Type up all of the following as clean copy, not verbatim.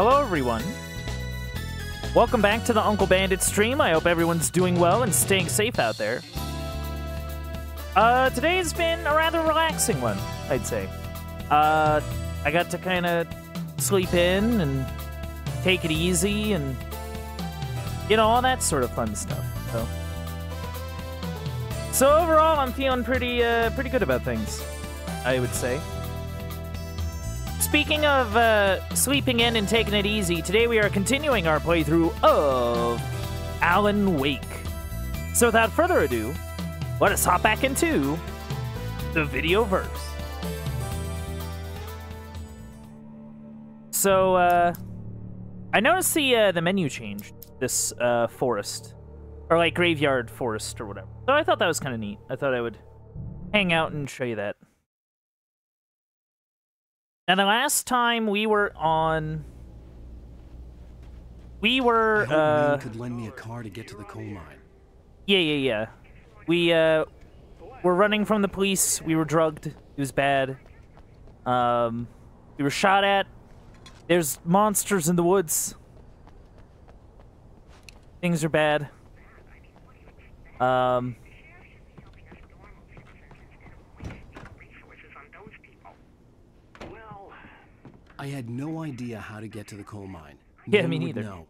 Hello, everyone. Welcome back to the Uncle Bandit stream. I hope everyone's doing well and staying safe out there. Today's been a rather relaxing one, I'd say. I got to kind of sleep in and take it easy and, you know, all that sort of fun stuff. So overall, I'm feeling pretty good about things, I would say. Speaking of sleeping in and taking it easy, today we are continuing our playthrough of Alan Wake. So without further ado, let us hop back into the video verse. So, I noticed the menu changed, this forest. Or like graveyard forest or whatever. So I thought that was kind of neat. I thought I would hang out and show you that. And the last time we were on... I hope Maine could lend me a car to get to the coal mine. Yeah. We were running from the police. We were drugged. It was bad. We were shot at. There's monsters in the woods. Things are bad. I had no idea how to get to the coal mine. Yeah, No me one would neither. know.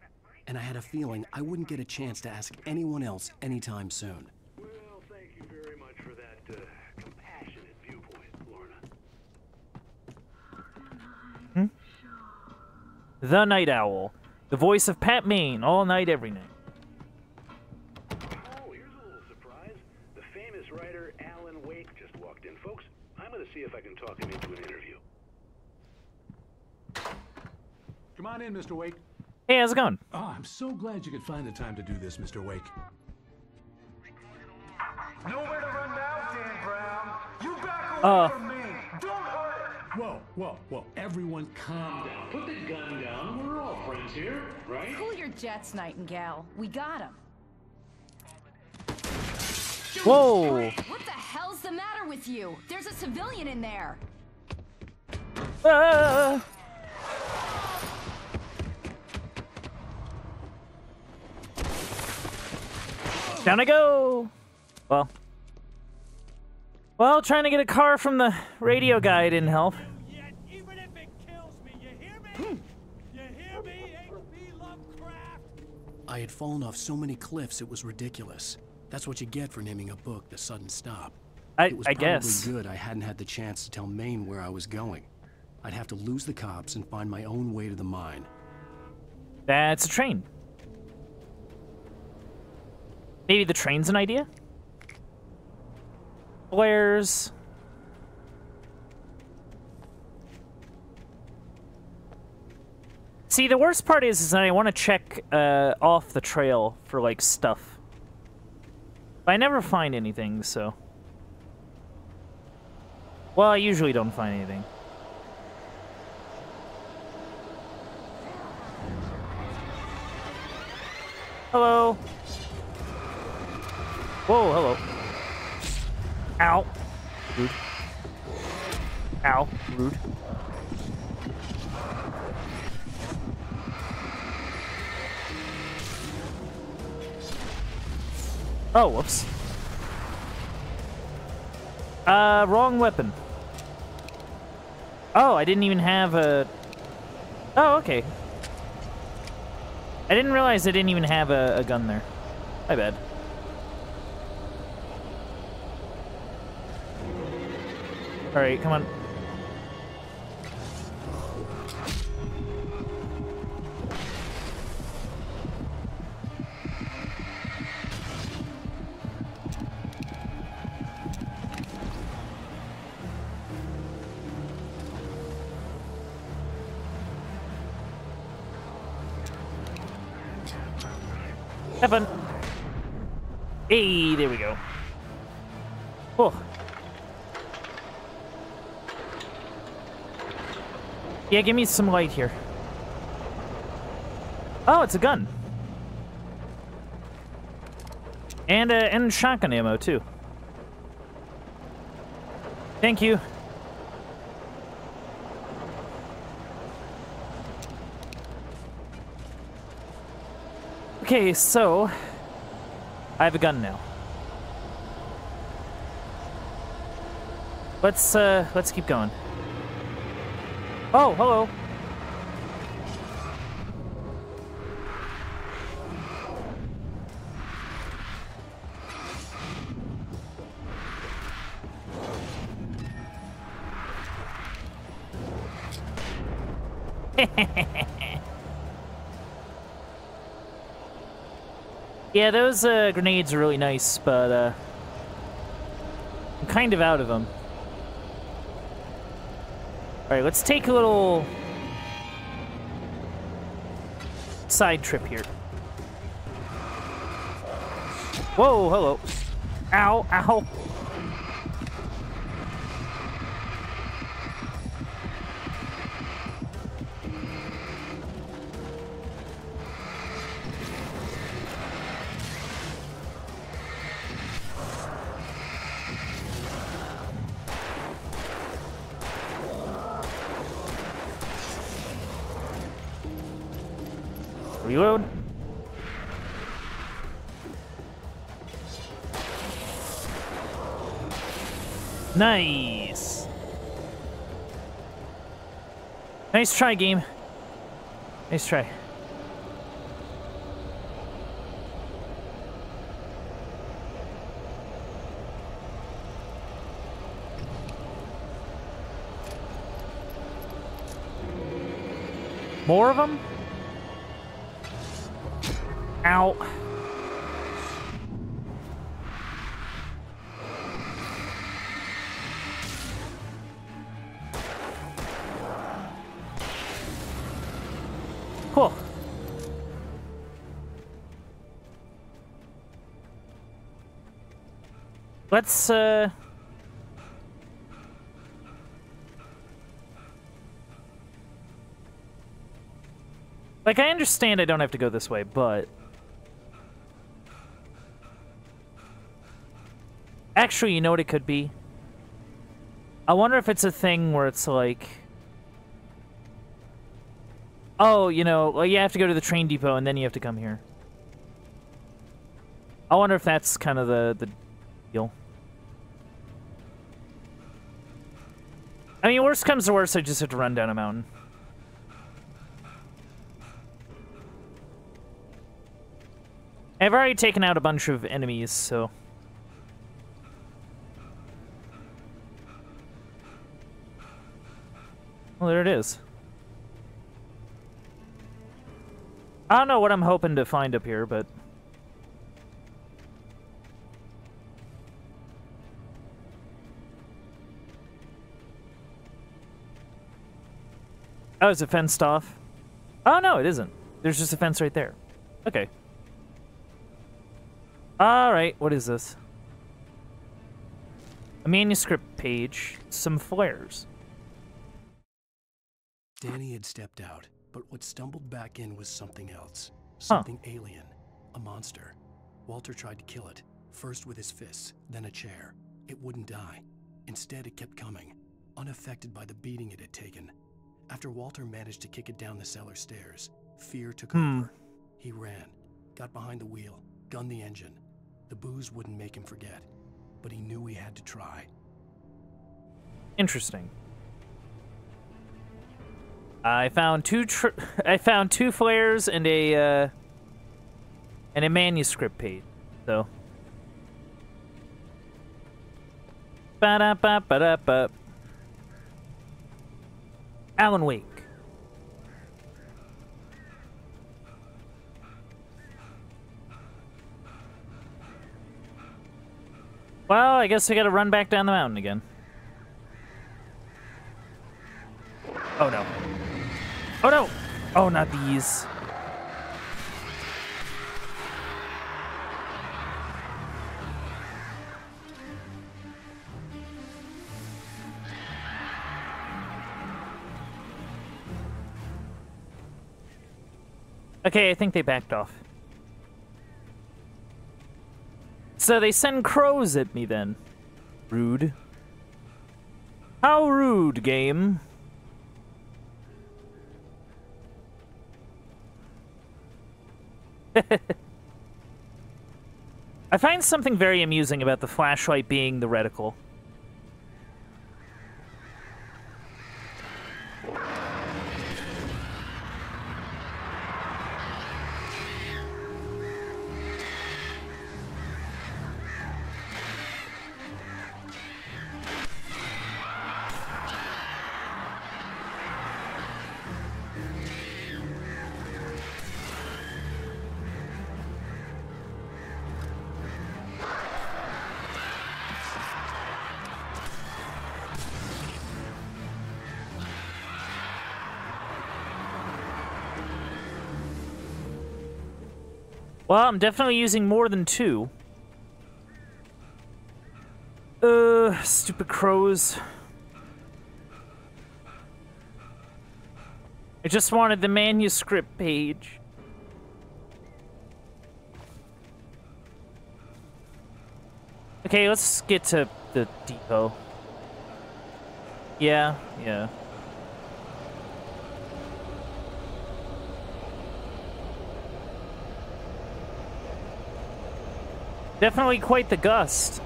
And I had a feeling I wouldn't get a chance to ask anyone else anytime soon. Well, thank you very much for that compassionate viewpoint, Lorna. The Night Owl. The voice of Pat Maine, all night, every night. Oh, here's a little surprise. The famous writer Alan Wake just walked in. Folks, I'm going to see if I can talk him into an interview. Come on in, Mr. Wake. Hey, how's it going? Oh, I'm so glad you could find the time to do this, Mr. Wake. Nowhere to run now, Dan Brown. You back away from me. Don't hurt it. Whoa. Everyone calm down. Put the gun down. We're all friends here, right? Cool your jets, Nightingale. We got him. Whoa! What the hell's the matter with you? There's a civilian in there. Ah! Down I go! Well, trying to get a car from the radio guy didn't help. Yet, even if it kills me, you hear me? You hear me, H.P. Lovecraft? I had fallen off so many cliffs it was ridiculous. That's what you get for naming a book The Sudden Stop. It was I probably guess. good I hadn't had the chance to tell Maine where I was going. I'd have to lose the cops and find my own way to the mine. That's a train. Maybe the train's an idea? Blair's. See, the worst part is that I want to check off the trail for, like, stuff. But I never find anything, so... Well, I usually don't find anything. Hello. Whoa, hello. Ow. Rude. Ow. Rude. Oh, whoops. Wrong weapon. Oh, I didn't even have a... Oh, okay. I didn't realize I didn't even have a gun there. My bad. Alright, come on. Have fun. Hey, there we go. Oh. Yeah, give me some light here. Oh, it's a gun. And shotgun ammo, too. Thank you. Okay, so I have a gun now. Let's keep going. Oh, hello. Yeah, those grenades are really nice, but I'm kind of out of them. Alright, let's take a little side trip here. Whoa, hello. Ow, ow. Reload. Nice. Nice try, game. Nice try. More of them? Ow. Cool. Let's, like, I understand I don't have to go this way, but... Actually, you know what it could be? I wonder if it's a thing where it's like... Oh, you know, well, you have to go to the train depot and then you have to come here. I wonder if that's kind of the deal. I mean, worst comes to worst, I just have to run down a mountain. I've already taken out a bunch of enemies, so... Well, there it is. I don't know what I'm hoping to find up here, but... Oh, is it fenced off? Oh, no, it isn't. There's just a fence right there. Okay. Alright, what is this? A manuscript page, some flares. Danny had stepped out, but what stumbled back in was something else. Something alien. A monster. Walter tried to kill it, first with his fists, then a chair. It wouldn't die. Instead, it kept coming, unaffected by the beating it had taken. After Walter managed to kick it down the cellar stairs, fear took over. He ran, got behind the wheel, gunned the engine. The booze wouldn't make him forget, but he knew he had to try. Interesting. I found two flares and a manuscript page. So. Ba-da-ba-ba-da-ba. Alan Wake. Well, I guess we gotta run back down the mountain again. Oh no. Oh no! Oh, not these. Okay, I think they backed off. So they send crows at me then. Rude. How rude, game. I find something very amusing about the flashlight being the reticle. Well, I'm definitely using more than 2. Stupid crows. I just wanted the manuscript page. Okay, let's get to the depot. Yeah. Definitely quite the gust.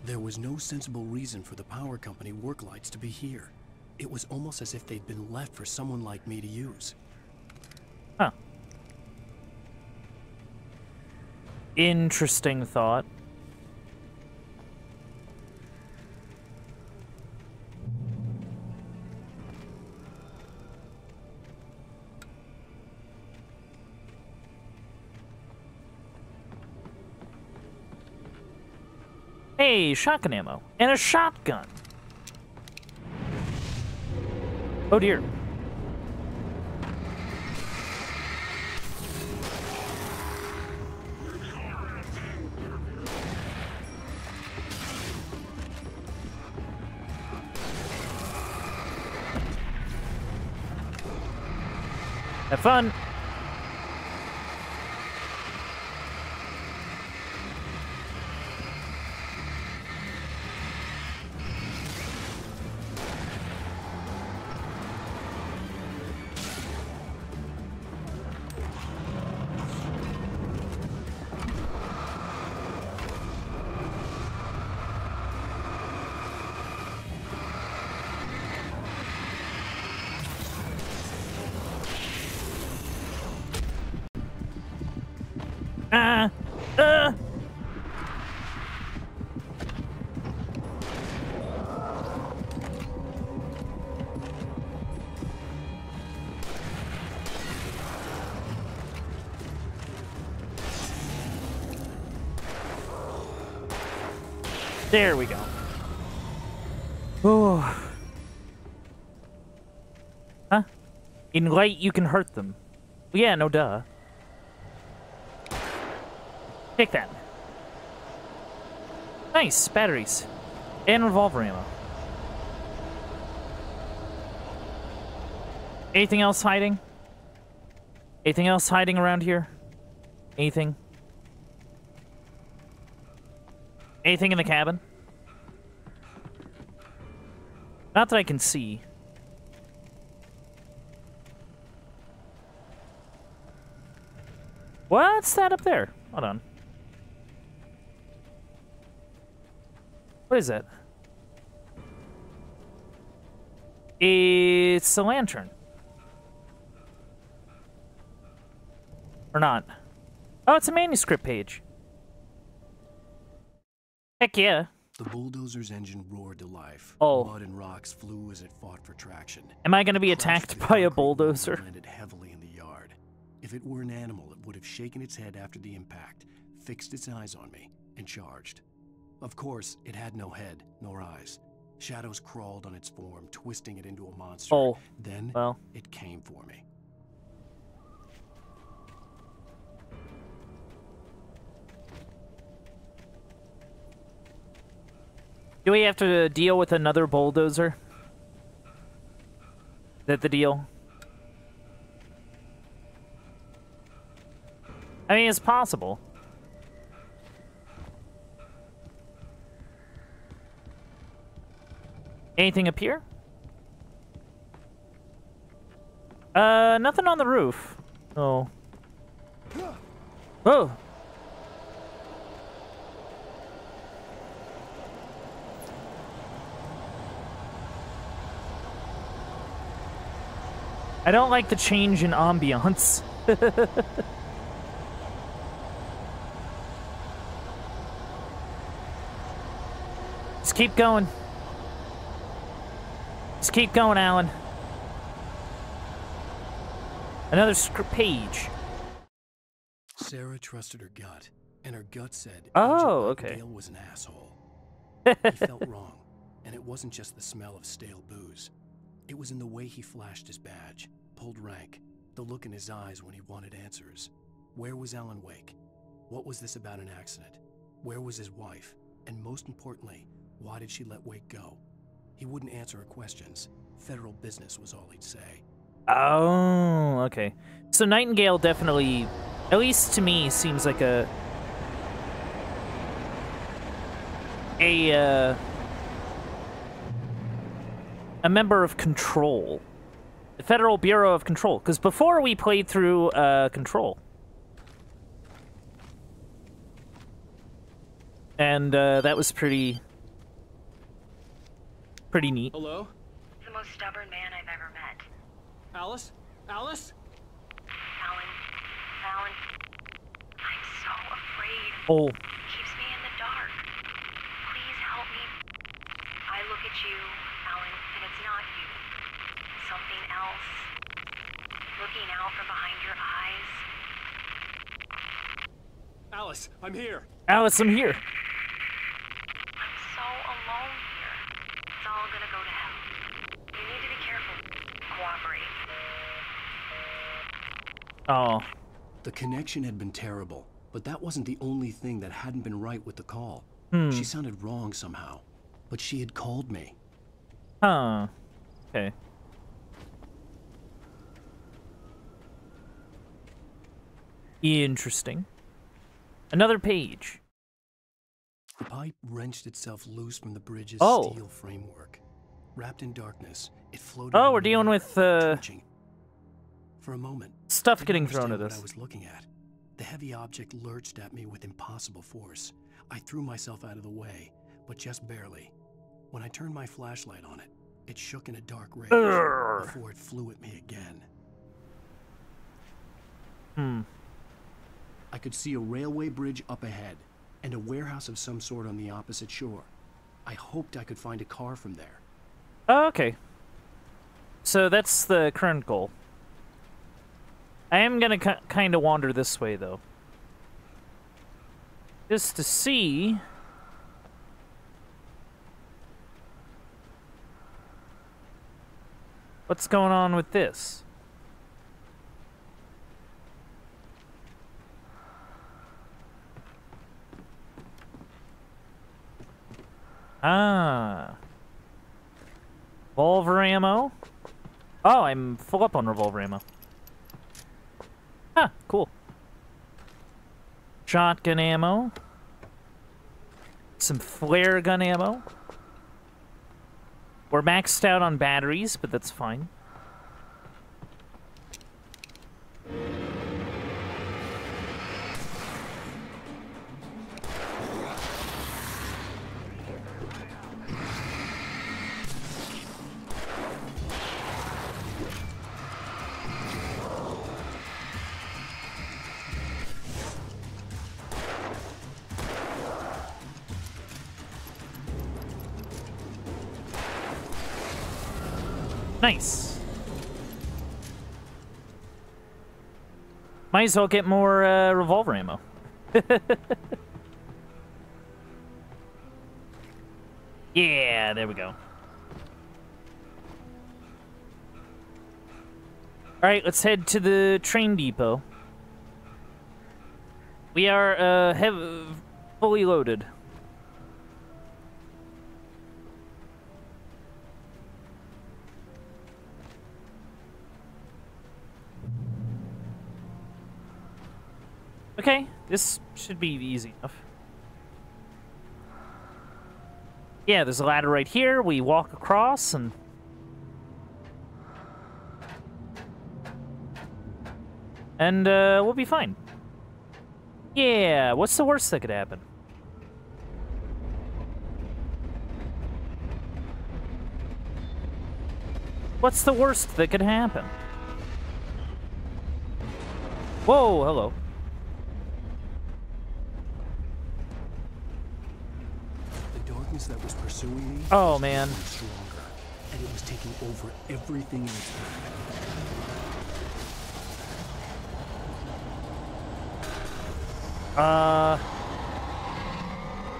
There was no sensible reason for the power company work lights to be here. It was almost as if they'd been left for someone like me to use. Huh. Interesting thought. Hey, shotgun ammo. And a shotgun. Oh dear. Have fun. There we go. Oh. Huh? In light, you can hurt them. Well, yeah, no duh. Take that. Nice, batteries. And revolver ammo. Anything else hiding? Anything else hiding around here? Anything? Anything in the cabin? Not that I can see. What's that up there? Hold on. What is it? It's a lantern. Or not. Oh, it's a manuscript page. Heck yeah. The bulldozer's engine roared to life. Oh. Mud and rocks flew as it fought for traction. Am I going to be attacked by a bulldozer? Landed heavily in the yard. If it were an animal, it would have shaken its head after the impact, fixed its eyes on me, and charged. Of course, it had no head, nor eyes. Shadows crawled on its form, twisting it into a monster. Oh, then well. it came for me. Do we have to deal with another bulldozer? Is that the deal? I mean, it's possible. Anything up here? Nothing on the roof. Oh. Oh. I don't like the change in ambiance. Just keep going. Just keep going, Alan. Another page. Sarah trusted her gut, and her gut said Oh, Agent okay. Nightingale was an asshole. He felt wrong, and it wasn't just the smell of stale booze. It was in the way he flashed his badge, pulled rank, the look in his eyes when he wanted answers. Where was Alan Wake? What was this about an accident? Where was his wife? And most importantly, why did she let Wake go? He wouldn't answer her questions. Federal business was all he'd say. Oh, okay. So Nightingale definitely, at least to me, seems like a member of Control. The Federal Bureau of Control. Because before we played through Control. And that was pretty neat. Hello? The most stubborn man I've ever met. Alice? Alice? Alan, I'm so afraid. Oh. It keeps me in the dark. Please help me. I look at you, Alan, and it's not you. Something else. Looking out from behind your eyes. Alice, I'm here. Alice, I'm here. I'm so alone here. It's all gonna go to hell. You need to be careful. Cooperate. Oh. The connection had been terrible, but that wasn't the only thing that hadn't been right with the call. She sounded wrong somehow, but she had called me. Huh. Okay. Interesting. Another page. The pipe wrenched itself loose from the bridge's Oh. steel framework. Wrapped in darkness, it floated. Oh, in we're the dealing air, with, twitching. For a moment, stuff I getting didn't thrown at understand us. what I was looking at. The heavy object lurched at me with impossible force. I threw myself out of the way, but just barely. When I turned my flashlight on it, it shook in a dark rage before it flew at me again. I could see a railway bridge up ahead and a warehouse of some sort on the opposite shore. I hoped I could find a car from there. Oh, okay. So that's the current goal. I am gonna kind of wander this way, though. Just to see... what's going on with this? Ah. Revolver ammo. Oh, I'm full up on revolver ammo. Huh, cool. Shotgun ammo. Some flare gun ammo. We're maxed out on batteries, but that's fine. Nice. Might as well get more revolver ammo. Yeah, there we go. Alright, let's head to the train depot. We are fully loaded. Okay, this should be easy enough. Yeah, there's a ladder right here. We walk across and... we'll be fine. Yeah, what's the worst that could happen? What's the worst that could happen? Whoa, hello. The darkness that was pursuing me Oh, was man. getting stronger, and it was taking over everything in its path.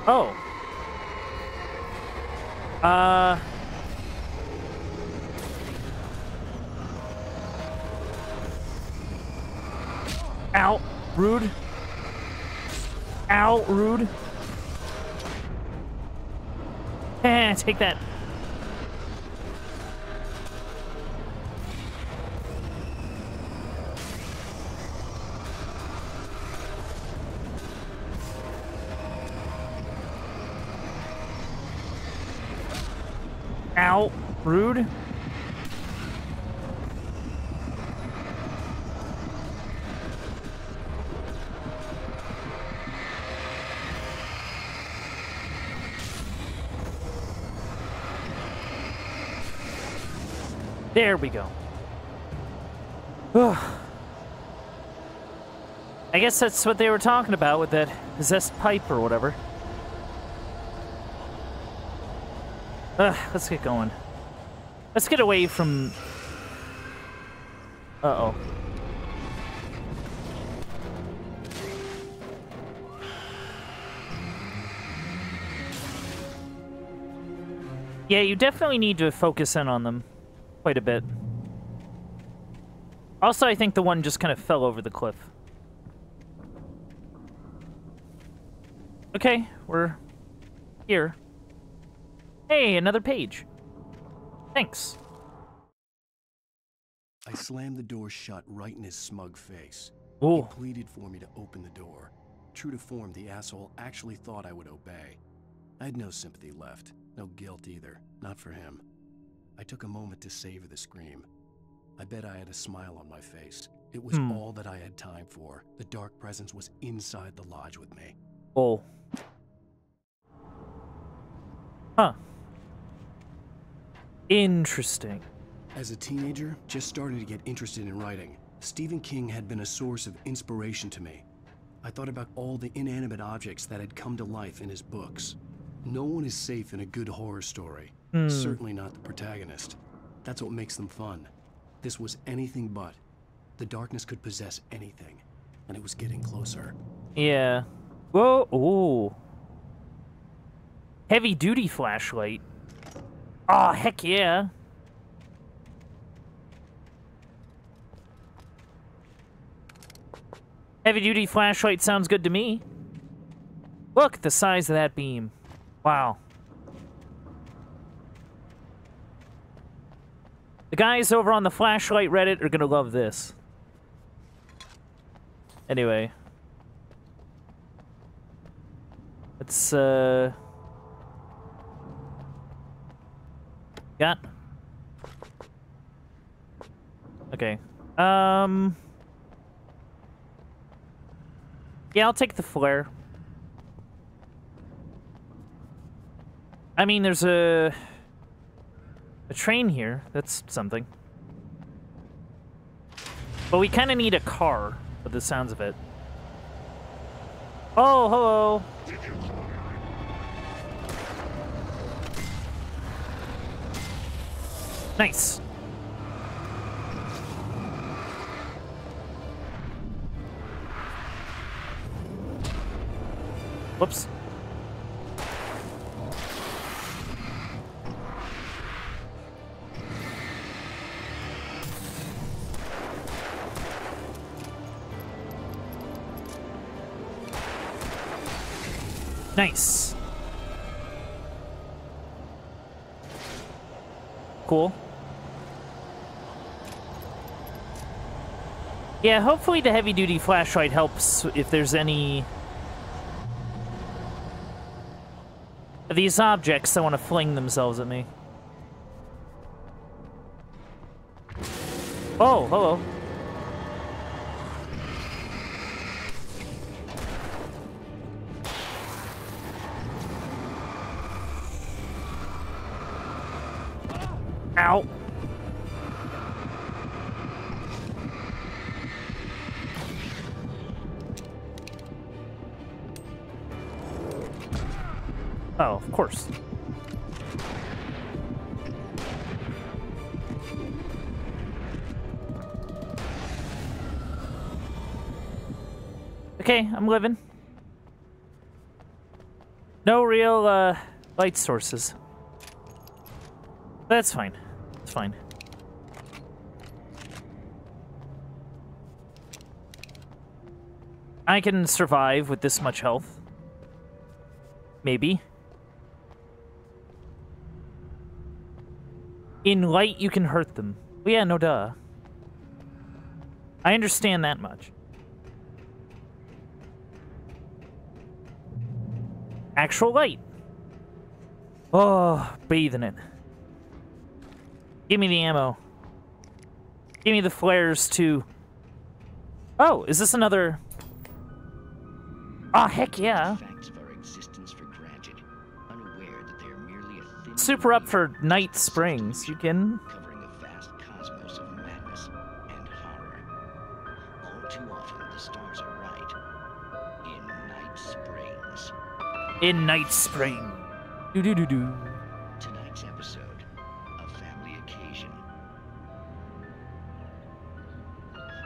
Oh. Ow. Rude. Ow, rude. Eh, take that. Ow, rude. There we go. I guess that's what they were talking about with that possessed pipe or whatever. Let's get going. Let's get away from... Uh-oh. Yeah, you definitely need to focus in on them quite a bit. Also, I think the one just kind of fell over the cliff. Okay, we're here. Hey, another page. Thanks. I slammed the door shut right in his smug face. Ooh. He pleaded for me to open the door. True to form, the asshole actually thought I would obey. I had no sympathy left, no guilt either, not for him. I took a moment to savor the scream. I bet I had a smile on my face. It was all that I had time for. The dark presence was inside the lodge with me. Oh. Huh. Interesting. As a teenager, just starting to get interested in writing, Stephen King had been a source of inspiration to me. I thought about all the inanimate objects that had come to life in his books. No one is safe in a good horror story. Certainly not the protagonist. That's what makes them fun. This was anything but. The darkness could possess anything, and it was getting closer. Yeah. Whoa. Ooh. Heavy-duty flashlight. Aw, heck yeah. Heavy-duty flashlight sounds good to me. Look at the size of that beam. Wow. The guys over on the flashlight Reddit are gonna love this. Anyway. Let's, got... Okay. Yeah, I'll take the flare. I mean, there's a train here. That's something. But we kind of need a car, by the sounds of it. Oh, hello. Nice. Whoops. Nice. Cool. Yeah, hopefully the heavy-duty flashlight helps if there's any of these objects that want to fling themselves at me. Oh, hello. Ow. Oh, of course. Okay, I'm living. No real, light sources. That's fine. It's fine. I can survive with this much health. Maybe. In light, you can hurt them. Well, yeah, no duh. I understand that much. Actual light. Oh, bathe in it. Give me the ammo. Give me the flares, too. Oh, is this another... Oh, heck yeah. Super up for Night Springs. You can... Covering a vast cosmos of madness and horror. All too often, the stars are right. In Night Springs. In Night Spring. Do-do-do-do. Tonight's episode, A Family Occasion.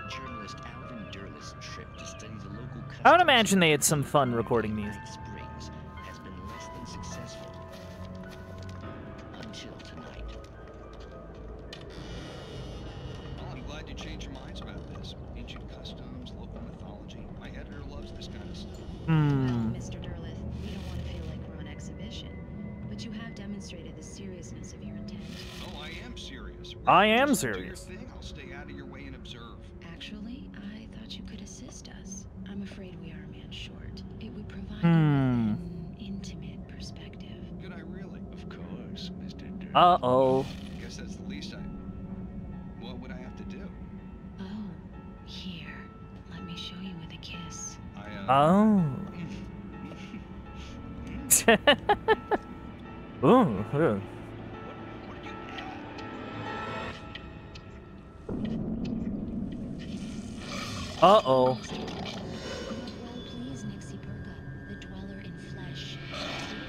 Journalist Alvin Derlis' trip to study the local I would imagine they had some fun recording these. Night Springs has been less than successful. Until tonight. Well, I'm glad you changed your minds about this. Ancient customs, local mythology. My editor loves this kind of stuff. Mr. Derleth, we don't want to feel like we're on exhibition, but you have demonstrated the seriousness of your intent. Oh, I am serious. I am Just do your serious. thing. I'll stay out of your way and observe. Actually, I thought you could assist us. I'm afraid we are a man short. It would provide you with an intimate perspective. Could I really? Of course, Mr. Derlis. Uh-oh. I guess that's the least I... What would I have to do? Oh, here. Let me show you with a kiss. Oh. Ooh. Ooh. Uh-oh. Well, please, Nixie Perka, the dweller in flesh. Your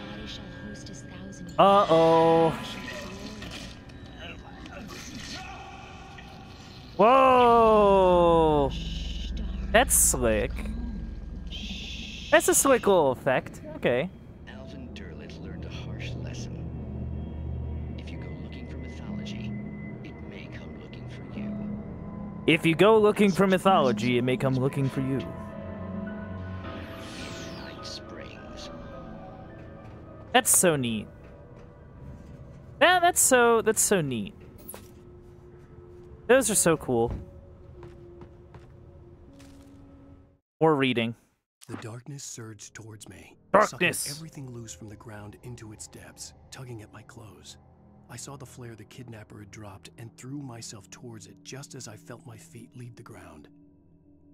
body shall host 1,000 years. Uh-oh. Whoa. That's slick. That's a slick little effect. Okay. Alvin Derlit learned a harsh lesson. If you go looking for mythology, it may come looking for you. If you go looking for mythology, it may come looking for you. Night Springs. That's so neat. Yeah, that's so neat. Those are so cool. More reading. The darkness surged towards me, Darkness. sucking everything loose from the ground into its depths, tugging at my clothes. I saw the flare the kidnapper had dropped and threw myself towards it just as I felt my feet leave the ground.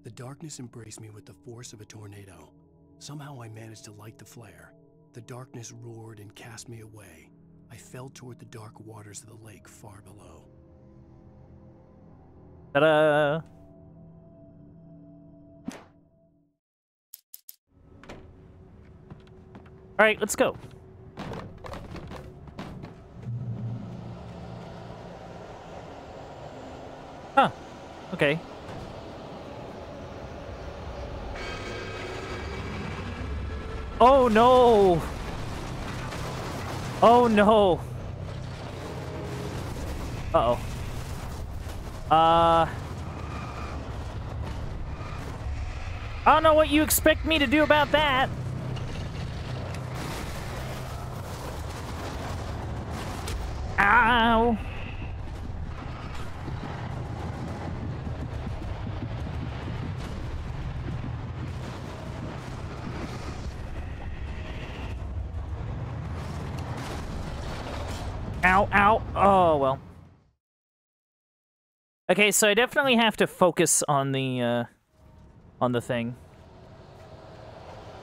The darkness embraced me with the force of a tornado. Somehow I managed to light the flare. The darkness roared and cast me away. I fell toward the dark waters of the lake far below. Ta-da! All right, let's go. Huh. Okay. Oh no! Oh no! Uh-oh. I don't know what you expect me to do about that. Ow! Ow, ow. Oh, well. Okay, so I definitely have to focus on the thing.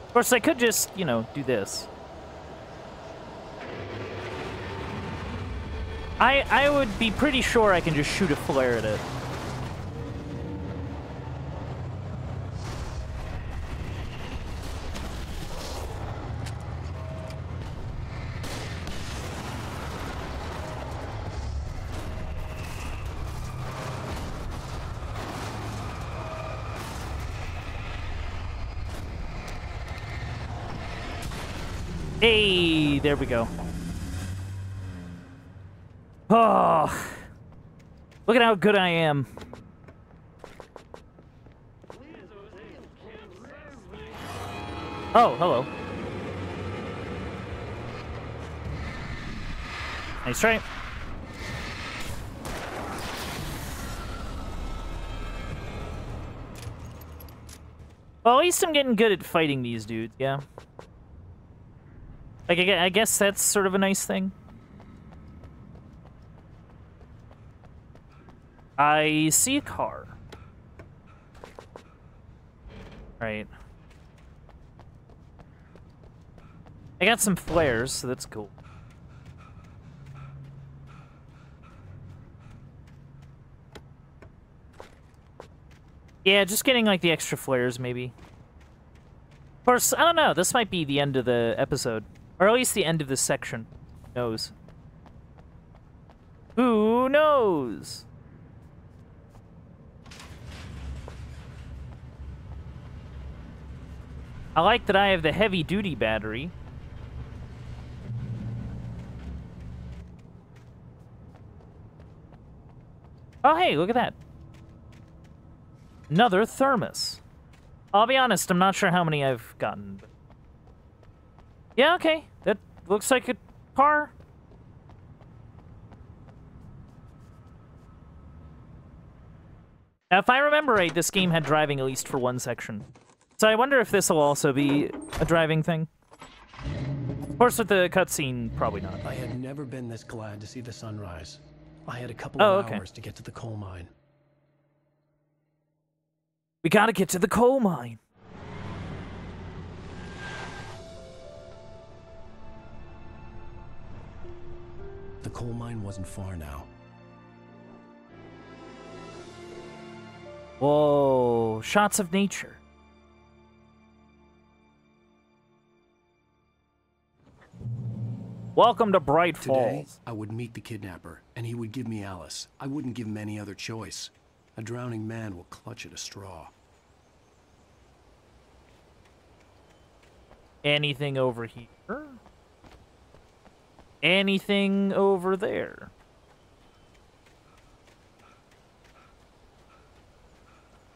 Of course, I could just, you know, do this. I would be pretty sure I can just shoot a flare at it. Hey, there we go. Oh, look at how good I am. Oh, hello. Nice try. Well, at least I'm getting good at fighting these dudes, yeah. Like, I guess that's sort of a nice thing. I see a car. Right. I got some flares, so that's cool. Yeah, just getting, like, the extra flares, maybe. Of course, I don't know. This might be the end of the episode. Or at least the end of this section. Who knows? Who knows? I like that I have the heavy-duty battery. Oh, hey, look at that. Another thermos. I'll be honest, I'm not sure how many I've gotten. But... yeah, okay. That looks like a car. Now, if I remember right, this game had driving at least for one section. So I wonder if this will also be a driving thing. Of course, with the cutscene, probably not. I had never been this glad to see the sunrise. I had a couple of hours to get to the coal mine. We gotta get to the coal mine. The coal mine wasn't far now. Whoa, shots of nature. Welcome to Bright Today, Falls. I would meet the kidnapper, and he would give me Alice. I wouldn't give him any other choice. A drowning man will clutch at a straw. Anything over here? Anything over there?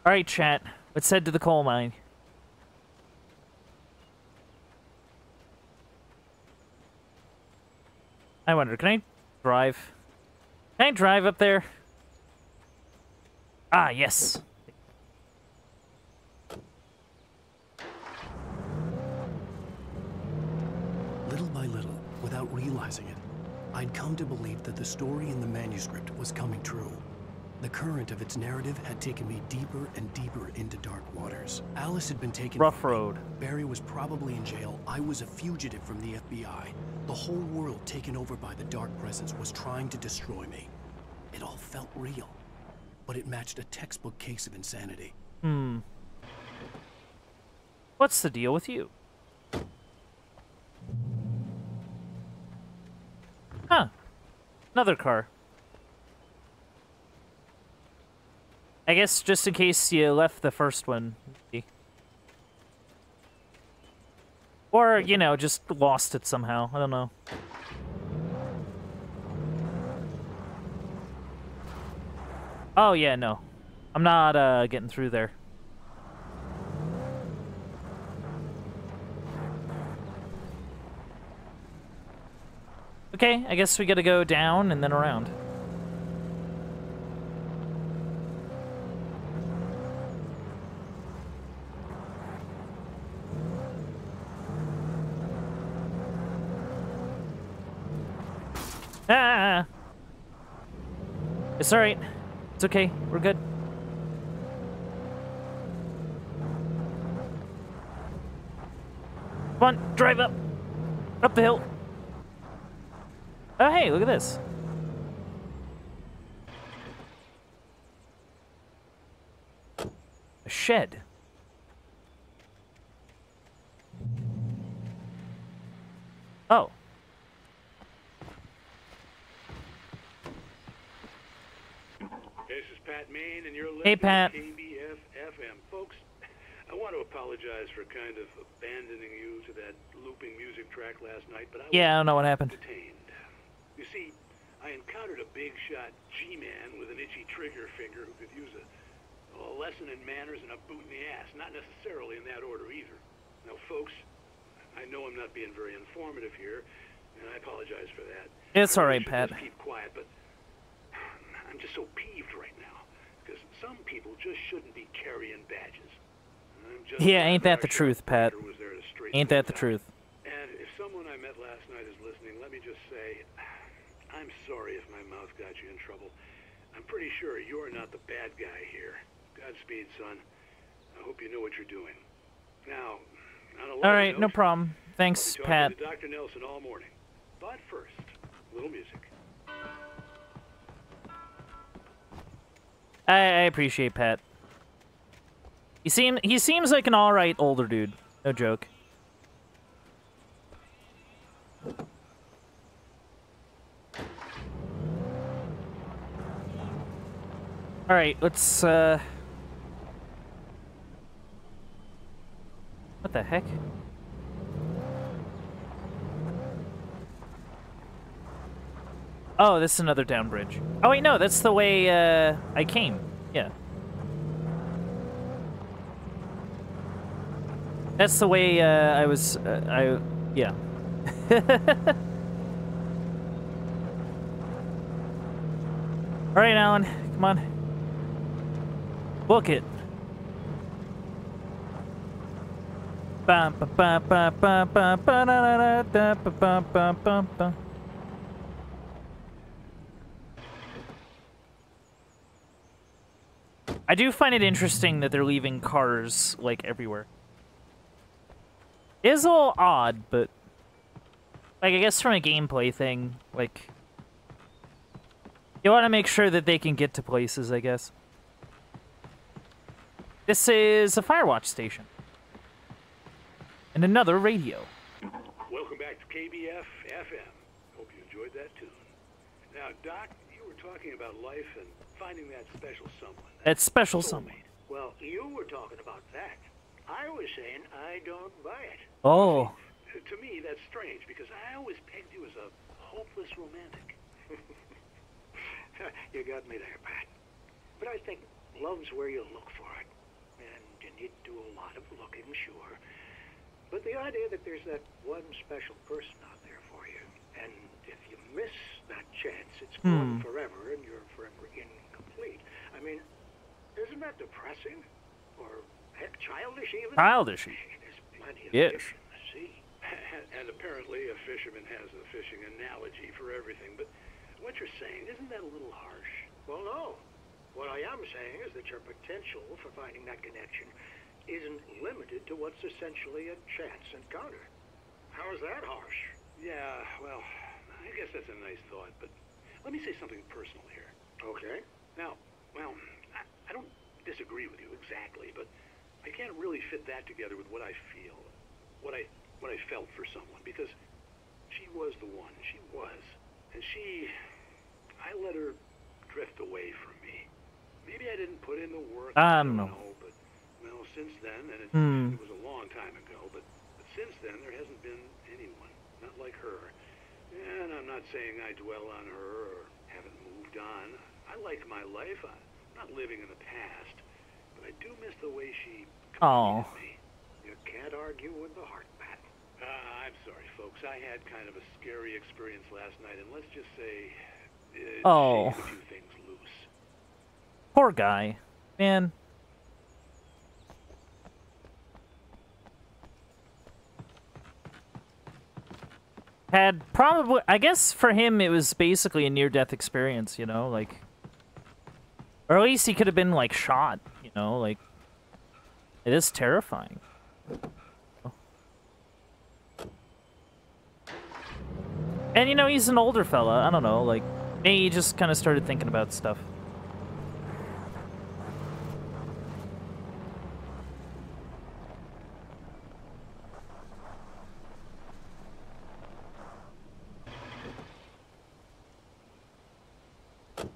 Alright, chat. Let's head to the coal mine. I wonder, can I drive? Can I drive up there? Ah, yes. Little by little, without realizing it, I'd come to believe that the story in the manuscript was coming true. The current of its narrative had taken me deeper and deeper into dark waters. Alice had been taken. Rough road. Barry was probably in jail. I was a fugitive from the FBI. The whole world taken over by the Dark Presence was trying to destroy me. It all felt real, but it matched a textbook case of insanity. What's the deal with you? Huh. Another car. I guess just in case you left the first one. Or, you know, just lost it somehow. I don't know. Oh, yeah, no. I'm not, getting through there. Okay, I guess we gotta go down and then around. Ah! It's alright. It's okay. We're good. Come on, drive up. Up the hill. Oh, hey, look at this. shed. Oh. This is Pat Main, and you're listening Hey, Pat. to KBF FM. Folks, I want to apologize for kind of abandoning you to that looping music track last night, but I was Yeah, I don't know what happened. detained. You see, I encountered a big-shot G-man with an itchy trigger finger who could use a lesson in manners and a boot in the ass. Not necessarily in that order either. Now, folks, I know I'm not being very informative here, and I apologize for that. It's all right, I Pat. should just keep quiet, but I'm just so peeved right now because some people just shouldn't be carrying badges. I'm just Yeah, ain't that the truth, Pat? was there to straighten Ain't that the things out. truth? And if someone I met last night is listening, let me just say, I'm sorry if my mouth got you in trouble. I'm pretty sure you're not the bad guy here. Godspeed, son. I hope you know what you're doing. Now, on a lighter All right, no note, problem. Thanks, I'll be Pat. talking to Dr. Nelson all morning. But first, a little music. I appreciate Pat. He seems like an all right older dude. No joke. All right, let's what the heck? Oh, this is another down bridge. Oh wait, no, that's the way I came. Yeah. That's the way I was. Yeah. All right, Alan, come on. Book it. Bum, ba, ba, ba, ba, ba, ba, da, da, da, ba, ba, ba, ba, ba. I do find it interesting that they're leaving cars, like, everywhere. It is a little odd, but... like, I guess from a gameplay thing, like... you want to make sure that they can get to places, I guess. This is a Firewatch station. And another radio. Welcome back to KBF FM. Hope you enjoyed that tune. Now, Doc, you were talking about life and finding that special someone. That special someone. Well, you were talking about that. I was saying I don't buy it. Oh. To me, that's strange, because I always pegged you as a hopeless romantic. You got me there, Pat. But I think love's where you look for it. And you need to do a lot of looking, sure. But the idea that there's that one special person out there for you, and if you miss that chance, it's gone forever, and you're forever incomplete. I mean, isn't that depressing? Or, heck, childish even? Childish. There's plenty of Yes. fish in the sea. And apparently a fisherman has a fishing analogy for everything, but what you're saying, isn't that a little harsh? Well, no. What I am saying is that your potential for finding that connection isn't limited to what's essentially a chance encounter. How is that harsh? Yeah, well, I guess that's a nice thought, but let me say something personal here. Okay. Now, well, I don't disagree with you exactly, but I can't really fit that together with what I feel, what I felt for someone, because she was the one. She was. And I let her drift away from me. Maybe I didn't put in the work. I don't know. But, well, since then, and it was a long time ago, but since then, there hasn't been anyone, not like her. And I'm not saying I dwell on her or haven't moved on. I like my life. I'm not living in the past, but I do miss the way she completed me. You can't argue with the heart, Pat. I'm sorry, folks. I had kind of a scary experience last night, and let's just say it Oh. shaken a few things loose. Poor guy. Man. Had probably, I guess for him it was basically a near-death experience, you know, like, or at least he could have been like shot, you know, like, it is terrifying. And you know, he's an older fella, I don't know, like, maybe he just kind of started thinking about stuff.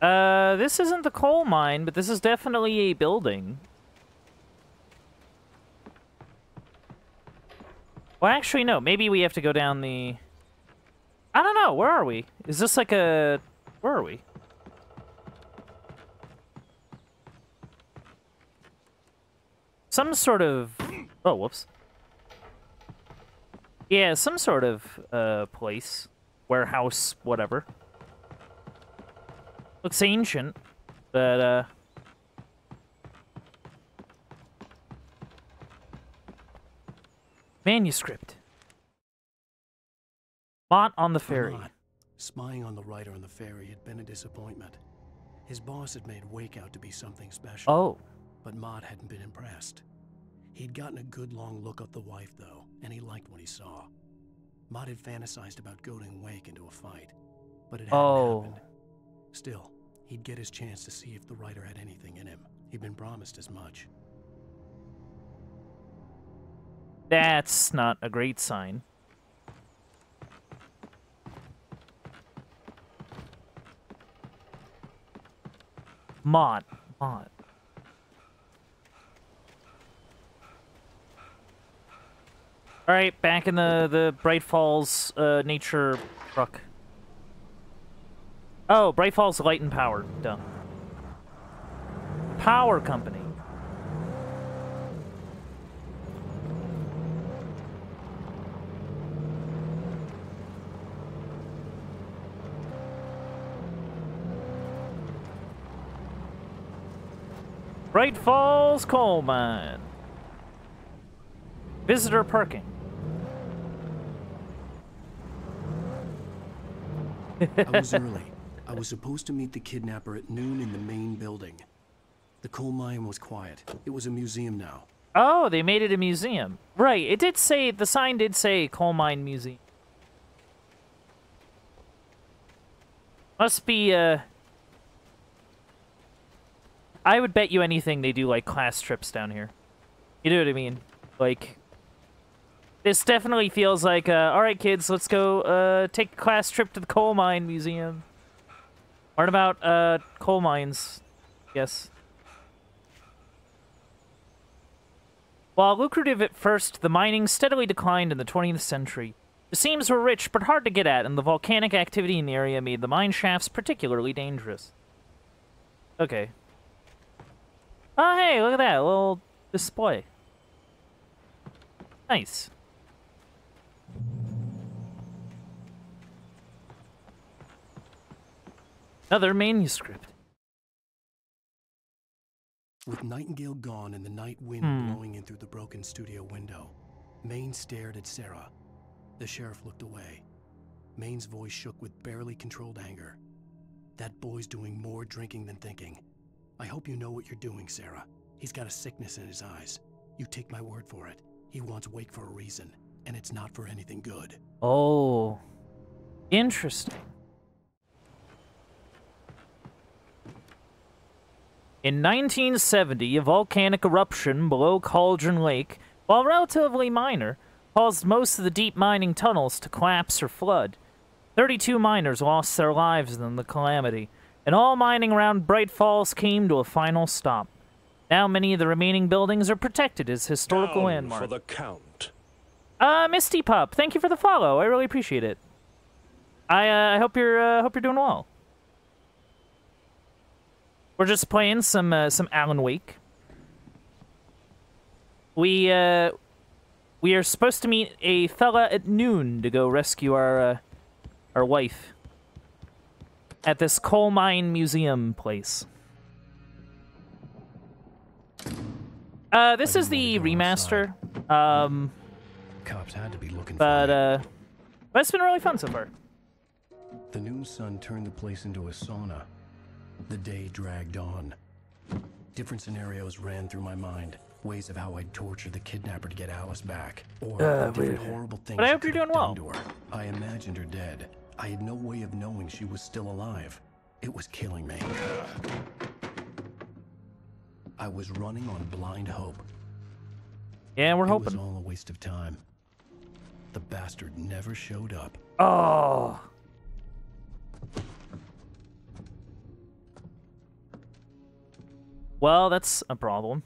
This isn't the coal mine, but this is definitely a building. Well, actually, no. Maybe we have to go down the... I don't know. Where are we? Is this like a... Where are we? Some sort of... Oh, whoops. Yeah, some sort of, place. Warehouse, whatever. Looks ancient, but, Manuscript. Mott on the ferry. Mott, spying on the writer on the ferry had been a disappointment. His boss had made Wake out to be something special. Oh. But Mott hadn't been impressed. He'd gotten a good long look at the wife, though, and he liked what he saw. Mott had fantasized about goading Wake into a fight, but it hadn't happened. Still, he'd get his chance to see if the writer had anything in him. He'd been promised as much. That's not a great sign. Mott. Alright, back in the Bright Falls nature truck. Oh, Bright Falls Light and Power. Duh. Power company. Bright Falls Coal Mine. Visitor parking. I was early. I was supposed to meet the kidnapper at noon in the main building. The coal mine was quiet. It was a museum now. Oh, they made it a museum. Right, it did say, the sign did say Coal Mine Museum. Must be, I would bet you anything they do, like, class trips down here. You know what I mean? Like, this definitely feels like, alright kids, let's go, take a class trip to the Coal Mine Museum. Learn about, coal mines, yes. While lucrative at first, the mining steadily declined in the 20th century. The seams were rich, but hard to get at, and the volcanic activity in the area made the mine shafts particularly dangerous. Okay. Oh, hey, look at that, a little display. Nice. Another manuscript. With Nightingale gone and the night wind blowing in through the broken studio window, Maine stared at Sarah. The sheriff looked away. Maine's voice shook with barely controlled anger. That boy's doing more drinking than thinking. I hope you know what you're doing, Sarah. He's got a sickness in his eyes. You take my word for it. He wants Wake for a reason, and it's not for anything good. Oh. Interesting. In 1970, a volcanic eruption below Cauldron Lake, while relatively minor, caused most of the deep mining tunnels to collapse or flood. 32 miners lost their lives in the calamity, and all mining around Bright Falls came to a final stop. Now many of the remaining buildings are protected as historical landmarks. For the count. Misty Pup, thank you for the follow. I really appreciate it. I hope you're doing well. We're just playing some Alan Wake. We are supposed to meet a fella at noon to go rescue our wife at this coal mine museum place. This is the remaster. Cops had to be looking but for me. it's been really fun so far. The noon sun turned the place into a sauna. The day dragged on. Different scenarios ran through my mind. Ways of how I'd torture the kidnapper to get Alice back. Or different horrible things but I hope you're doing well. to her. I imagined her dead. I had no way of knowing she was still alive. It was killing me. I was running on blind hope. Yeah, we're hoping. It was all a waste of time. The bastard never showed up. Oh. Well, that's a problem.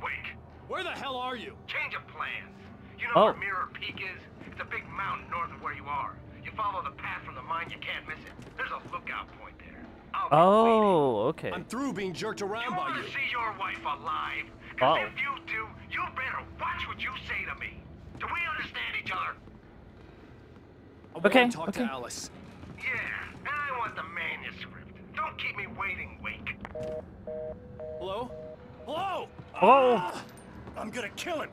Wake. Where the hell are you? Change of plans. You know Oh. where Mirror Peak is? It's a big mountain north of where you are. You follow the path from the mine, you can't miss it. There's a lookout point there. I'll be Oh, okay. I'm through being jerked waiting. around You by want you. to see your wife alive? Oh. Because if you do, you better watch what you say to me. Do we understand each other? I want Okay, to talk to Alice. Yeah, and I want the manuscript. Don't keep me waiting, Wake. Hello? Hello? Oh. I'm gonna kill him.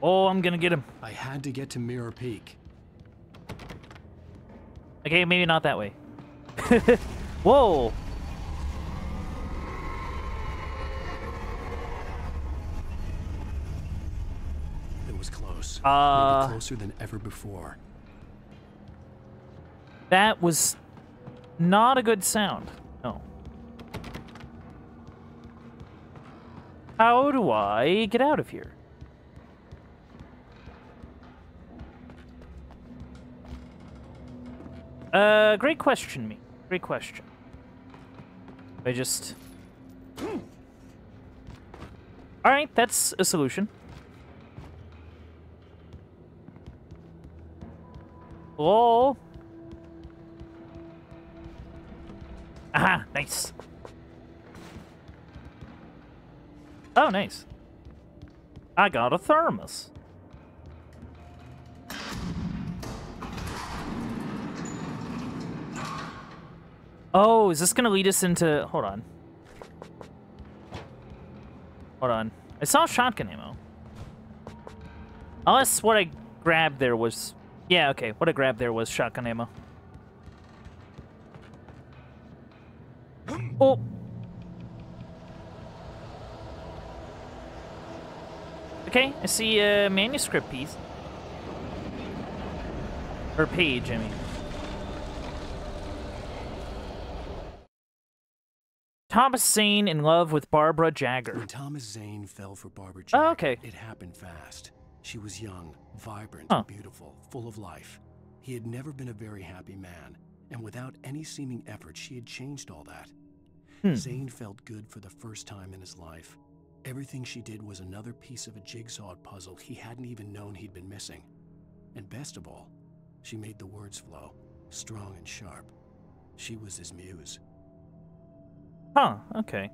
Oh, I'm gonna get him. I had to get to Mirror Peak. Okay, maybe not that way. Whoa. It was close. Uh. Maybe closer than ever before. That was not a good sound. No. How do I get out of here? Great question, me. Great question. I just... Alright, that's a solution. Oh. Aha, nice. Oh, nice. I got a thermos. Oh, is this gonna lead us into... Hold on. Hold on. I saw shotgun ammo. Unless what I grabbed there was... Yeah, okay. What I grabbed there was shotgun ammo. Oh! Okay, I see a manuscript piece. Or page, I mean. Thomas Zane in love with Barbara Jagger. When Thomas Zane fell for Barbara Jagger, Oh, okay. it happened fast. She was young, vibrant, Huh. and beautiful, full of life. He had never been a very happy man, and without any seeming effort, she had changed all that. Zane felt good for the first time in his life. Everything she did was another piece of a jigsaw puzzle he hadn't even known he'd been missing. And best of all, she made the words flow, strong and sharp. She was his muse. Huh, okay.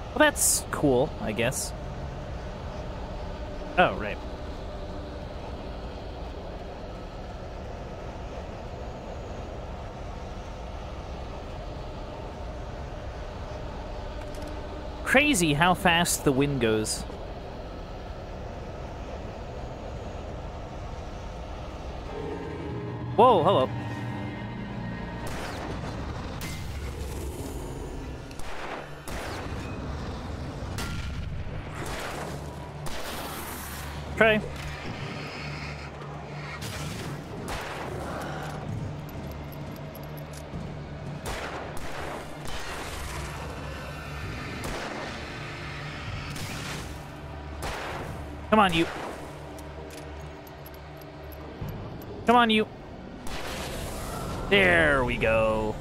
Well, that's cool, I guess. Oh, right. Crazy how fast the wind goes. Whoa, hello. Try. Come on, you. Come on, you. There we go.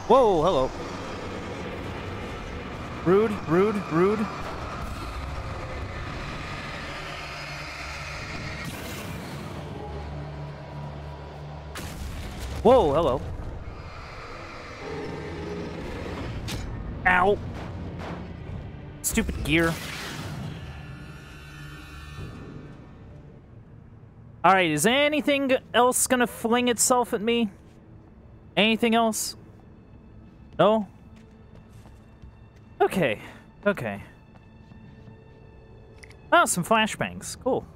Whoa, hello. Rude, rude, rude. Whoa, hello. Ow. Stupid gear. Alright, is anything else gonna fling itself at me? Anything else? No? Okay, okay. Oh, some flashbangs. Cool.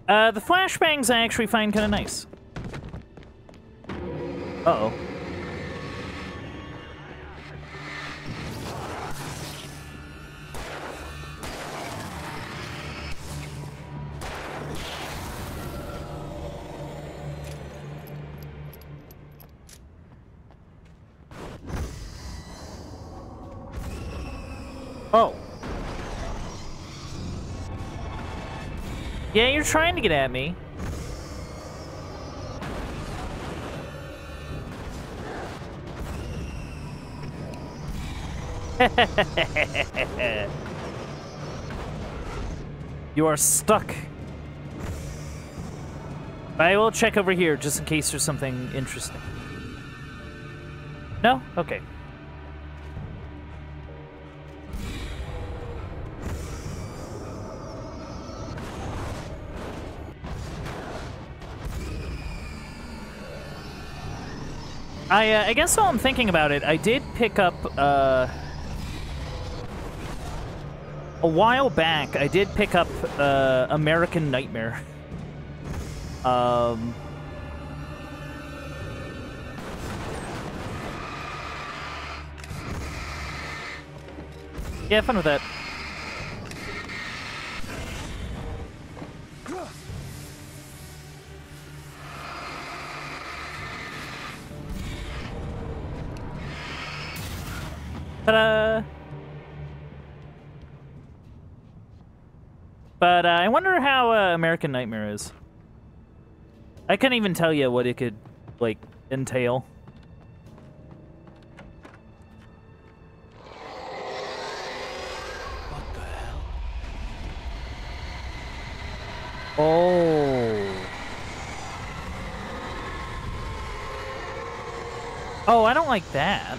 The flashbangs I actually find kind of nice. Uh-oh. Oh. Yeah, you're trying to get at me. You are stuck. I will check over here just in case there's something interesting. No? Okay. I guess while I'm thinking about it, I did pick up, a while back, I did pick up, American Nightmare. Yeah, fun with that. Ta-da! But I wonder how American Nightmare is. I couldn't even tell you what it could, like, entail. What the hell? Oh. Oh, I don't like that.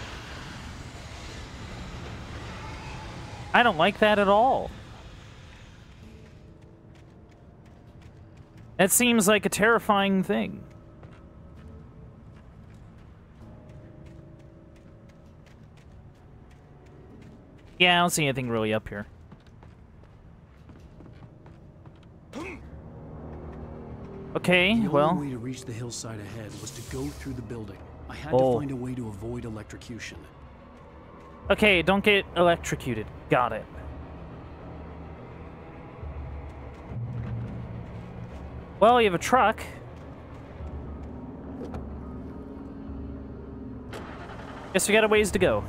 I don't like that at all. That seems like a terrifying thing. Yeah, I don't see anything really up here. Okay, well... The only way to reach the hillside ahead was to go through the building. I had to find a way to avoid electrocution. Okay, don't get electrocuted. Got it. Well, you have a truck. Guess we got a ways to go.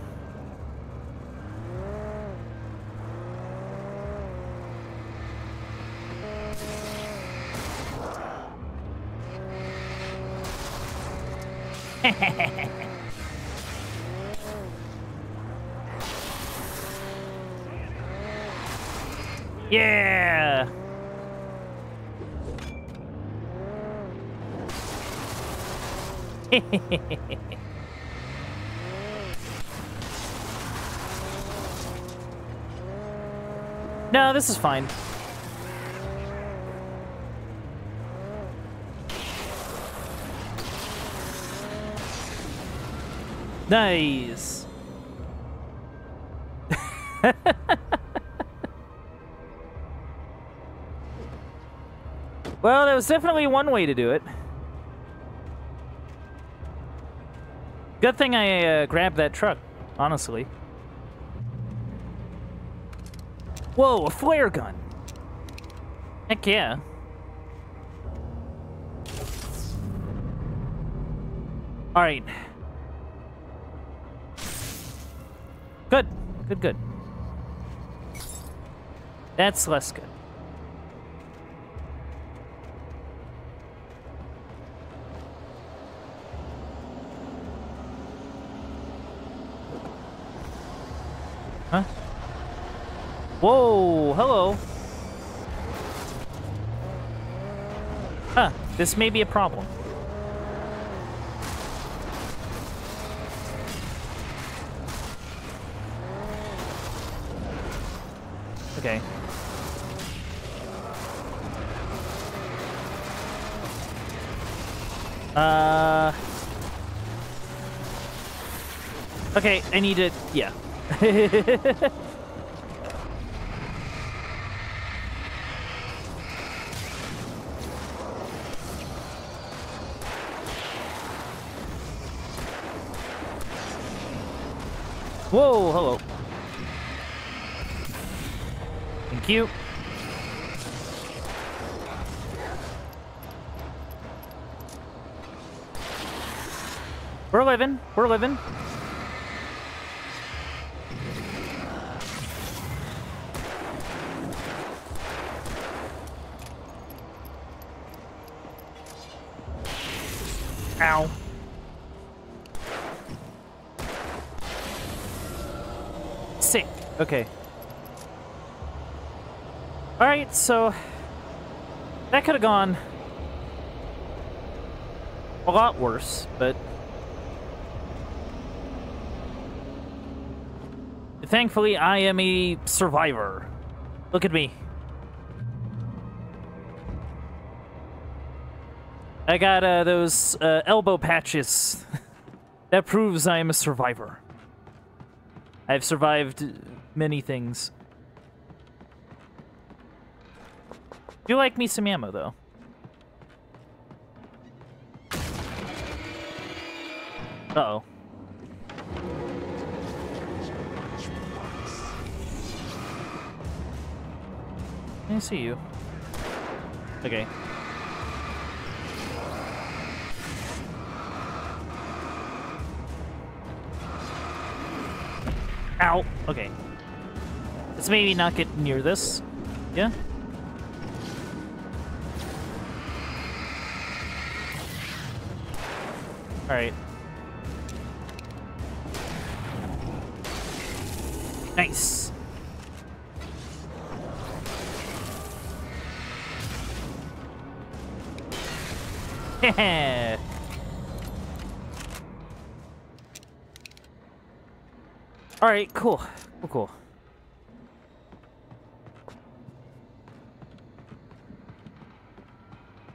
Yeah! No, this is fine. Nice. Well, there was definitely one way to do it. Good thing I grabbed that truck, honestly. Whoa, a flare gun. Heck yeah. All right. Good, good, good. That's less good. Huh? Whoa, hello. Huh, this may be a problem. Okay. Okay, I need to, yeah. Whoa, hello. Thank you. We're living. We're living. Sick. Okay. Alright, so... that could have gone... a lot worse, but... thankfully, I am a survivor. Look at me. I got those elbow patches. That proves I am a survivor. I've survived many things. Do like me some ammo, though. Uh-oh. I see you. Okay. Ow. Okay. Let's maybe not get near this. Yeah? Alright. Nice. Heh. Alright, cool. Cool.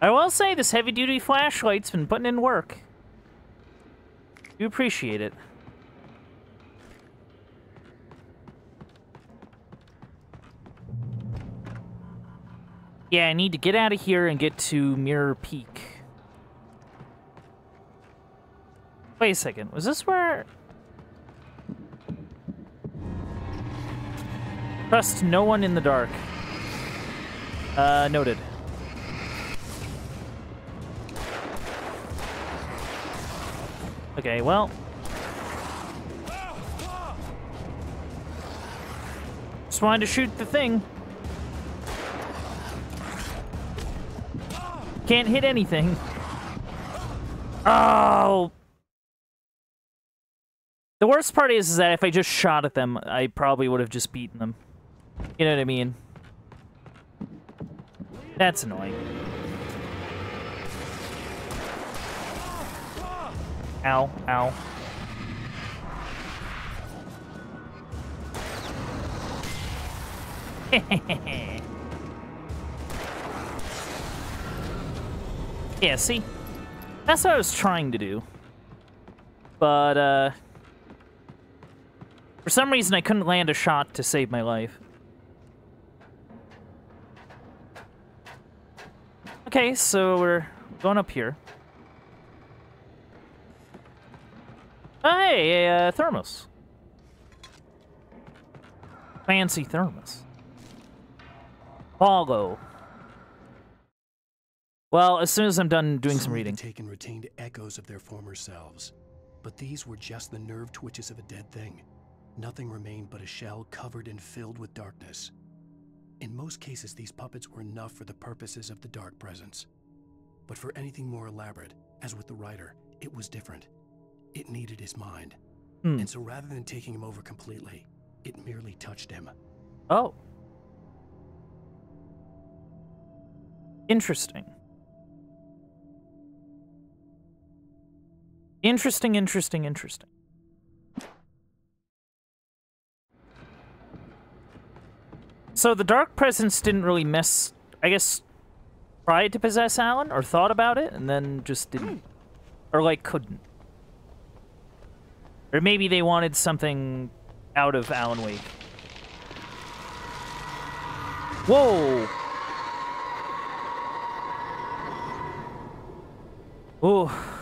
I will say this heavy-duty flashlight's been putting in work. Do appreciate it. Yeah, I need to get out of here and get to Mirror Peak. Wait a second, was this where... Trust no one in the dark. Noted. Okay, well... just wanted to shoot the thing. Can't hit anything. Oh! The worst part is that if I just shot at them, I probably would have just beaten them. You know what I mean? That's annoying. Ow, ow. Yeah, see? That's what I was trying to do. But, for some reason, I couldn't land a shot to save my life. Okay, so we're going up here. Oh, hey, a thermos. Fancy thermos. Follow. Well, as soon as I'm done doing some reading. Taken retained echoes of their former selves, but these were just the nerve twitches of a dead thing. Nothing remained but a shell covered and filled with darkness. In most cases, these puppets were enough for the purposes of the Dark Presence. But for anything more elaborate, as with the writer, it was different. It needed his mind. And so rather than taking him over completely, it merely touched him. Oh. Interesting. Interesting. So the Dark Presence didn't really mess... I guess... tried to possess Alan, or thought about it, and then just didn't. Or, like, couldn't. Or maybe they wanted something out of Alan Wake. Whoa! Oh.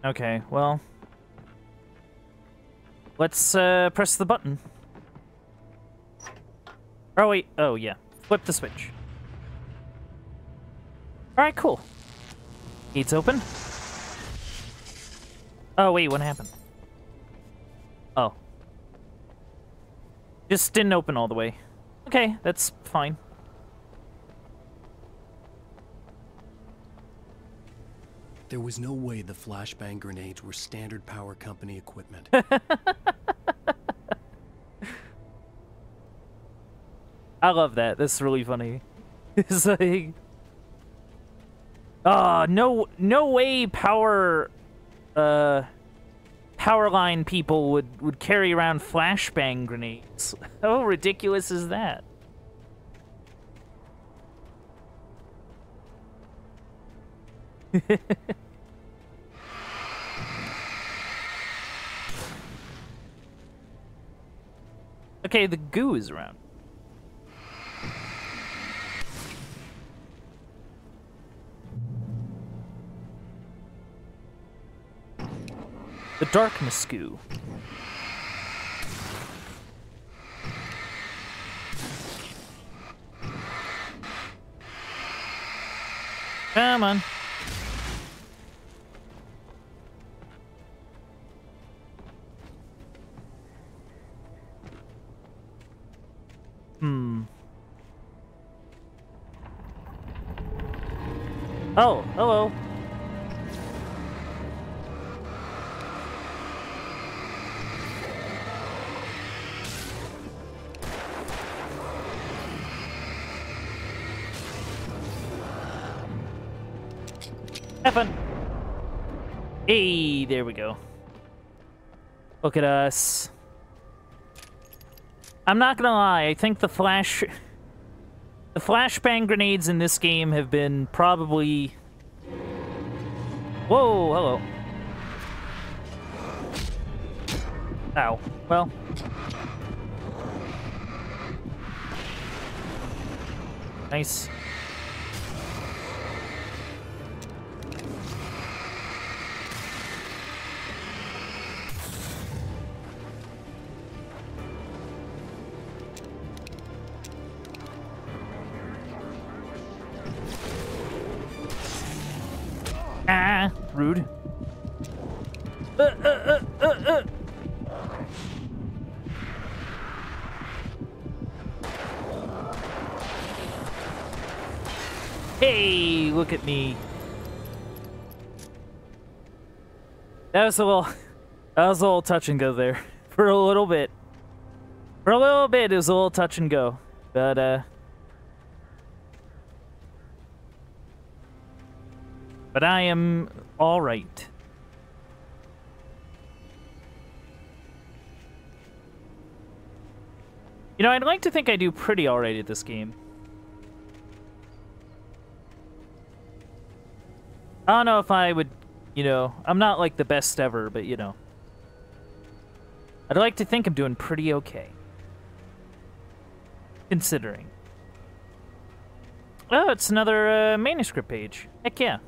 Okay, well... let's, press the button. Oh, wait. Oh, yeah. Flip the switch. Alright, cool. Gates open. Oh, wait, what happened? Oh. Just didn't open all the way. Okay, that's fine. There was no way the flashbang grenades were Standard Power Company equipment. I love that. That's really funny. It's like, no way power line people would carry around flashbang grenades. How ridiculous is that? Okay, the goo is around. The darkness goo. Come on. Oh, hello. Have fun. Hey, there we go. Look at us. I'm not gonna lie, I think the flashbang grenades in this game have been probably... Whoa, hello. Ow. Well. Nice. Ah, rude. Hey, look at me. That was a little touch and go there. For a little bit. For a little bit, it was a little touch and go. But, I am all right. You know, I'd like to think I do pretty all right at this game. I don't know if I would, you know, I'm not like the best ever, but you know. I'd like to think I'm doing pretty okay. Considering. Oh, it's another manuscript page. Heck yeah.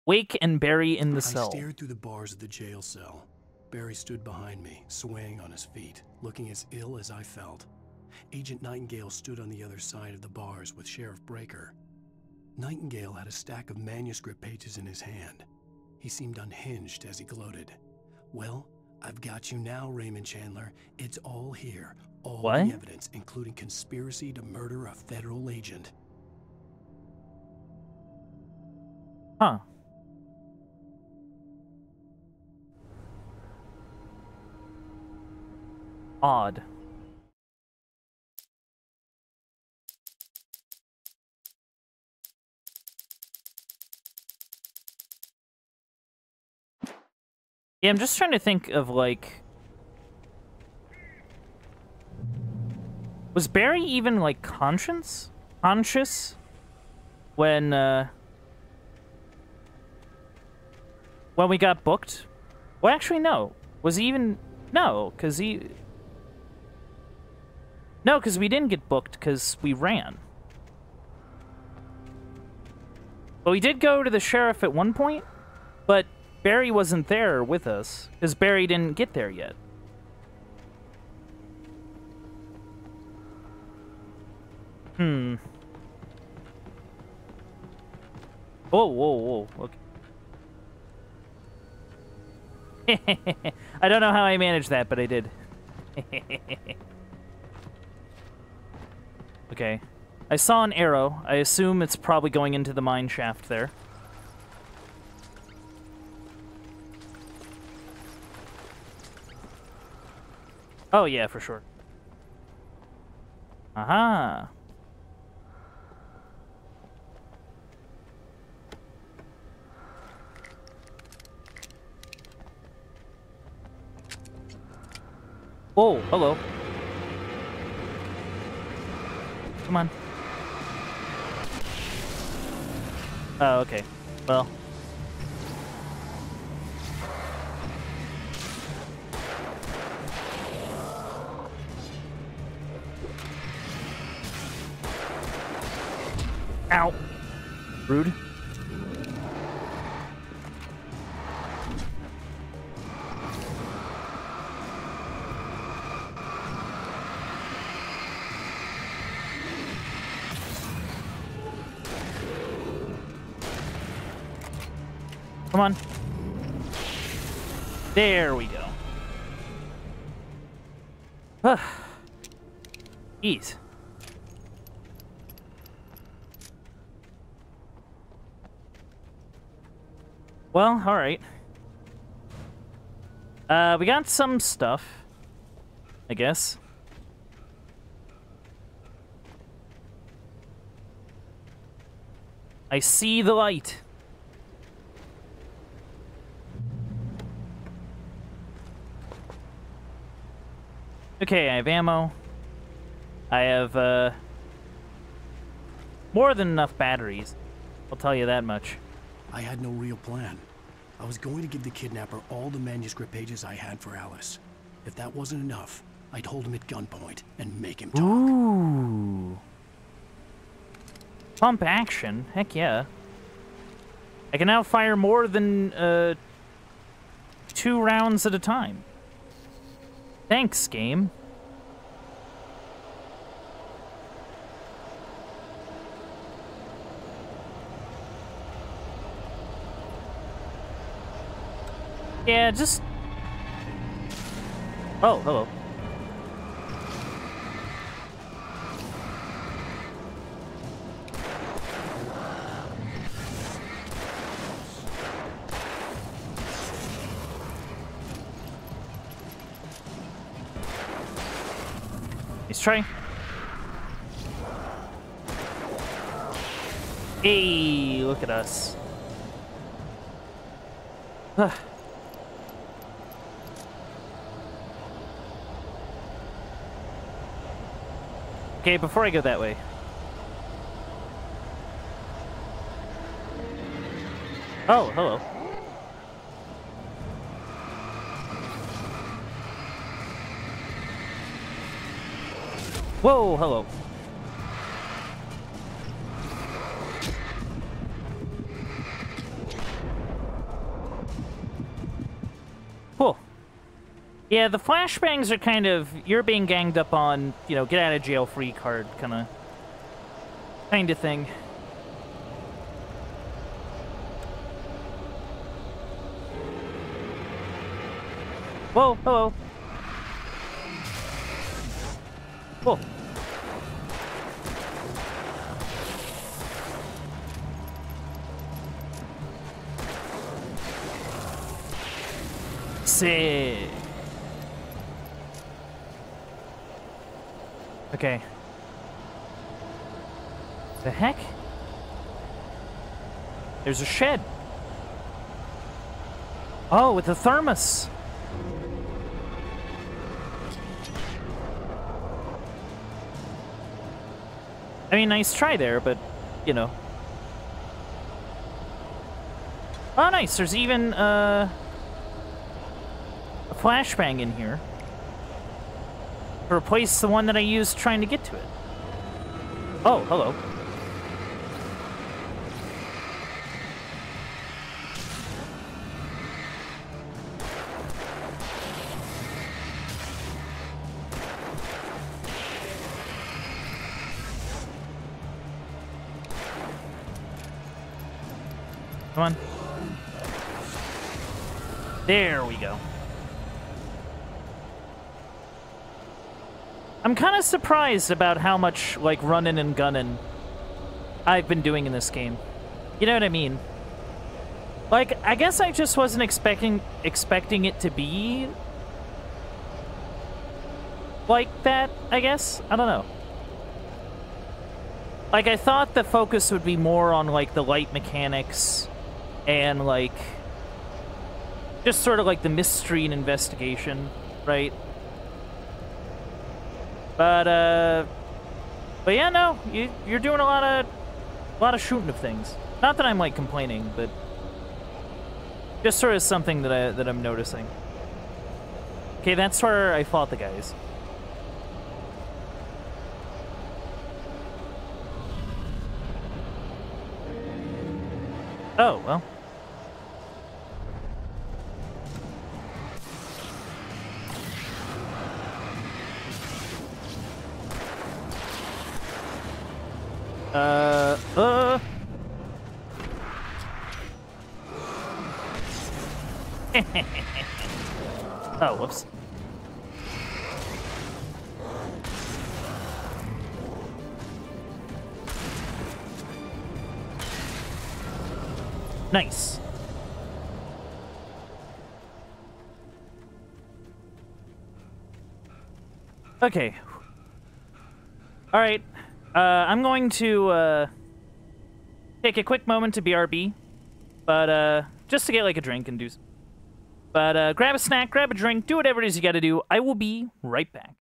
Wake and Barry in the cell. I stared through the bars of the jail cell. Barry stood behind me, swaying on his feet, looking as ill as I felt. Agent Nightingale stood on the other side of the bars with Sheriff Breaker. Nightingale had a stack of manuscript pages in his hand. He seemed unhinged as he gloated. Well, I've got you now, Raymond Chandler. It's all here. All the evidence, including conspiracy to murder a federal agent. Huh. Odd. Yeah, I'm just trying to think of, like... Was Barry even, like, conscious when we got booked? Well, actually, no. Was he even... No, because he... No, because we didn't get booked because we ran. But we did go to the sheriff at one point, but Barry wasn't there with us because Barry didn't get there yet. Whoa, whoa, whoa. Okay. I don't know how I managed that, but I did. Okay. I saw an arrow. I assume it's probably going into the mine shaft there. Oh, yeah, for sure. Aha! Oh, hello. Come on. Oh, okay. Well. Ow. Rude. Come on. There we go. Ease. Well, alright. We got some stuff, I guess. I see the light. Okay, I have ammo. I have, more than enough batteries. I'll tell you that much. I had no real plan. I was going to give the kidnapper all the manuscript pages I had for Alice. If that wasn't enough, I'd hold him at gunpoint and make him talk. Ooh. Pump action? Heck yeah. I can now fire more than, 2 rounds at a time. Thanks, game. Yeah, just... Oh, hello. Nice try. Hey, look at us. Okay, before I go that way. Oh, hello. Whoa, hello. Cool. Yeah, the flashbangs are kind of, you're being ganged up on, you know, get out of jail free card kind of thing. Whoa, hello. Cool. Sick. Okay. The heck? There's a shed. Oh, with a thermos. I mean, nice try there, but, you know. Oh, nice. There's even, a flashbang in here. To replace the one that I used trying to get to it. Oh, hello. Come on. There we go. I'm kind of surprised about how much, like, running and gunning I've been doing in this game. You know what I mean? Like, I guess I just wasn't expecting it to be like that, I guess? I don't know. Like, I thought the focus would be more on, like, the light mechanics and, like, just sort of like the mystery and investigation, right? But yeah, no, you're doing a lot of shooting of things. Not that I'm, like, complaining, but just sort of something that I'm noticing. Okay, that's where I fought the guys. Oh, well. Oh, whoops. Nice. Okay. All right. I'm going to take a quick moment to BRB, but just to get like a drink and do. But grab a snack, grab a drink, do whatever it is you got to do. I will be right back.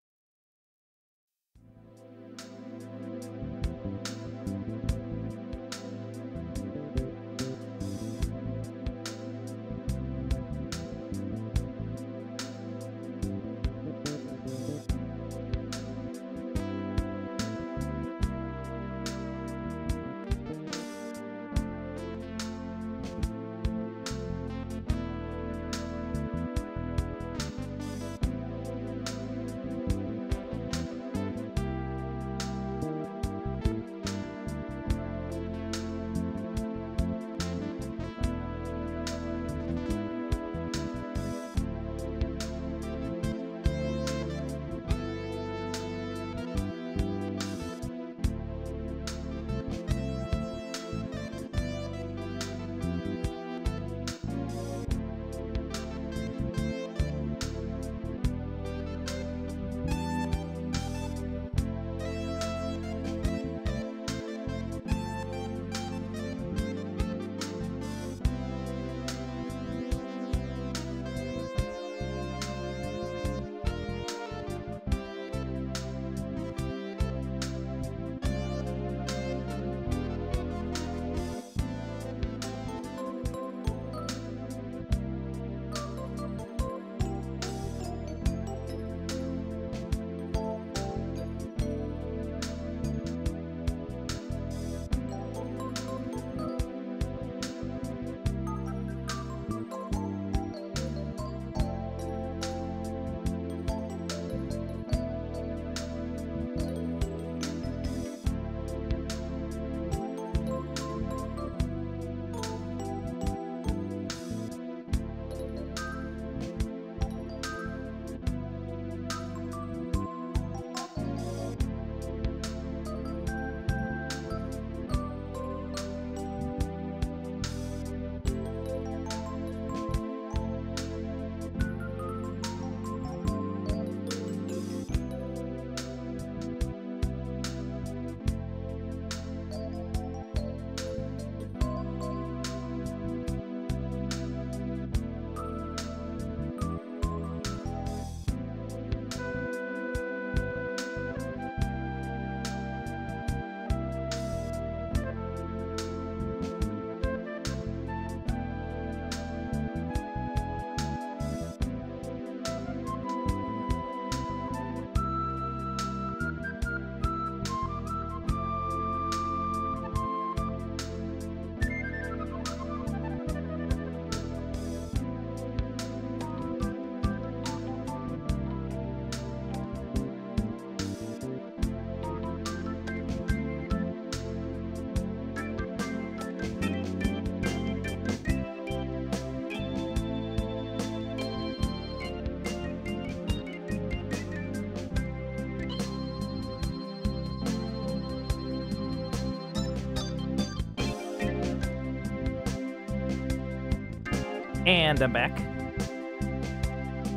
And I'm back.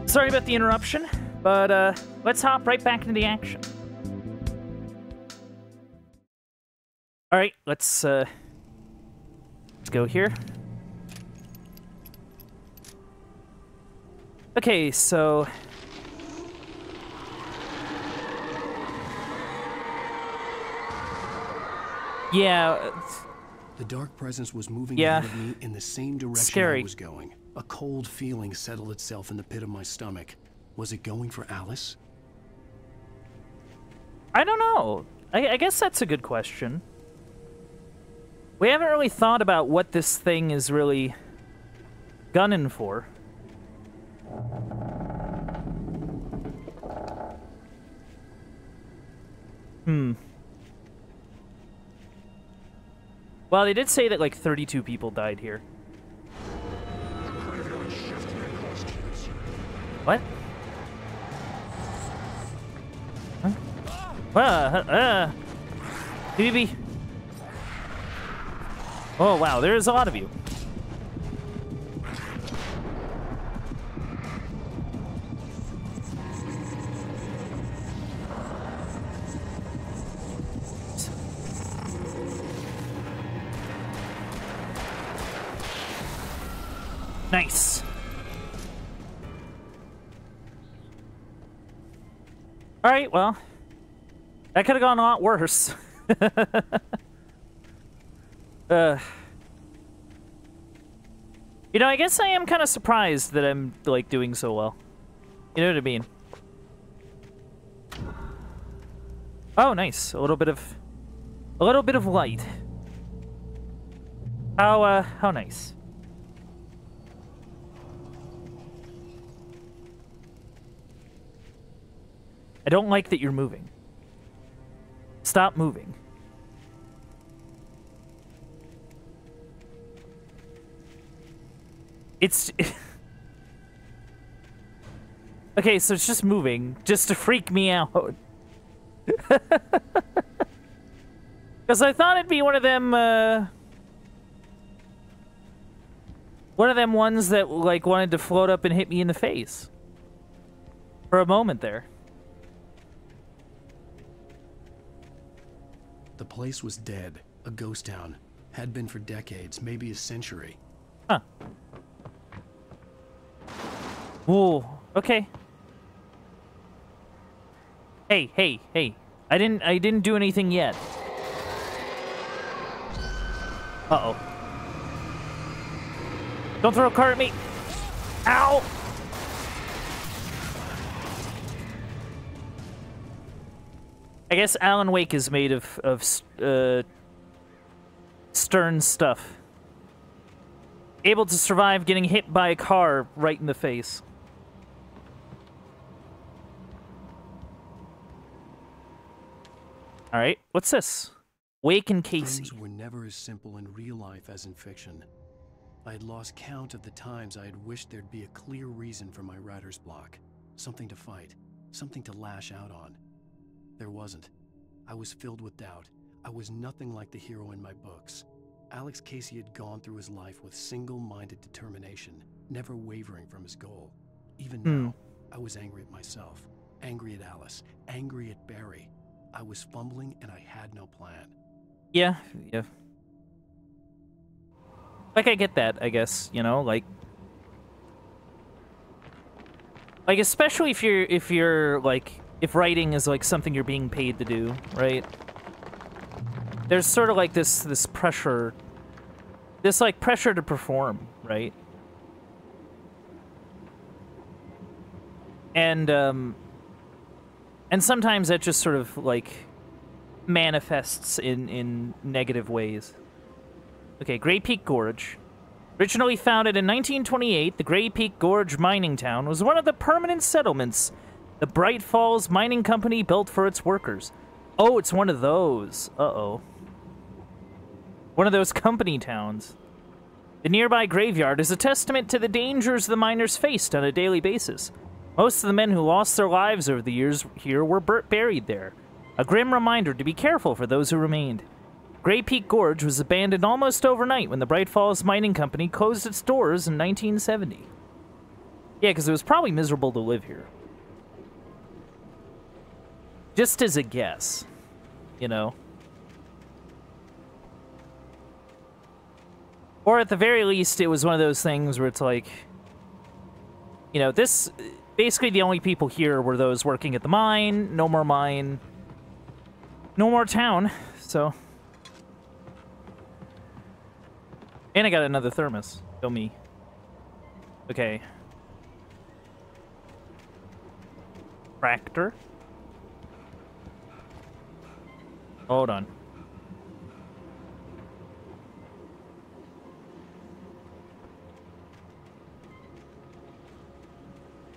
Sorry about the interruption, but let's hop right back into the action. All right, let's go here. Okay, so yeah. The dark presence was moving Yeah. ahead of me in the same direction Scary. I was going. A cold feeling settled itself in the pit of my stomach. Was it going for Alice? I don't know. I guess that's a good question. We haven't really thought about what this thing is really gunning for. Well, they did say that like 32 people died here. What? Huh? BB. Oh wow, there's a lot of you. Nice. All right, well, that could have gone a lot worse. You know, I guess I am kind of surprised that I'm like doing so well. You know what I mean? Oh, nice. A little bit of light. How nice. I don't like that you're moving. Stop moving. It's... Okay, so it's just moving, just to freak me out. Because I thought it'd be one of them ones that, like, wanted to float up and hit me in the face. For a moment there. The place was dead. A ghost town. Had been for decades, maybe a century. Huh. Whoa, okay. Hey. I didn't do anything yet. Uh-oh. Don't throw a car at me. Ow! I guess Alan Wake is made of stern stuff. Able to survive getting hit by a car right in the face. All right, what's this? Wake and Casey. Things were never as simple in real life as in fiction. I had lost count of the times I had wished there'd be a clear reason for my writer's block. Something to fight, something to lash out on. There wasn't. I was filled with doubt. I was nothing like the hero in my books. Alex Casey had gone through his life with single-minded determination, never wavering from his goal. Even now, I was angry at myself, angry at Alice, angry at Barry. I was fumbling and I had no plan. Yeah. Like, I get that, I guess, you know, like especially if you're like, if writing is like something you're being paid to do, right? There's sort of like this pressure, like pressure to perform, right? And sometimes that just sort of like manifests in negative ways. Okay, Gray Peak Gorge. Originally founded in 1928, the Gray Peak Gorge mining town was one of the permanent settlements the Bright Falls Mining Company built for its workers. Oh, it's one of those. Uh-oh. One of those company towns. The nearby graveyard is a testament to the dangers the miners faced on a daily basis. Most of the men who lost their lives over the years here were buried there. A grim reminder to be careful for those who remained. Grey Peak Gorge was abandoned almost overnight when the Bright Falls Mining Company closed its doors in 1970. Yeah, because it was probably miserable to live here. Just as a guess, you know? Or at the very least, it was one of those things where it's like, you know, this... Basically, the only people here were those working at the mine. No more mine. No more town, so... And I got another thermos. Go me. Okay. Tractor. Hold on.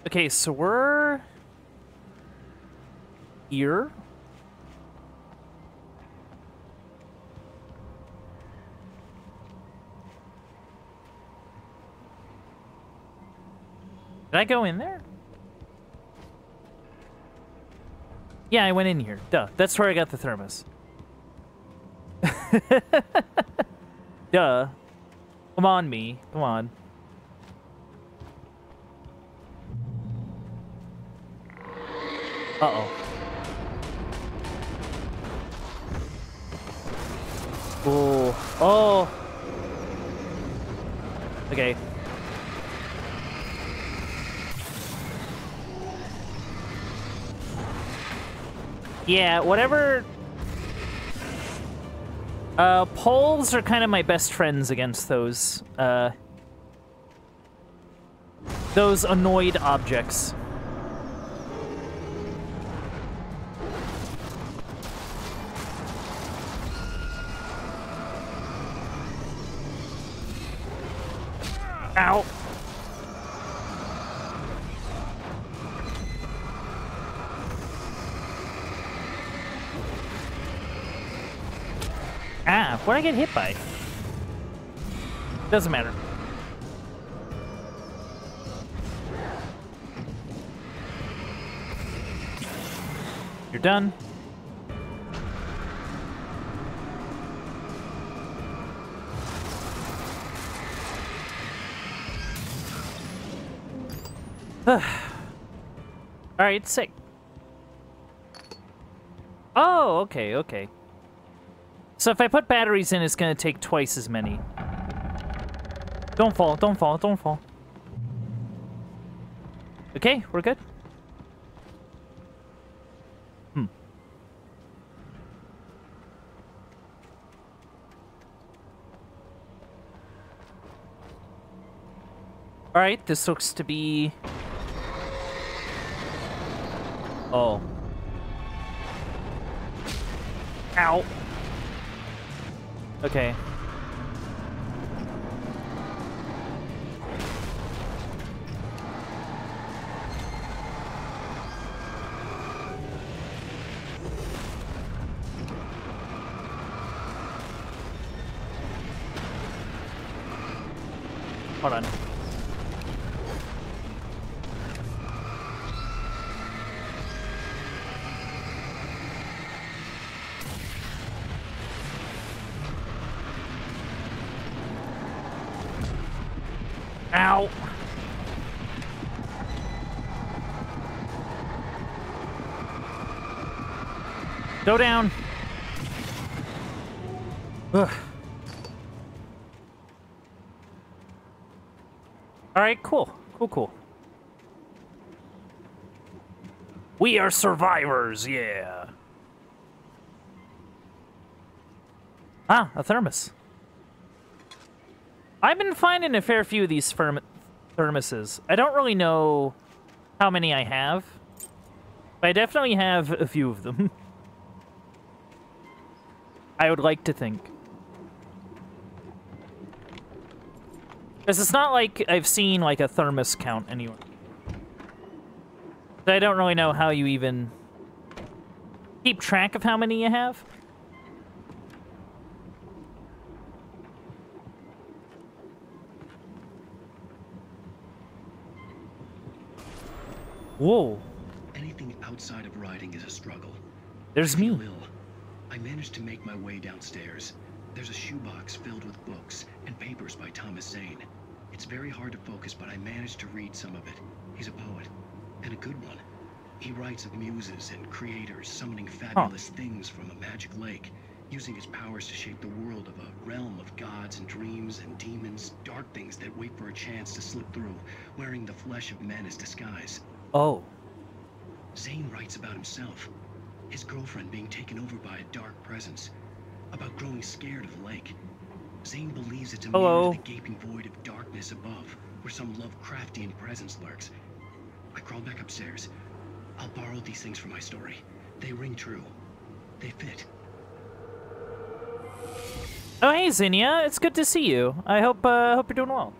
Okay, so we're here. Did I go in there? Yeah, I went in here. Duh. That's where I got the thermos. Duh. Come on, me. Come on. Uh-oh. Oh. Oh. Okay. Yeah, whatever... poles are kind of my best friends against those annoyed objects. Ow. Ah, what'd I get hit by? Doesn't matter. You're done. Alright, sick. Oh, okay, okay. So if I put batteries in, it's gonna take twice as many. Don't fall, don't fall, don't fall. Okay, we're good. Alright, this looks to be... Oh. Ow. Okay. Hold on. Ow. Go down. Ugh. All right, cool. Cool, cool. We are survivors, yeah. Ah, a thermos. I've been finding a fair few of these thermoses. I don't really know how many I have, but I definitely have a few of them. I would like to think. Because it's not like I've seen, like, a thermos count anywhere. So I don't really know how you even keep track of how many you have. Whoa. Anything outside of riding is a struggle. There's me. Ill. I managed to make my way downstairs. There's a shoebox filled with books and papers by Thomas Zane. It's very hard to focus, but I managed to read some of it. He's a poet, and a good one. He writes of muses and creators summoning fabulous things from a magic lake, using his powers to shape the world of a realm of gods and dreams and demons, dark things that wait for a chance to slip through, wearing the flesh of men as disguise. Oh. Zane writes about himself, his girlfriend being taken over by a dark presence, about growing scared of the lake. Zane believes it's a mirror to the gaping void of darkness above, where some Lovecraftian presence lurks. I crawled back upstairs. I'll borrow these things for my story. They ring true. They fit. Oh, hey, Zinnia. It's good to see you. I hope you're doing well.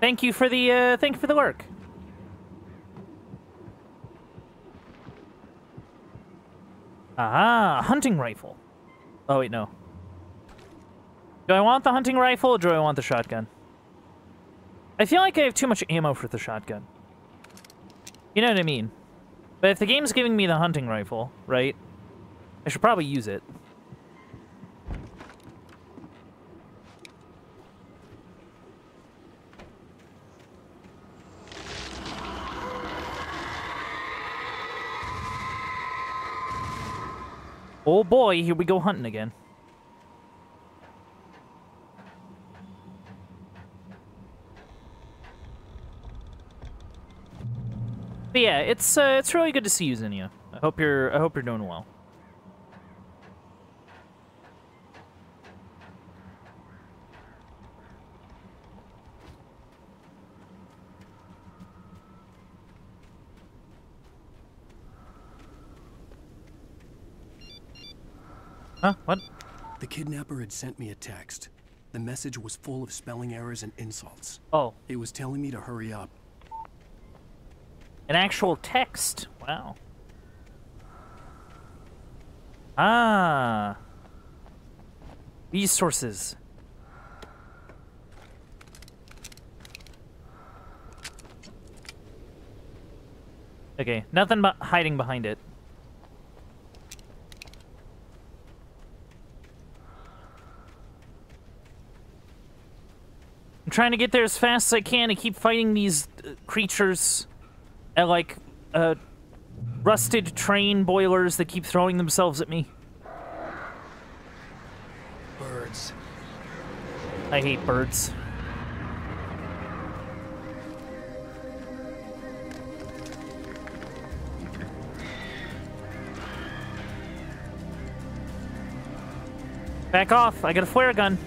Thank you for the work. Ah, hunting rifle. Oh, wait, no. Do I want the hunting rifle or do I want the shotgun? I feel like I have too much ammo for the shotgun. You know what I mean? But if the game's giving me the hunting rifle, right? I should probably use it. Oh boy, here we go hunting again. But yeah, it's really good to see you, Zinnia. I hope you're doing well. Huh? What? The kidnapper had sent me a text. The message was full of spelling errors and insults. Oh. It was telling me to hurry up. An actual text. Wow. Ah. Resources. Okay, nothing but hiding behind it. I'm trying to get there as fast as I can to keep fighting these creatures at, like, rusted train boilers that keep throwing themselves at me. Birds. I hate birds. Back off, I got a flare gun.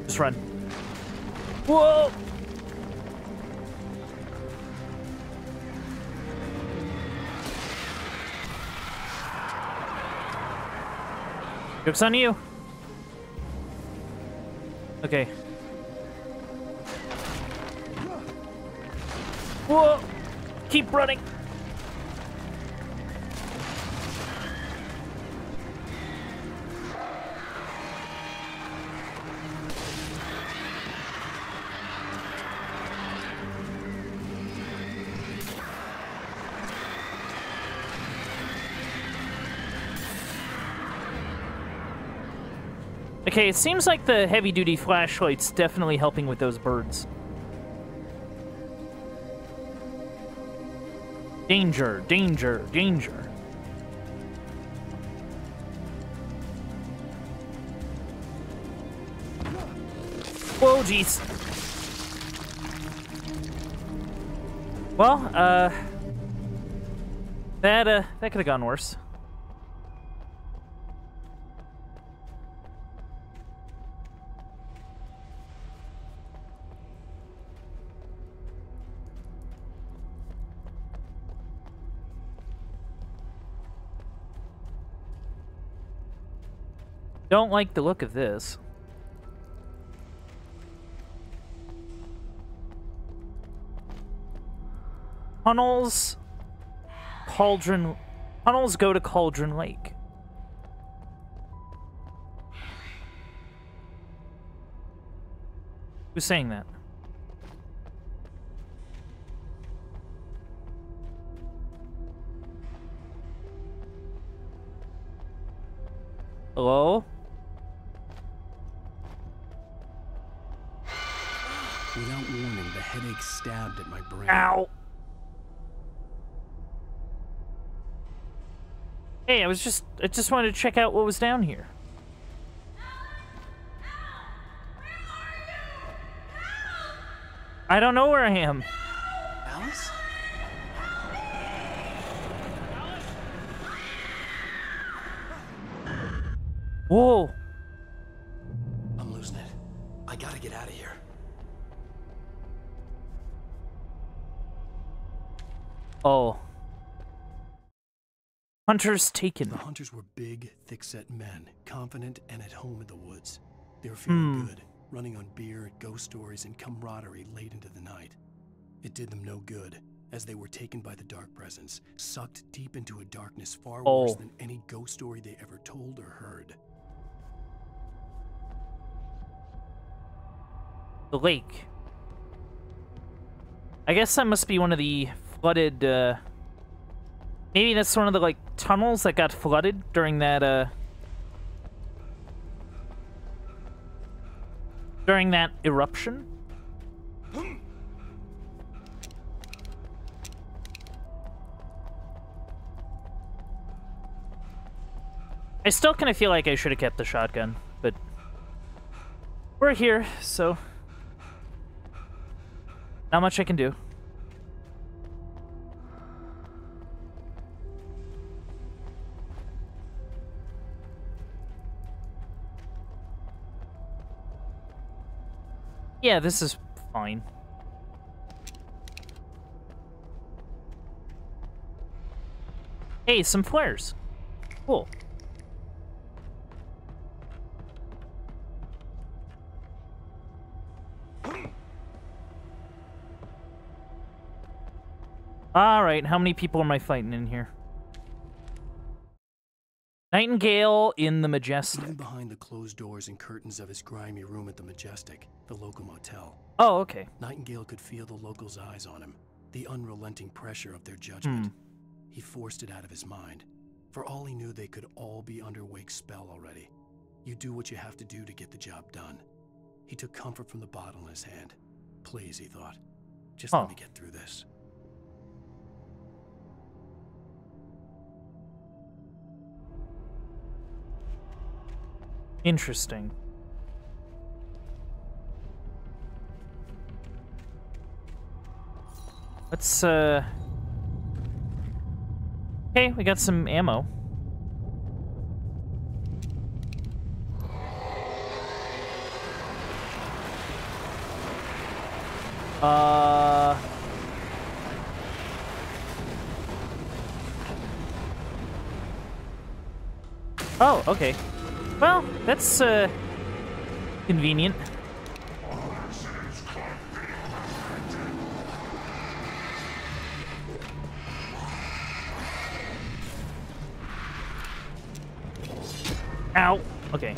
Just run. Whoa! Joke's on you. Okay. Whoa! Keep running. Okay, it seems like the heavy-duty flashlight's definitely helping with those birds. Danger, danger, danger. Whoa, jeez. Well, that could have gone worse. Don't like the look of this. Tunnels go to Cauldron Lake. Who's saying that? Hello? Without warning, the headache stabbed at my brain. Ow! Hey, I just wanted to check out what was down here. I don't know where I am. Alice? Whoa. I'm losing it. I gotta get out of here. Oh. Hunters taken. The hunters were big, thick-set men, confident and at home in the woods. They were feeling good, running on beer, ghost stories, and camaraderie late into the night. It did them no good, as they were taken by the dark presence, sucked deep into a darkness far worse than any ghost story they ever told or heard. The lake. I guess that must be one of the flooded, maybe that's one of the, like, tunnels that got flooded during that, during that eruption? I still kind of feel like I should have kept the shotgun, but we're here, so not much I can do. Yeah, this is fine. Hey, some flares. Cool. Alright, how many people am I fighting in here? Nightingale in the Majestic. Even behind the closed doors and curtains of his grimy room at the Majestic, the local motel. Oh, okay. Nightingale could feel the locals' eyes on him, the unrelenting pressure of their judgment. He forced it out of his mind. For all he knew, they could all be under Wake's spell already. You do what you have to do to get the job done. He took comfort from the bottle in his hand. Please, he thought. Just let me get through this. Interesting. Let's, okay, we got some ammo. Oh, okay. Well, that's, convenient. Ow. Okay.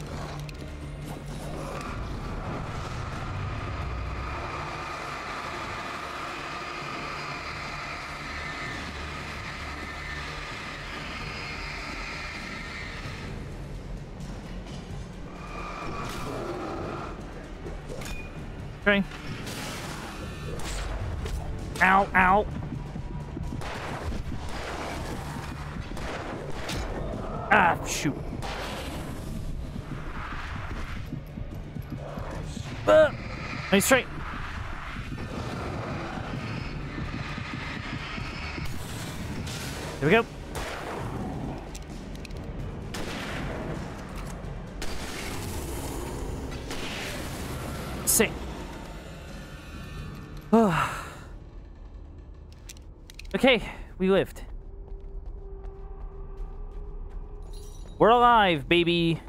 Okay. Ow, ow. Ah, shoot. Nice straight. There we go. Sick. Okay, we lived. We're alive, baby.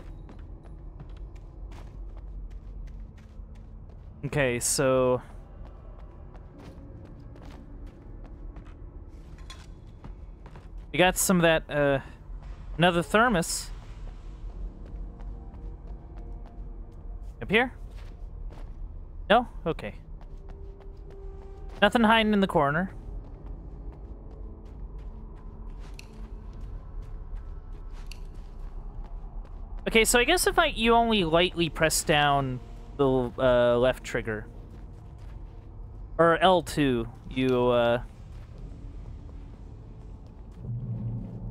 Okay, so we got some of that, another thermos. Up here? No? Okay. Nothing hiding in the corner. Okay, so I guess if you only lightly press down the left trigger, or L2, you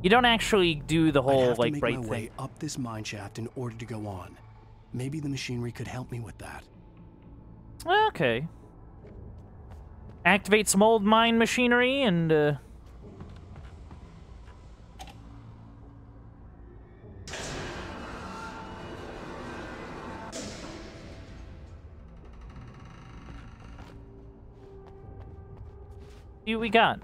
don't actually do the whole like right I have to make my thing. way up this mine shaft in order to go on. Maybe the machinery could help me with that. Okay. Activate some old mine machinery and see what we got.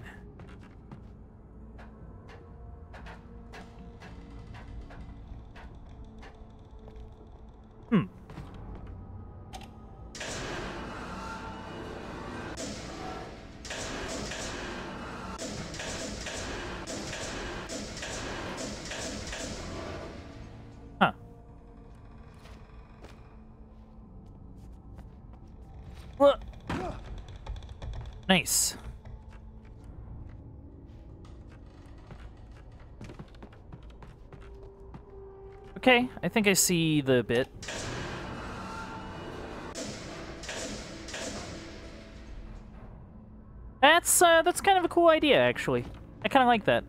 Huh. Look. Nice. Okay, I think I see the bit. That's kind of a cool idea, actually. I kind of like that.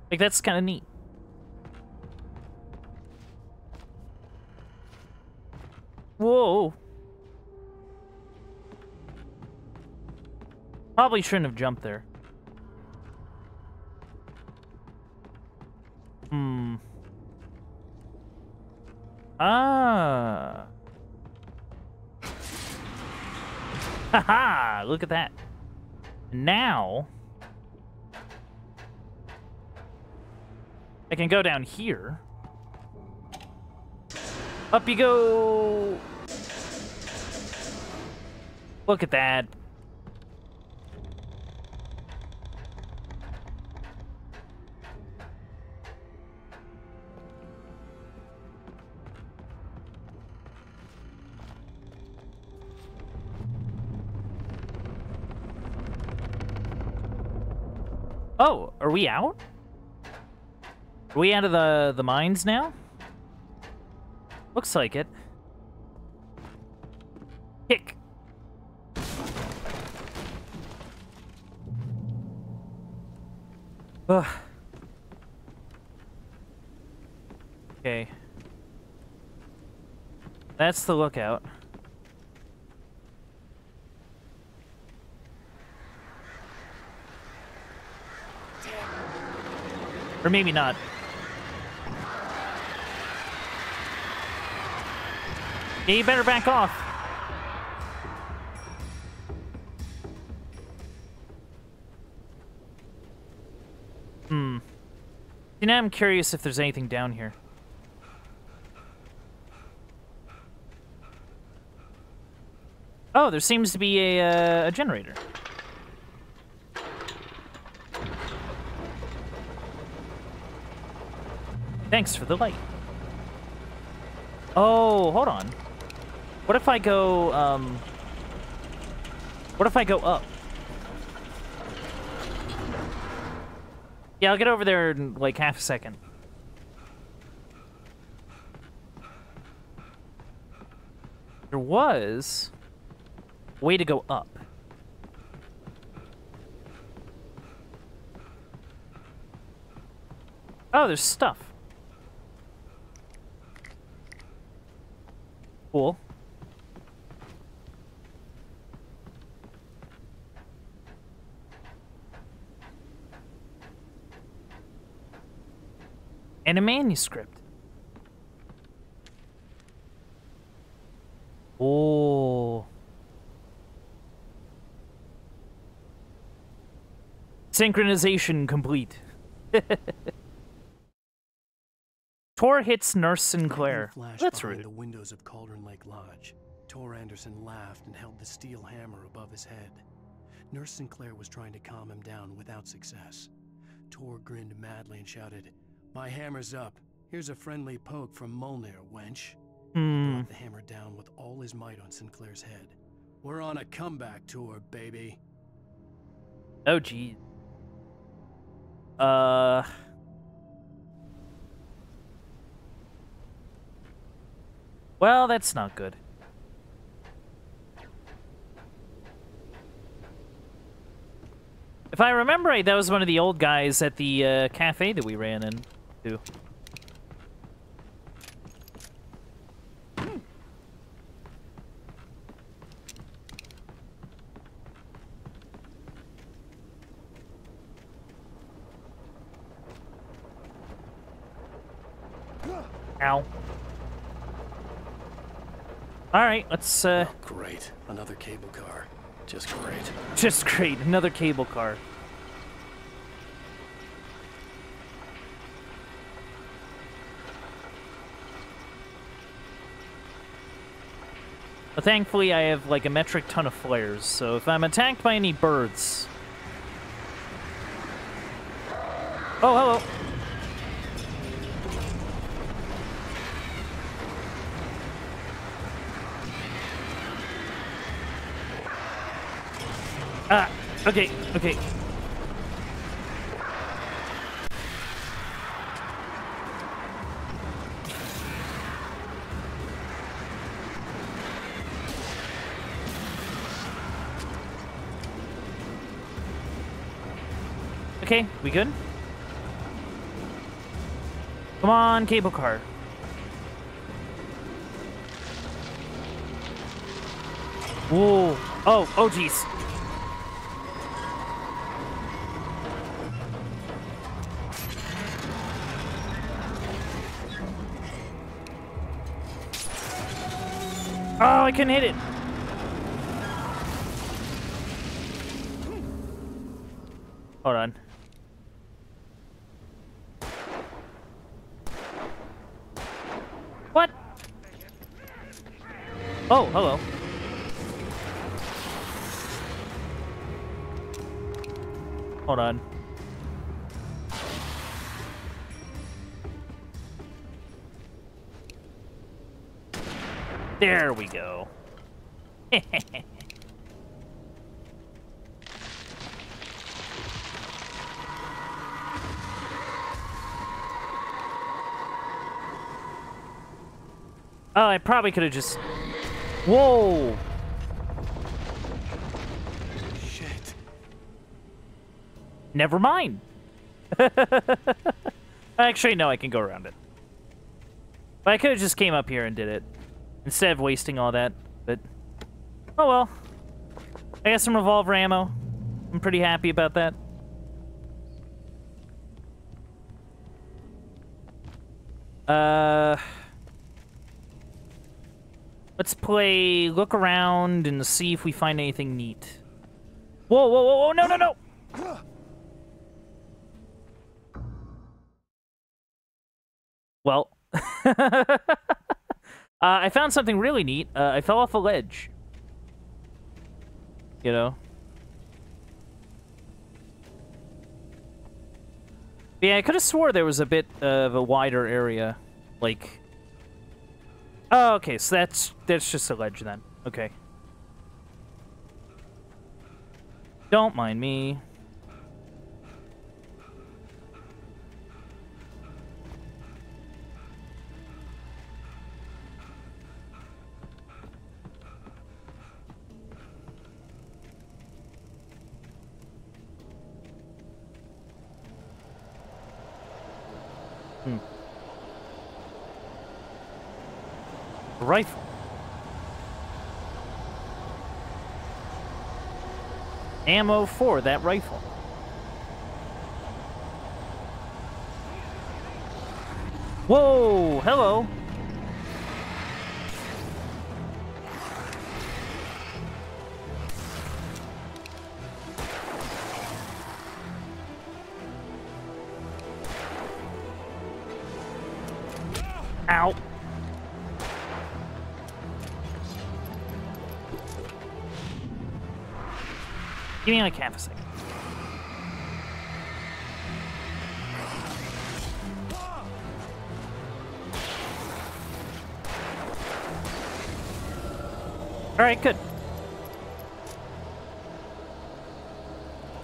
Like, that's kind of neat. Whoa. Probably shouldn't have jumped there. Ah. Haha, look at that. Now I can go down here. Up you go. Look at that. Oh, are we out? Are we out of the mines now? Looks like it. Kick. Ugh. Okay. That's the lookout. Or maybe not. Yeah, you better back off. You know, I'm curious if there's anything down here. Oh, there seems to be a generator. Thanks for the light. Oh, hold on. What if I go, what if I go up? Yeah, I'll get over there in like half a second. There was a way to go up. Oh, there's stuff. Cool. And a manuscript. Oh. Synchronization complete. Tor hits Nurse Sinclair. That's rude. The windows of Cauldron Lake Lodge. Tor Anderson laughed and held the steel hammer above his head. Nurse Sinclair was trying to calm him down without success. Tor grinned madly and shouted, "My hammer's up. Here's a friendly poke from Molnir, wench." He brought the hammer down with all his might on Sinclair's head. "We're on a comeback tour, baby." Oh, gee. Well, that's not good. If I remember right, that was one of the old guys at the cafe that we ran into. Ow. Alright, let's, Oh, great. Another cable car. Just great. Just great. Another cable car. But thankfully, I have, like, a metric ton of flares, so if I'm attacked by any birds... Oh, hello. Ah, okay, okay. Okay, we good? Come on, cable car. Whoa. Oh, jeez. Oh, I couldn't hit it. Hold on. What? Oh, hello. Hold on. There we go. Oh, I probably could have just... Whoa! Shit. Never mind. Actually, no, I can go around it. But I could have just came up here and did it. Instead of wasting all that, but... Oh well. I got some revolver ammo. I'm pretty happy about that. Let's play look around and see if we find anything neat. Whoa, whoa, whoa, whoa, no, no, no! Well... I found something really neat. I fell off a ledge. You know? Yeah, I could have swore there was a bit of a wider area. Like... Oh, okay, so that's just a ledge then. Okay. Don't mind me. Rifle. Ammo for that rifle. Whoa, hello. Ow. Give me like half a second. All right, good.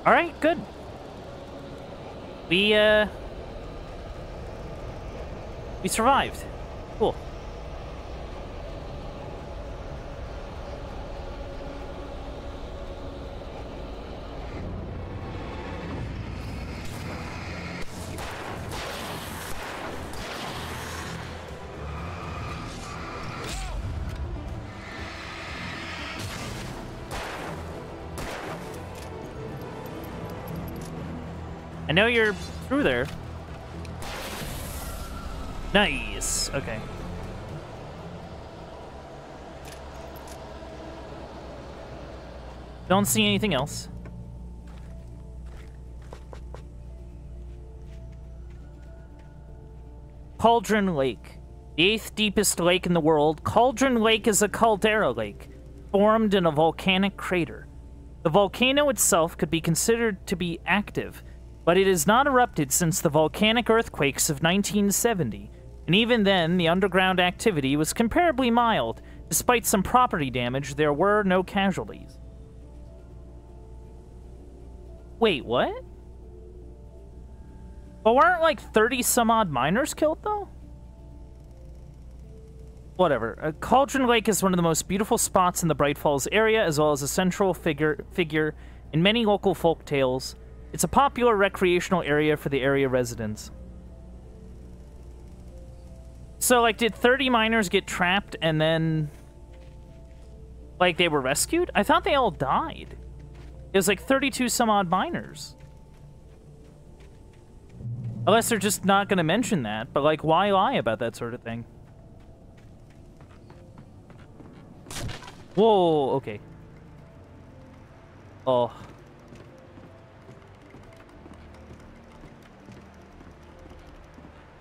All right, good. We survived. Cool. I know you're through there. Nice. Okay. Don't see anything else. Cauldron Lake. The 8th deepest lake in the world, Cauldron Lake is a caldera lake, formed in a volcanic crater. The volcano itself could be considered to be active, but it has not erupted since the volcanic earthquakes of 1970, and even then, the underground activity was comparably mild. Despite some property damage, there were no casualties. Wait, what? But weren't like 30-some-odd miners killed, though? Whatever. Cauldron Lake is one of the most beautiful spots in the Bright Falls area, as well as a central figure in many local folk tales. It's a popular recreational area for the area residents. So, like, did 30 miners get trapped and then, like, they were rescued? I thought they all died. It was like 32 some odd miners. Unless they're just not going to mention that, but, like, why lie about that sort of thing? Whoa, okay. Oh.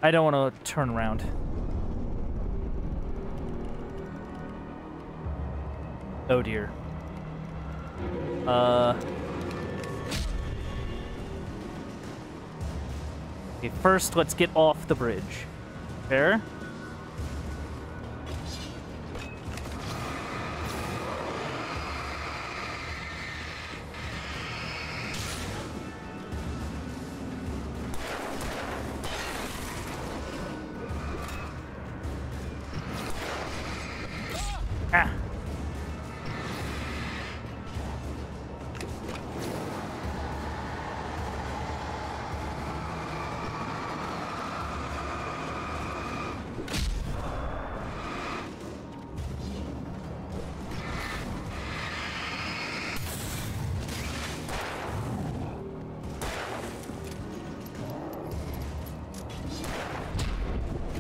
I don't want to turn around. Oh dear. Okay, first let's get off the bridge. There. Ah.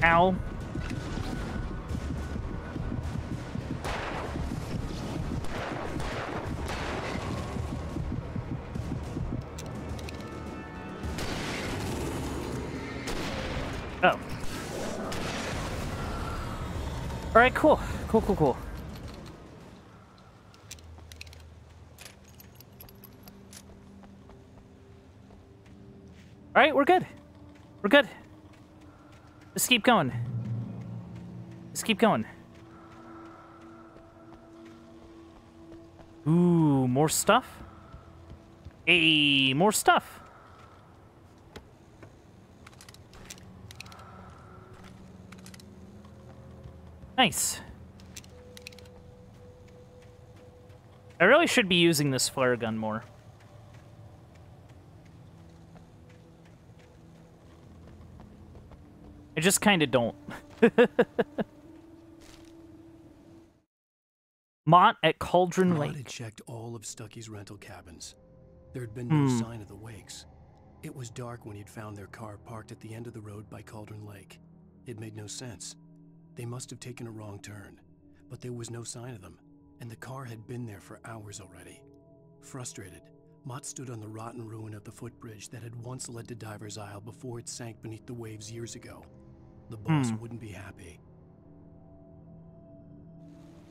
Ow. Oh. Alright, cool. Cool. Alright, we're good. We're good. Just keep going. Just keep going. Ooh, more stuff? Hey, more stuff. Nice. I really should be using this flare gun more. I just kind of don't. Mott at Cauldron Lake. Mott had checked all of Stucky's rental cabins. There had been no sign of the Wakes. It was dark when he'd found their car parked at the end of the road by Cauldron Lake. It made no sense. They must have taken a wrong turn, but there was no sign of them, and the car had been there for hours already. Frustrated, Mott stood on the rotten ruin of the footbridge that had once led to Diver's Isle before it sank beneath the waves years ago. The boss wouldn't be happy.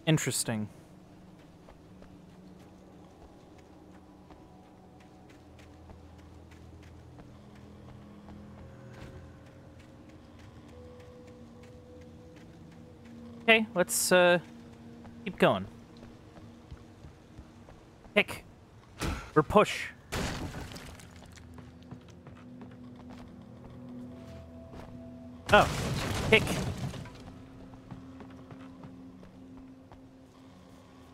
Interesting. Okay, let's keep going. Kick. Or push. Oh, kick.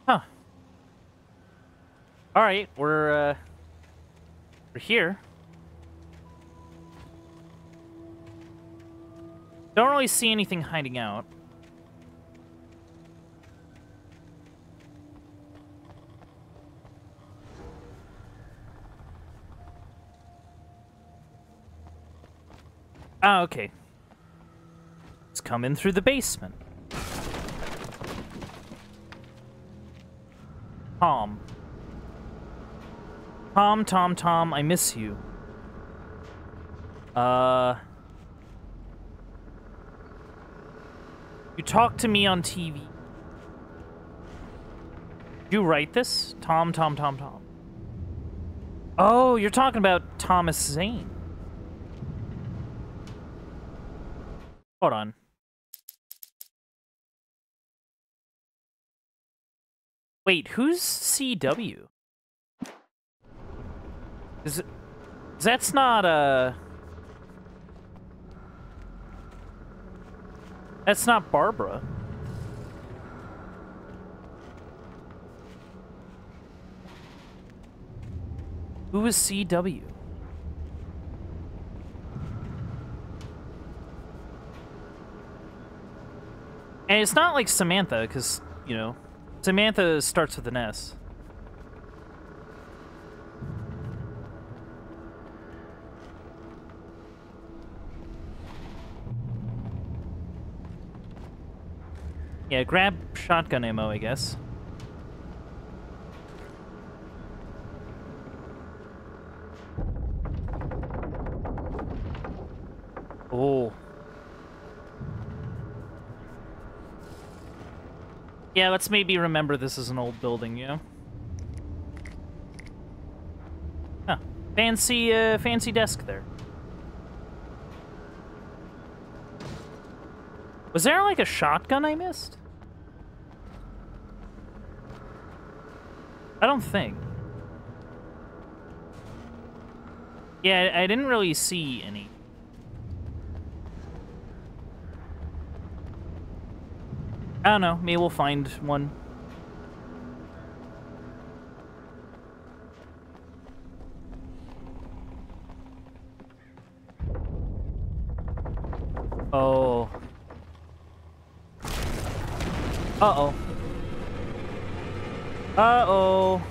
Huh. All right, we're here. Don't really see anything hiding out. Ah, okay. It's coming through the basement. Tom. Tom, I miss you. You talked to me on TV. Did you write this? Tom. Oh, you're talking about Thomas Zane. Hold on. Wait, who's CW? That's not that's not Barbara. Who is CW? And it's not like Samantha, because, you know, Samantha starts with an S. Yeah, grab shotgun ammo, I guess. Oh. Yeah, let's maybe remember this is an old building, you know? Huh. Fancy desk there. Was there, like, a shotgun I missed? I don't think. Yeah, I didn't really see any. I don't know, maybe we'll find one. Oh. Uh-oh. Uh-oh.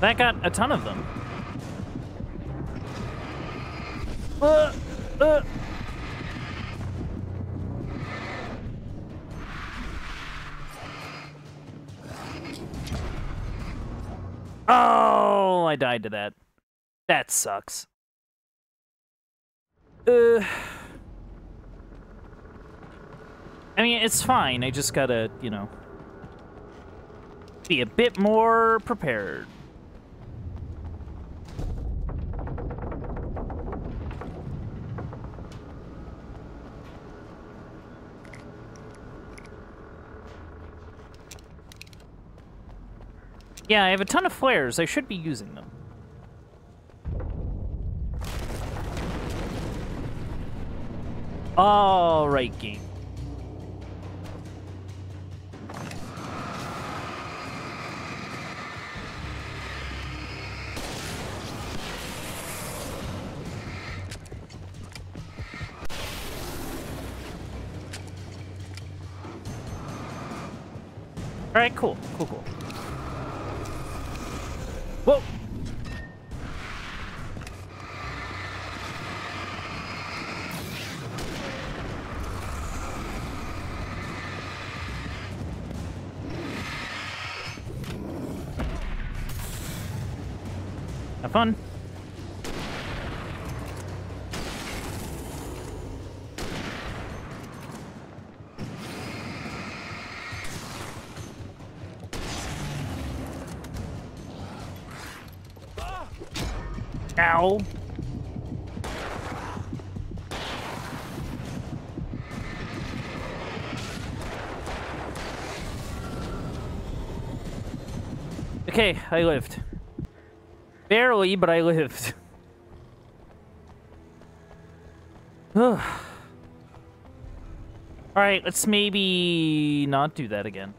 That got a ton of them. Oh, I died to that. That sucks. I mean, it's fine. I just gotta, you know, be a bit more prepared. Yeah, I have a ton of flares. I should be using them. All right, game. All right, cool. Whoa! Have fun. Ow. Okay, I lived. Barely, but I lived. Alright, let's maybe not do that again.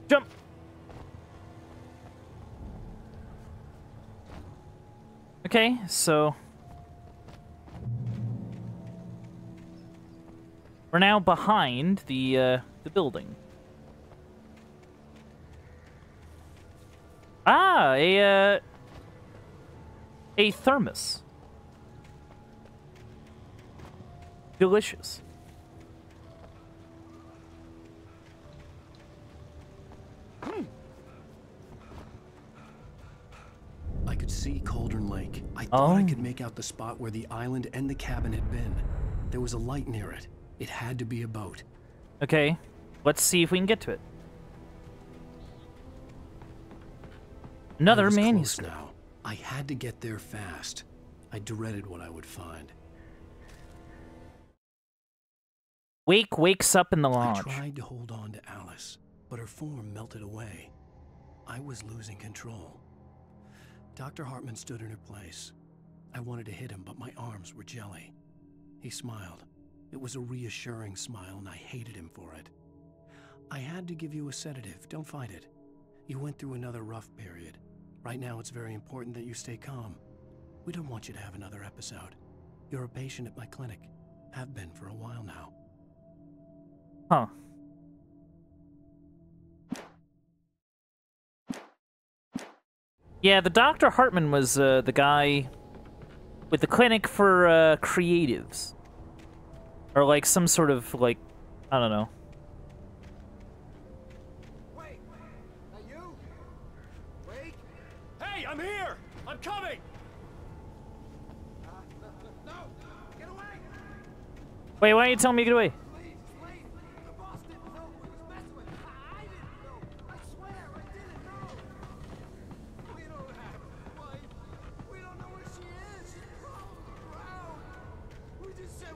Jump! Okay, so... we're now behind the building. Ah, a thermos. Delicious. I could see Cauldron Lake. I thought I could make out the spot where the island and the cabin had been. There was a light near it. It had to be a boat. Okay, let's see if we can get to it. Another manuscript. Now. I had to get there fast. I dreaded what I would find. Wake wakes up in the lodge. I tried to hold on to Alice, but her form melted away. I was losing control. Dr. Hartman stood in her place. I wanted to hit him, but my arms were jelly. He smiled. It was a reassuring smile, and I hated him for it. I had to give you a sedative. Don't fight it. You went through another rough period. Right now, it's very important that you stay calm. We don't want you to have another episode. You're a patient at my clinic. Have been for a while now. Huh. Yeah, the Dr. Hartman was the guy with the clinic for creatives. Or like some sort of like, I don't know. Wait, are you? Wait. Hey, I'm here. I'm coming. No, get away. Wait, why are you telling me to get away?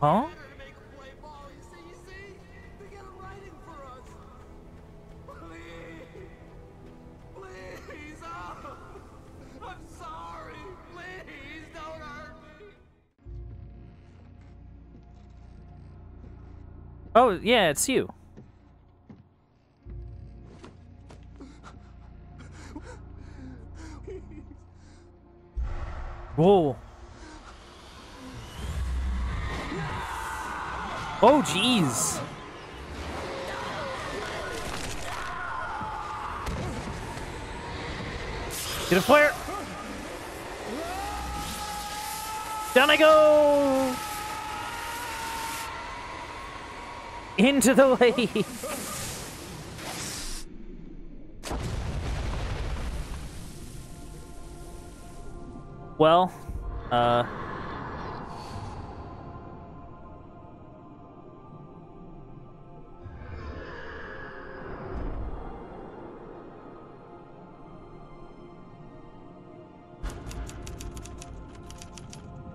Huh? Oh, yeah, it's you. Whoa. Oh, jeez. Get a flare. Down I go. Into the lake. Well,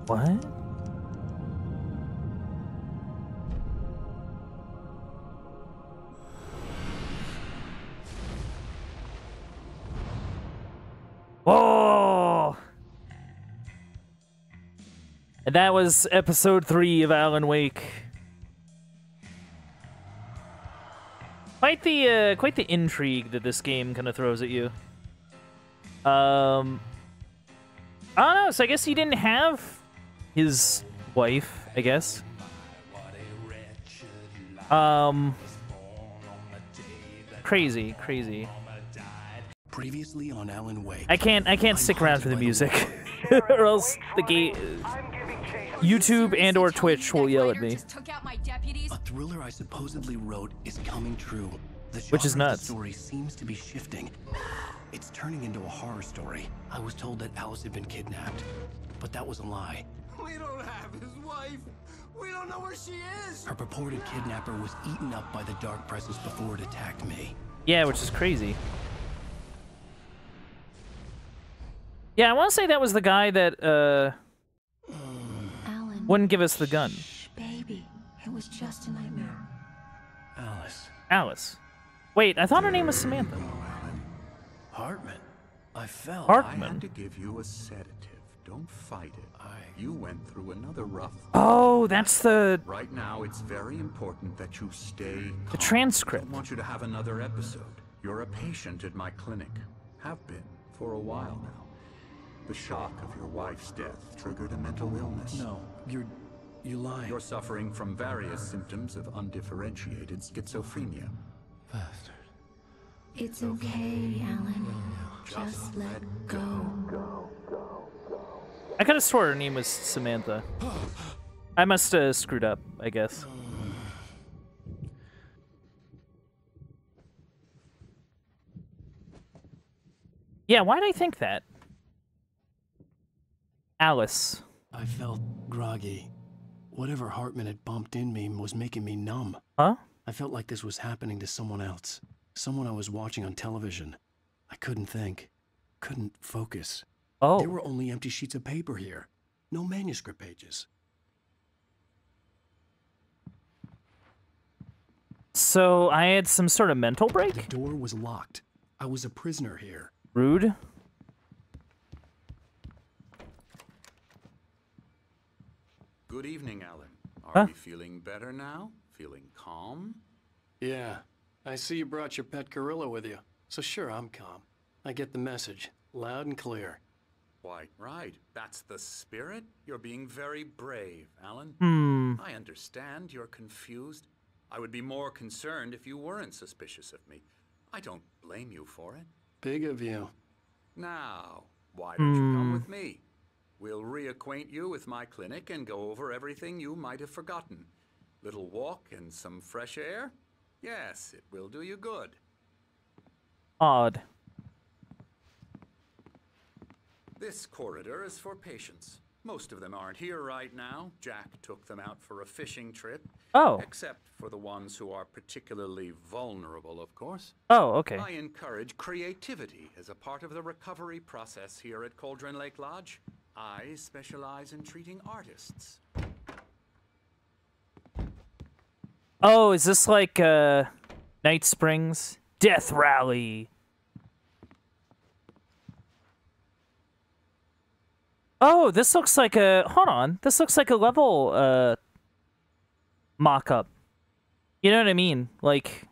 what? Whoa! And that was episode 3 of Alan Wake. Quite the intrigue that this game kind of throws at you. I don't know. So I guess he didn't have his wife, I guess. Crazy. Previously on Alan Wake. I can't stick around for the music, or else the game, YouTube and or Twitch will yell at me. A thriller I supposedly wrote is coming true. The Which is nuts. The story seems to be shifting. It's turning into a horror story. I was told that Alice had been kidnapped, but that was a lie. We don't have his wife. We don't know where she is. Her purported kidnapper was eaten up by the dark presence before it attacked me. Yeah, which is crazy. Yeah, I want to say that was the guy that Alan, wouldn't give us the gun. baby, it was just a nightmare. Alice. Alice. Wait, I thought her name was Samantha. Hartman. I fell. I had to give you a sedative. Don't fight it. You went through another rough... Oh, that's the... Right now, it's very important that you stay calm. The transcript. I don't want you to have another episode. You're a patient at my clinic. Have been for a while now. The shock of your wife's death triggered a mental illness. No, you lie. You're suffering from various symptoms of undifferentiated schizophrenia. Bastard. It's okay, Alan. Just let go. I could have swore her name was Samantha. I must have screwed up, I guess. Yeah, why'd I think that? Alice. I felt groggy. Whatever Hartman had bumped in me was making me numb. Huh? I felt like this was happening to someone else. Someone I was watching on television. I couldn't think. Couldn't focus. Oh. There were only empty sheets of paper here. No manuscript pages. So I had some sort of mental break? The door was locked. I was a prisoner here. Rude. Good evening, Alan. Are you feeling better now? Feeling calm? Yeah. I see you brought your pet gorilla with you. So sure, I'm calm. I get the message. Loud and clear. Quite right. That's the spirit. You're being very brave, Alan. I understand you're confused. I would be more concerned if you weren't suspicious of me. I don't blame you for it. Big of you. Now, why don't you come with me? We'll reacquaint you with my clinic and go over everything you might have forgotten. Little walk and some fresh air? Yes, it will do you good. Odd. This corridor is for patients. Most of them aren't here right now. Jack took them out for a fishing trip. Oh. Except for the ones who are particularly vulnerable, of course. Oh, okay. I encourage creativity as a part of the recovery process here at Cauldron Lake Lodge. I specialize in treating artists. Oh, is this like Night Springs? Death Rally. Oh, this looks like a... Hold on. This looks like a level mock-up. You know what I mean? Like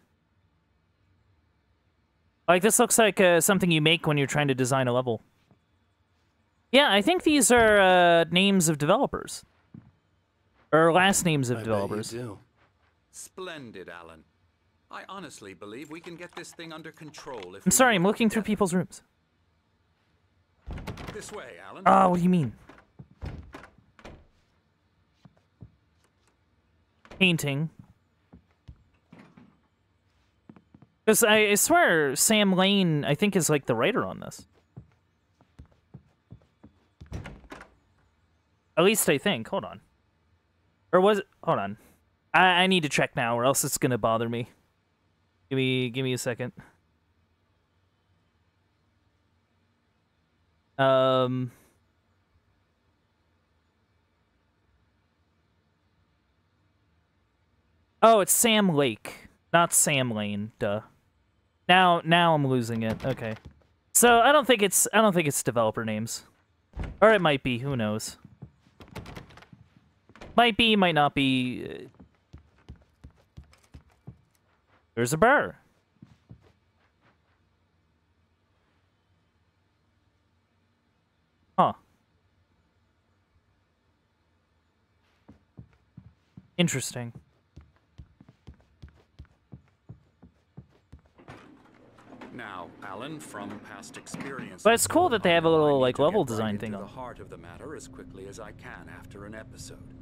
this looks like something you make when you're trying to design a level. Yeah, I think these are names of developers. Or last names of developers. Bet you do. Splendid, Alan. I honestly believe we can get this thing under control if I'm sorry, I'm looking through people's rooms. This way, Alan. What do you mean? Painting. Because I swear Sam Lane, I think, is like the writer on this. At least I think. Hold on. Or was it? Hold on. I need to check now, or else it's gonna bother me. Give me a second. Oh, it's Sam Lake, not Sam Lane. Duh. Now I'm losing it. Okay. So I don't think it's developer names, or it might be. Who knows? Might be, might not be. There's a burr. Huh. Interesting. Now, Alan, from past experience. But it's cool that they have a little like level design thing on. The heart of the matter as quickly as I can after an episode.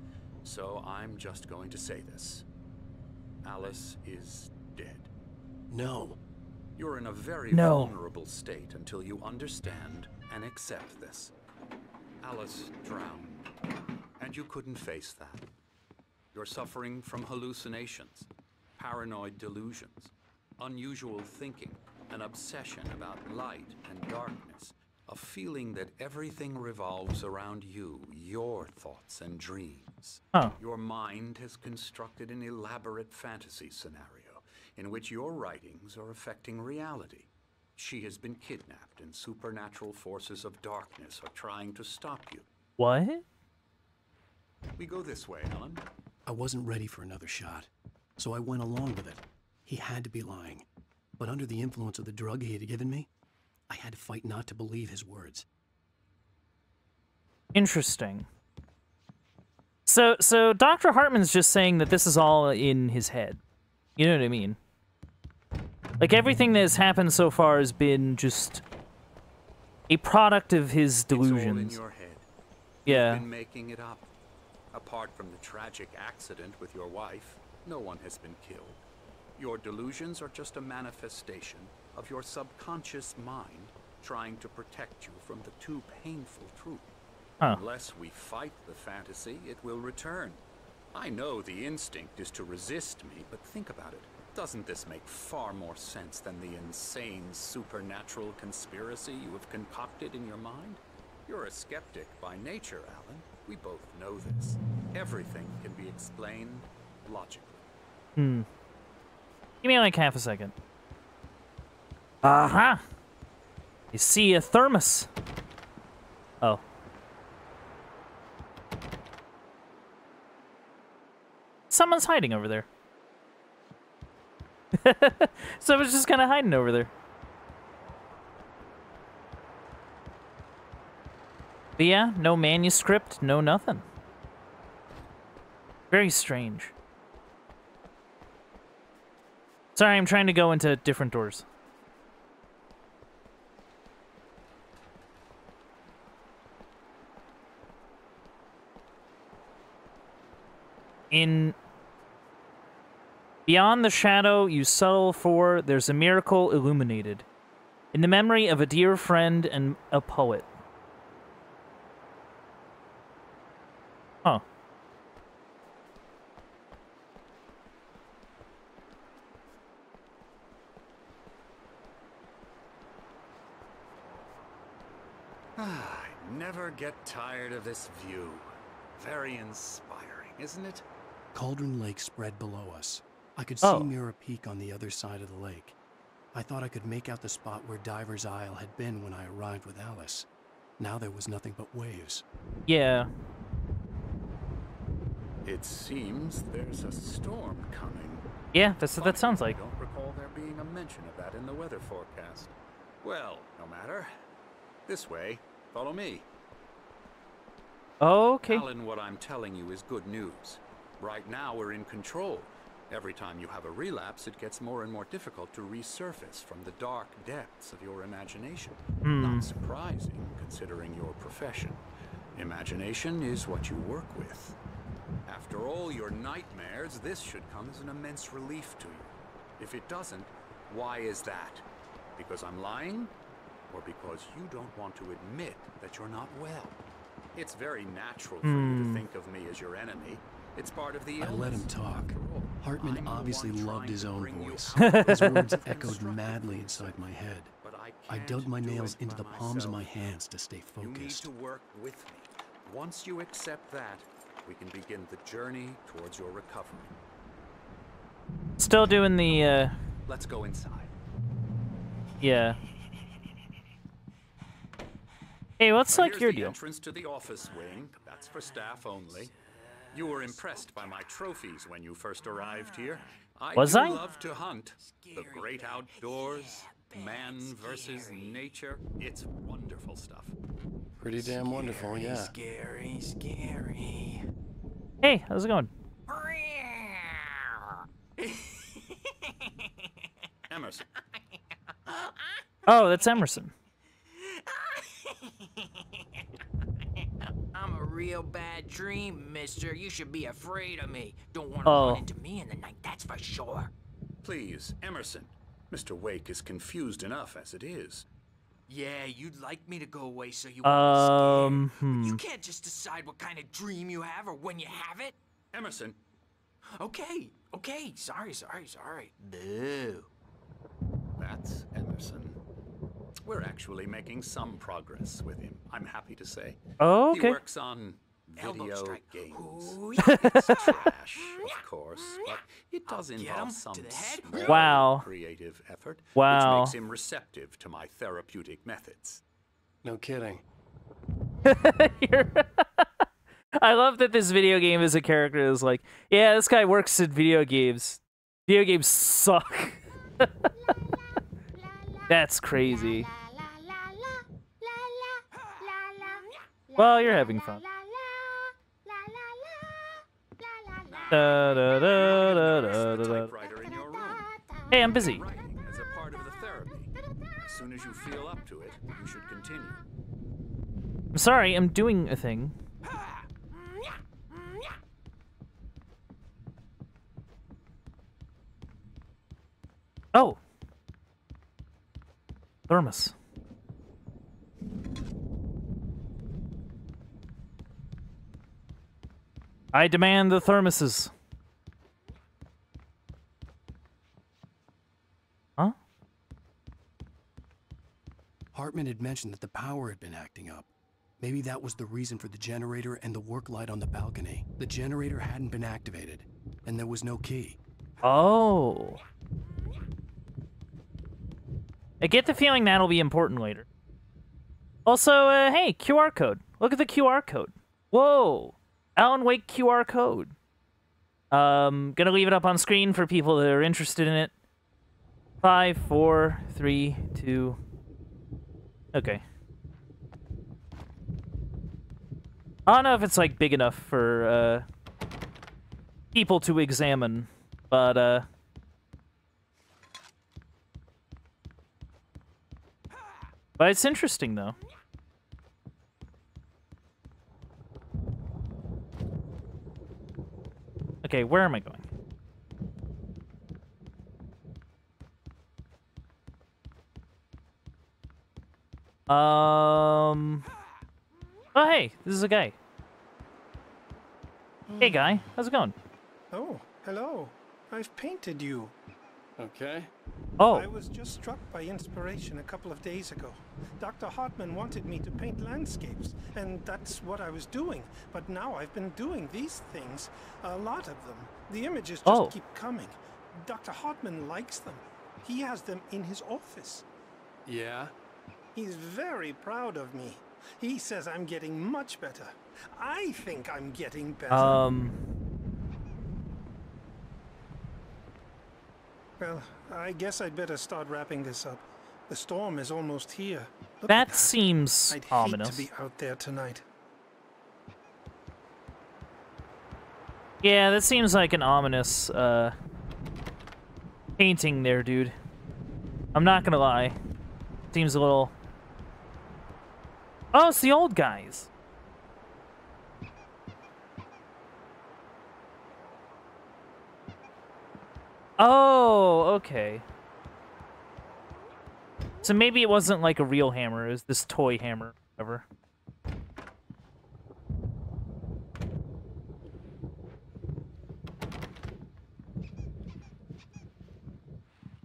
So I'm just going to say this. Alice is dead. No. You're in a very vulnerable state until you understand and accept this. Alice drowned, and you couldn't face that. You're suffering from hallucinations, paranoid delusions, unusual thinking, an obsession about light and darkness, a feeling that everything revolves around you, your thoughts and dreams. Your mind has constructed an elaborate fantasy scenario in which your writings are affecting reality. She has been kidnapped, and supernatural forces of darkness are trying to stop you. What? We go this way, Alan. I wasn't ready for another shot, so I went along with it. He had to be lying. But under the influence of the drug he had given me, I had to fight not to believe his words. Interesting. So Dr. Hartman's just saying that this is all in his head. You know what I mean? Like, everything that has happened so far has been just a product of his delusions. It's all in your head. Yeah. You've been making it up. Apart from the tragic accident with your wife, no one has been killed. Your delusions are just a manifestation of your subconscious mind trying to protect you from the too painful truth. Huh. Unless we fight the fantasy, it will return. I know the instinct is to resist me, but think about it. Doesn't this make far more sense than the insane supernatural conspiracy you have concocted in your mind? You're a skeptic by nature, Alan. We both know this. Everything can be explained logically. Give me like half a second. Aha! You see a thermos. Oh. Someone's hiding over there. Someone's just kind of hiding over there. But yeah, no manuscript, no nothing. Very strange. Sorry, I'm trying to go into different doors. In Beyond the shadow you settle for, there's a miracle illuminated. In the memory of a dear friend and a poet. Huh. I never get tired of this view. Very inspiring, isn't it? Cauldron Lake spread below us. I could see Mirror Peak on the other side of the lake. I thought I could make out the spot where Diver's Isle had been when I arrived with Alice. Now there was nothing but waves. Yeah. It seems there's a storm coming. Yeah, that's what that sounds like. I don't recall there being a mention of that in the weather forecast. Well, no matter. This way. Follow me. Okay. Alan, what I'm telling you is good news. Right now we're in control. Every time you have a relapse, it gets more and more difficult to resurface from the dark depths of your imagination. Not surprising, considering your profession. Imagination is what you work with. After all your nightmares, this should come as an immense relief to you. If it doesn't, why is that? Because I'm lying? Or because you don't want to admit that you're not well? It's very natural for you to think of me as your enemy. It's part of the illness. I let him talk. Hartman obviously loved his own voice. His words echoed madly inside my head. I dug my nails into the palms of my hands to stay focused. You need to work with me. Once you accept that, we can begin the journey towards your recovery. Still doing the, Let's go inside. Yeah. Hey, what's Now, like your here's the deal? Entrance to the office wing. That's for staff only. You were impressed by my trophies when you first arrived here. I love to hunt. The great outdoors, man versus nature. It's wonderful stuff. Pretty damn wonderful, yeah. Scary. Hey, how's it going? Emerson. Oh, that's Emerson. I'm a real bad dream, mister. You should be afraid of me. Don't want to run into me in the night, that's for sure. Please, Emerson. Mr. Wake is confused enough as it is. Yeah, you'd like me to go away so you won't be scared. You Hmm. can't just decide what kind of dream you have or when you have it. Emerson. Okay. Sorry. Boo. That's Emerson. We're actually making some progress with him, I'm happy to say. Oh, okay. He works on video games. Ooh, It's trash, of course, but it does involve some small Wow. creative effort, Wow. which makes him receptive to my therapeutic methods. No kidding. I love that this video game is a character is like, yeah, this guy works in video games. Video games suck. That's crazy. Well, you're having fun. Da, da, da, da, da, da, da. Hey, I'm busy. As a part of the therapy. As soon as you feel up to it, you should continue. I'm sorry, I'm doing a thing. Oh. Thermos. I demand the thermoses. Huh? Hartman had mentioned that the power had been acting up. Maybe that was the reason for the generator and the work light on the balcony. The generator hadn't been activated, and there was no key. Oh. I get the feeling that'll be important later. Also, hey, QR code. Look at the QR code. Whoa. Alan Wake QR code. Gonna leave it up on screen for people that are interested in it. 5, 4, 3, 2. Okay. I don't know if it's like big enough for people to examine, but it's interesting though. Okay, where am I going? Oh, hey, this is a guy. Hey, guy, how's it going? Oh, hello. I've painted you. Okay. Oh. I was just struck by inspiration a couple of days ago. Dr. Hartman wanted me to paint landscapes, and that's what I was doing. But now I've been doing these things, a lot of them. The images just keep coming. Dr. Hartman likes them. He has them in his office. Yeah? He's very proud of me. He says I'm getting much better. I think I'm getting better. Well, I guess I'd better start wrapping this up. The storm is almost here. Look That seems I'd ominous. hate to be out there tonight. Yeah, that seems like an ominous painting there, dude. I'm not gonna lie. Seems a little... Oh, it's the old guys. Oh, okay. So maybe it wasn't like a real hammer, it was this toy hammer, whatever.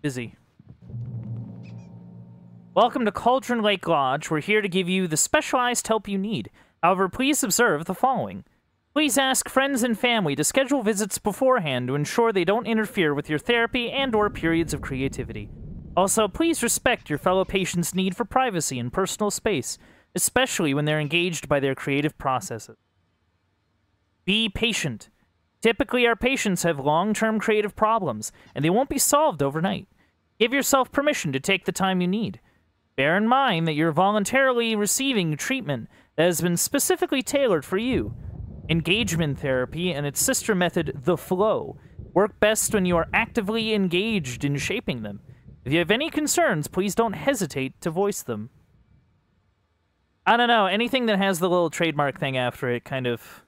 Busy. Welcome to Cauldron Lake Lodge. We're here to give you the specialized help you need. However, please observe the following. Please ask friends and family to schedule visits beforehand to ensure they don't interfere with your therapy and/or periods of creativity. Also, please respect your fellow patients' need for privacy and personal space, especially when they're engaged by their creative processes. Be patient. Typically, our patients have long-term creative problems, and they won't be solved overnight. Give yourself permission to take the time you need. Bear in mind that you're voluntarily receiving treatment that has been specifically tailored for you. Engagement therapy and its sister method, the flow, work best when you are actively engaged in shaping them. If you have any concerns, please don't hesitate to voice them. I don't know, anything that has the little trademark thing after it kind of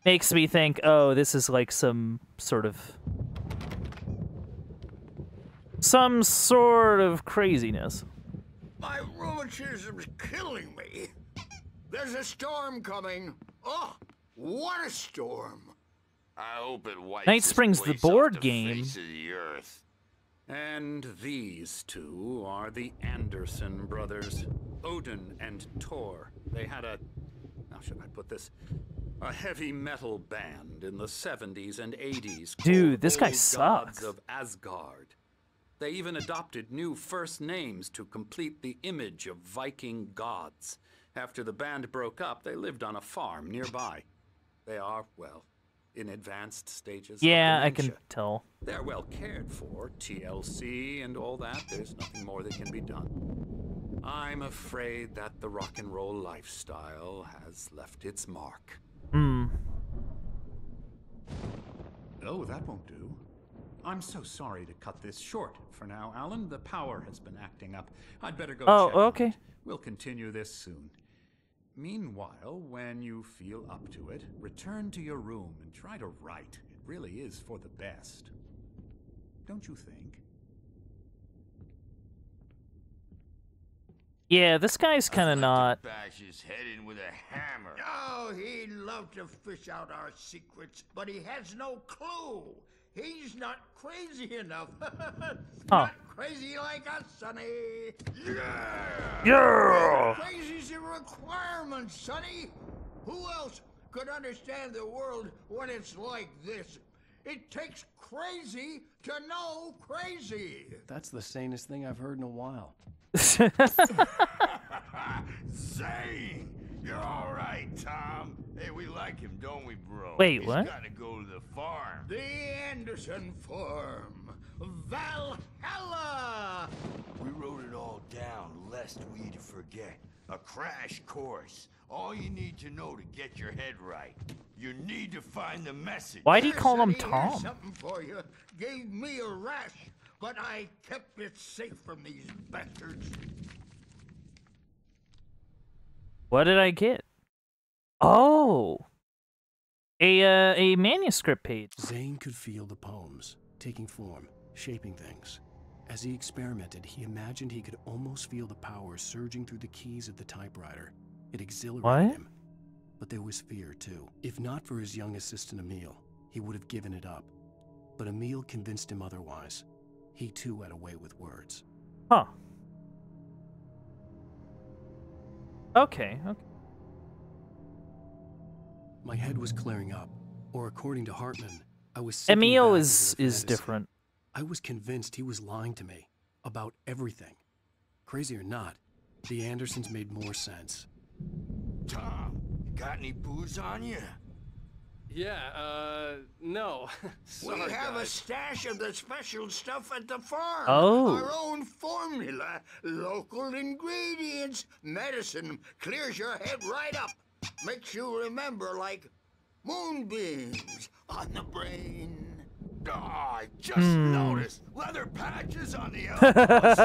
makes me think, oh, this is like some sort of craziness. My rheumatism's killing me. There's a storm coming. Oh, what a storm. I hope it wipes Night Springs, the board game. face of the earth. And these two are the Anderson brothers, Odin and Tor. They had a how should I put this? A heavy metal band in the 70s and 80s. Dude, this guy Old sucks. Gods of Asgard. They even adopted new first names to complete the image of Viking gods. After the band broke up, they lived on a farm nearby. They are, well, in advanced stages. Yeah, of I dementia. can tell. They're well cared for, TLC and all that. There's nothing more that can be done. I'm afraid that the rock and roll lifestyle has left its mark. Hmm. Oh, that won't do. I'm so sorry to cut this short for now, Alan. The power has been acting up. I'd better go check on okay. it. We'll continue this soon. Meanwhile, when you feel up to it, return to your room and try to write. It really is for the best. Don't you think? Yeah, this guy's kind of not. Bash his head in with a hammer. Oh, he'd love to fish out our secrets, but he has no clue. He's not crazy enough. Not crazy like us, Sonny. Yeah! Crazy's a requirement, Sonny. Who else could understand the world when it's like this? It takes crazy to know crazy. That's the sanest thing I've heard in a while. Zane, you're all right, Tom. Hey, we like him, don't we, bro? Wait, what? He's got to go to the farm. The Anderson farm. Valhalla! We wrote it all down, lest we forget. A crash course. All you need to know to get your head right. You need to find the message. Why'd he call him Here's Tom? something for you. Gave me a rash, but I kept it safe from these bastards. What did I get? Oh, a manuscript page. Zane could feel the poems taking form, shaping things. As he experimented, he imagined he could almost feel the power surging through the keys of the typewriter. It exhilarated him. But there was fear, too. If not for his young assistant, Emil, he would have given it up. But Emil convinced him otherwise. He, too, had a way with words. Huh. Okay. My head was clearing up. Or according to Hartman, I was sinking Emil back is into a fantasy. different. I was convinced he was lying to me about everything. Crazy or not, the Andersons made more sense. Tom, got any booze on you? Yeah, no. Sorry, we have a guys. stash of the special stuff at the farm. Oh. Our own formula, local ingredients, medicine, clears your head right up. Makes you remember like moonbeams on the brain. Oh, I just noticed leather patches on the elbows. That's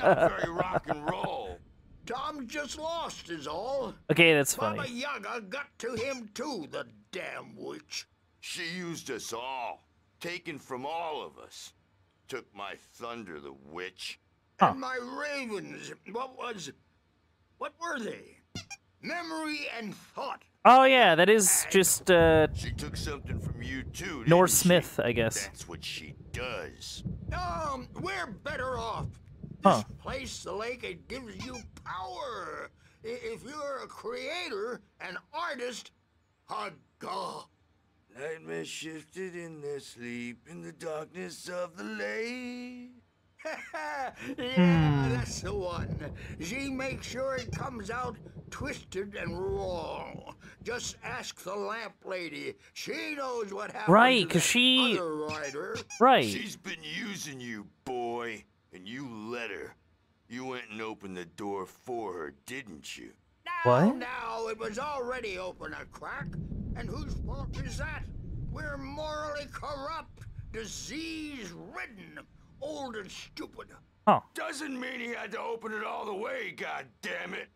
not very rock and roll. Tom just lost is all. Okay, that's Baba funny. Yaga got to him too, the damn witch. She used us all, taken from all of us. Took my thunder, the witch. And my ravens, what were they? Memory and thought. Oh yeah, that is just She took something from you too, North didn't she? Smith, I guess. That's what she does. We're better off. Huh. This place, the lake, it gives you power. If you're a creator, an artist, God. Nightmare shifted in their sleep in the darkness of the lake. Yeah, that's the one. She makes sure it comes out twisted and wrong. Just ask the lamp lady. She knows what happened. Right, to 'cause that she- other writer. Right. She's been using you, boy, and you let her. You went and opened the door for her, didn't you? What? Now, it was already open a crack. And whose fault is that? We're morally corrupt, disease-ridden, old and stupid. Huh. Doesn't mean he had to open it all the way, goddammit.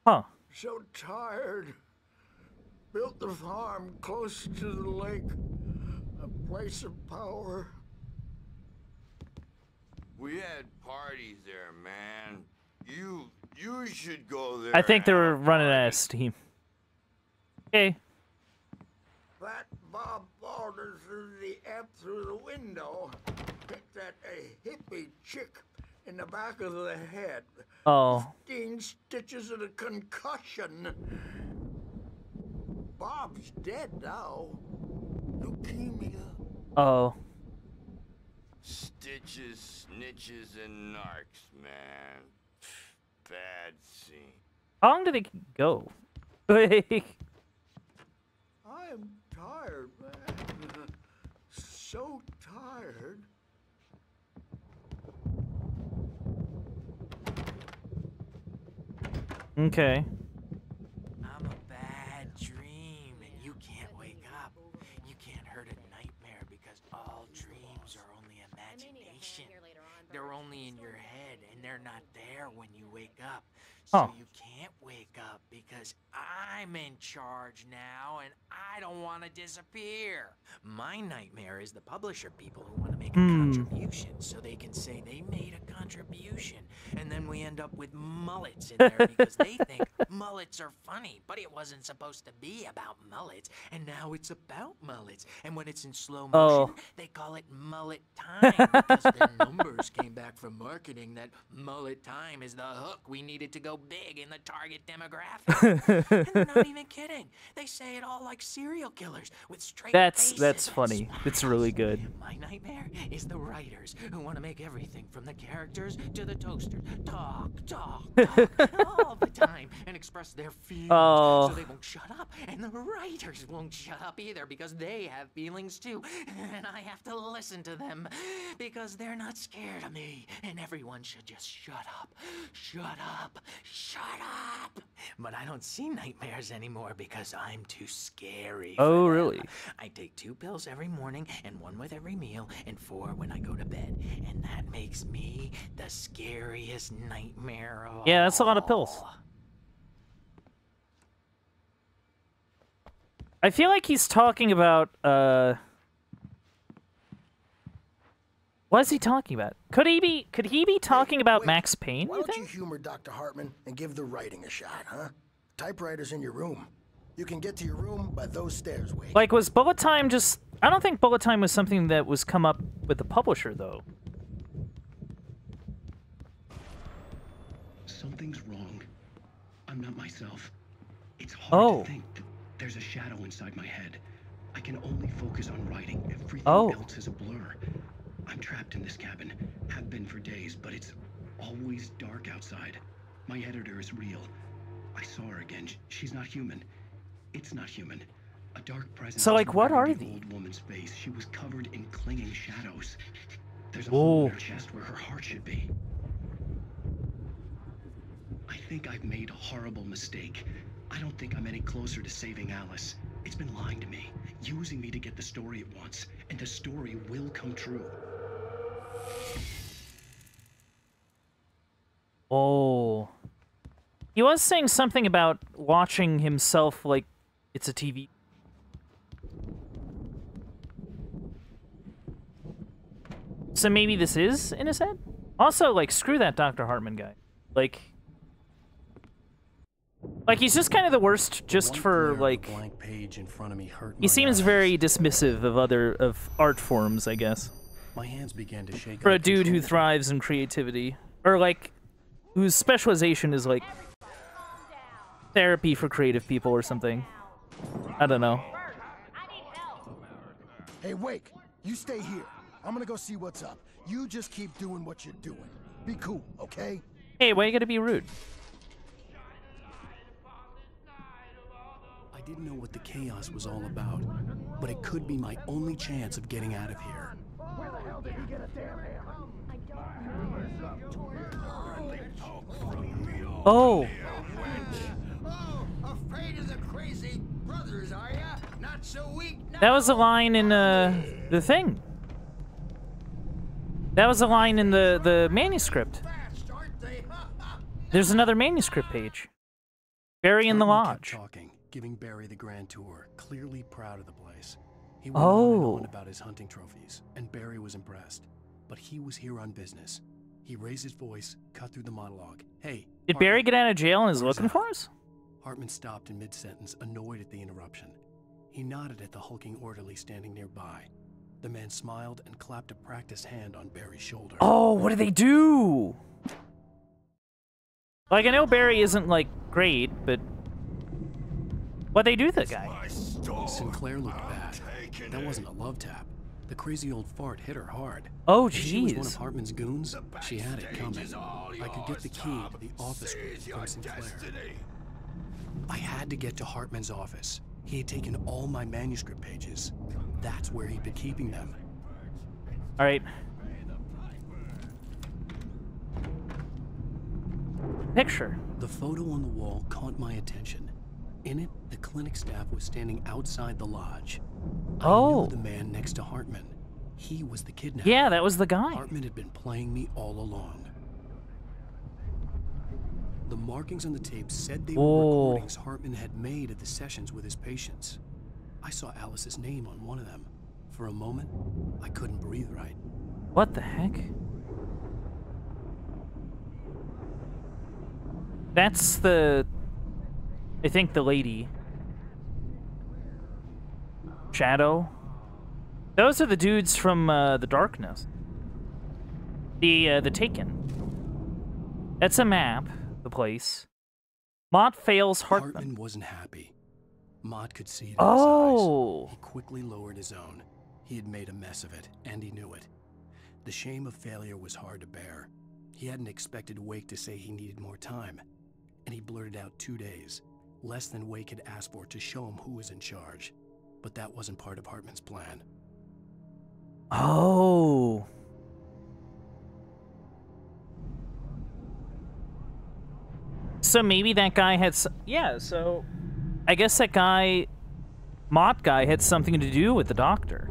Huh. So tired. Built the farm close to the lake. A place of power. We had parties there, man. You should go there. I think they were running out of steam. Okay. Fat Bob Balder threw the app through the window. Picked at a hippie chick. in the back of the head. Oh. 15 stitches and a concussion. Bob's dead now. Leukemia. Oh. Stitches, snitches, and narcs, man. Bad scene. How long did it go? Like... I am tired, man. So tired. Okay. I'm a bad dream, and you can't wake up. You can't hurt a nightmare because all dreams are only imagination. They're only in your head, and they're not there when you wake up. So you can't wake up because I'm in charge now, and I don't want to disappear. My nightmare is the publisher people who want to make a contribution so they can say they made a contribution, and then we end up with mullets in there because they think mullets are funny, but it wasn't supposed to be about mullets, and now it's about mullets. And when it's in slow motion, they call it mullet time because the numbers came back from marketing that mullet time is the hook we needed to go big in the target demographic. And they're not even kidding. They say it all like serial killers with straight faces. That's funny. It's really good. My nightmare is the writers who want to make everything from the characters to the toaster talk all the time and express their feelings so they won't shut up. And the writers won't shut up either because they have feelings too. And I have to listen to them because they're not scared of me. And everyone should just shut up. Shut up. Shut up! But I don't see nightmares anymore because I'm too scary. Oh, really? I take 2 pills every morning and 1 with every meal and 4 when I go to bed. And that makes me the scariest nightmare of all. Yeah, that's a lot of pills. I feel like he's talking about, what is he talking about? Could he be talking about Max Payne? Why don't you humor Dr. Hartman and give the writing a shot, huh? Typewriter's in your room. You can get to your room by those stairs, Wake. Like, was Bullet Time just... I don't think Bullet Time was something that was come up with the publisher, though. Something's wrong. I'm not myself. It's hard to think that there's a shadow inside my head. I can only focus on writing. Everything else is a blur. I'm trapped in this cabin. Have been for days, but it's always dark outside. My editor is real. I saw her again. She's not human. It's not human. A dark presence. So, like, what are the old woman's face? She was covered in clinging shadows. There's a hole in her chest where her heart should be. I think I've made a horrible mistake. I don't think I'm any closer to saving Alice. It's been lying to me, using me to get the story it wants, and the story will come true. Oh. He was saying something about watching himself like it's a TV. So maybe this is in his head? Also, like, screw that Dr. Hartman guy. Like he's just kind of the worst just for, like... blank page in front of me hurt he seems very dismissive of art forms, I guess. My hands began to shake. For a dude who thrives in creativity. Or, like, whose specialization is, like, therapy for creative people or something. I don't know. Hey, Wake, you stay here. I'm gonna go see what's up. You just keep doing what you're doing. Be cool, okay? Hey, why you gotta be rude? I didn't know what the chaos was all about, but it could be my only chance of getting out of here. Where the hell did he get a damn hammer? Oh. Afraid of the crazy brothers, are ya? Not so weak. That was a line in the thing. That was a line in the manuscript. There's another manuscript page. Barry in the lodge. Kept talking, giving Barry the grand tour, clearly proud of the place. He went on and on about his hunting trophies, and Barry was impressed. But he was here on business. He raised his voice, cut through the monologue. Hey, did Barry get out of jail and is looking for us? Hartman stopped in mid-sentence, annoyed at the interruption. He nodded at the hulking orderly standing nearby. The man smiled and clapped a practice hand on Barry's shoulder. Oh, what did they do? Like, I know Barry isn't, like, great, but... What'd they do to the guy? Sinclair looked bad. That wasn't a love tap. The crazy old fart hit her hard. Oh, If she was one jeez. of Hartman's goons, she had it coming. I could get the key to the office room from Sinclair. I had to get to Hartman's office. He had taken all my manuscript pages. That's where he'd been keeping them. All right. Picture. The photo on the wall caught my attention. In it, the clinic staff was standing outside the lodge. I knew the man next to Hartman. He was the kidnapper. Yeah, that was the guy. Hartman had been playing me all along. The markings on the tape said they were recordings Hartman had made at the sessions with his patients. I saw Alice's name on one of them. For a moment, I couldn't breathe right. What the heck? That's the... I think the lady. Shadow. Those are the dudes from the Darkness. The Taken. That's a map. The place. Mott fails Hartman. Hartman wasn't happy. Mott could see it in his eyes. He quickly lowered his own. He had made a mess of it, and he knew it. The shame of failure was hard to bear. He hadn't expected Wake to say he needed more time, and he blurted out 2 days, less than Wake had asked for to show him who was in charge. But that wasn't part of Hartman's plan. Oh. So maybe that guy had yeah, so I guess that guy, Mott guy, had something to do with the doctor.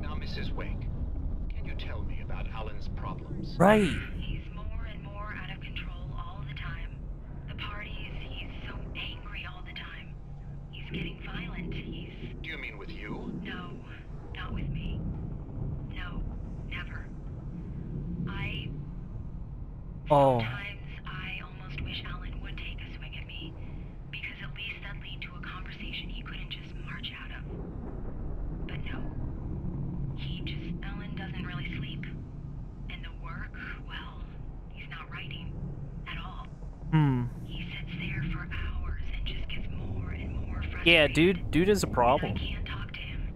Now, Mrs. Wake, can you tell me about Alan's problems? Right. He's more and more out of control all the time. The parties, he's so angry all the time. He's getting violent. Do you mean with you? No, not with me. No, never. Sometimes I almost wish Alan would take a swing at me, because at least that'd lead to a conversation he couldn't just march out of. But no. Alan doesn't really sleep. And the work, well, he's not writing at all. He sits there for hours and just gets more and more frustrated. Yeah, dude is a problem.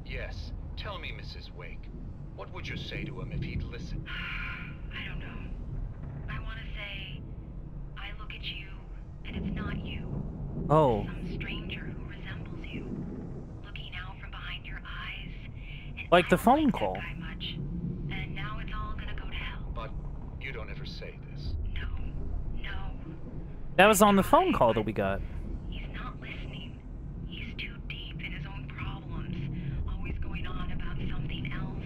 Yes. Tell me, Mrs. Wake, what would you say to him if he'd listen? I don't know. I want to say, I look at you, and it's not you. Oh. Some stranger who resembles you, looking out from behind your eyes. And Like the phone call. And now it's all gonna go to hell. But you don't ever say this. No. That was on the phone call that we got. He's not listening. He's too deep in his own problems, always going on about something else.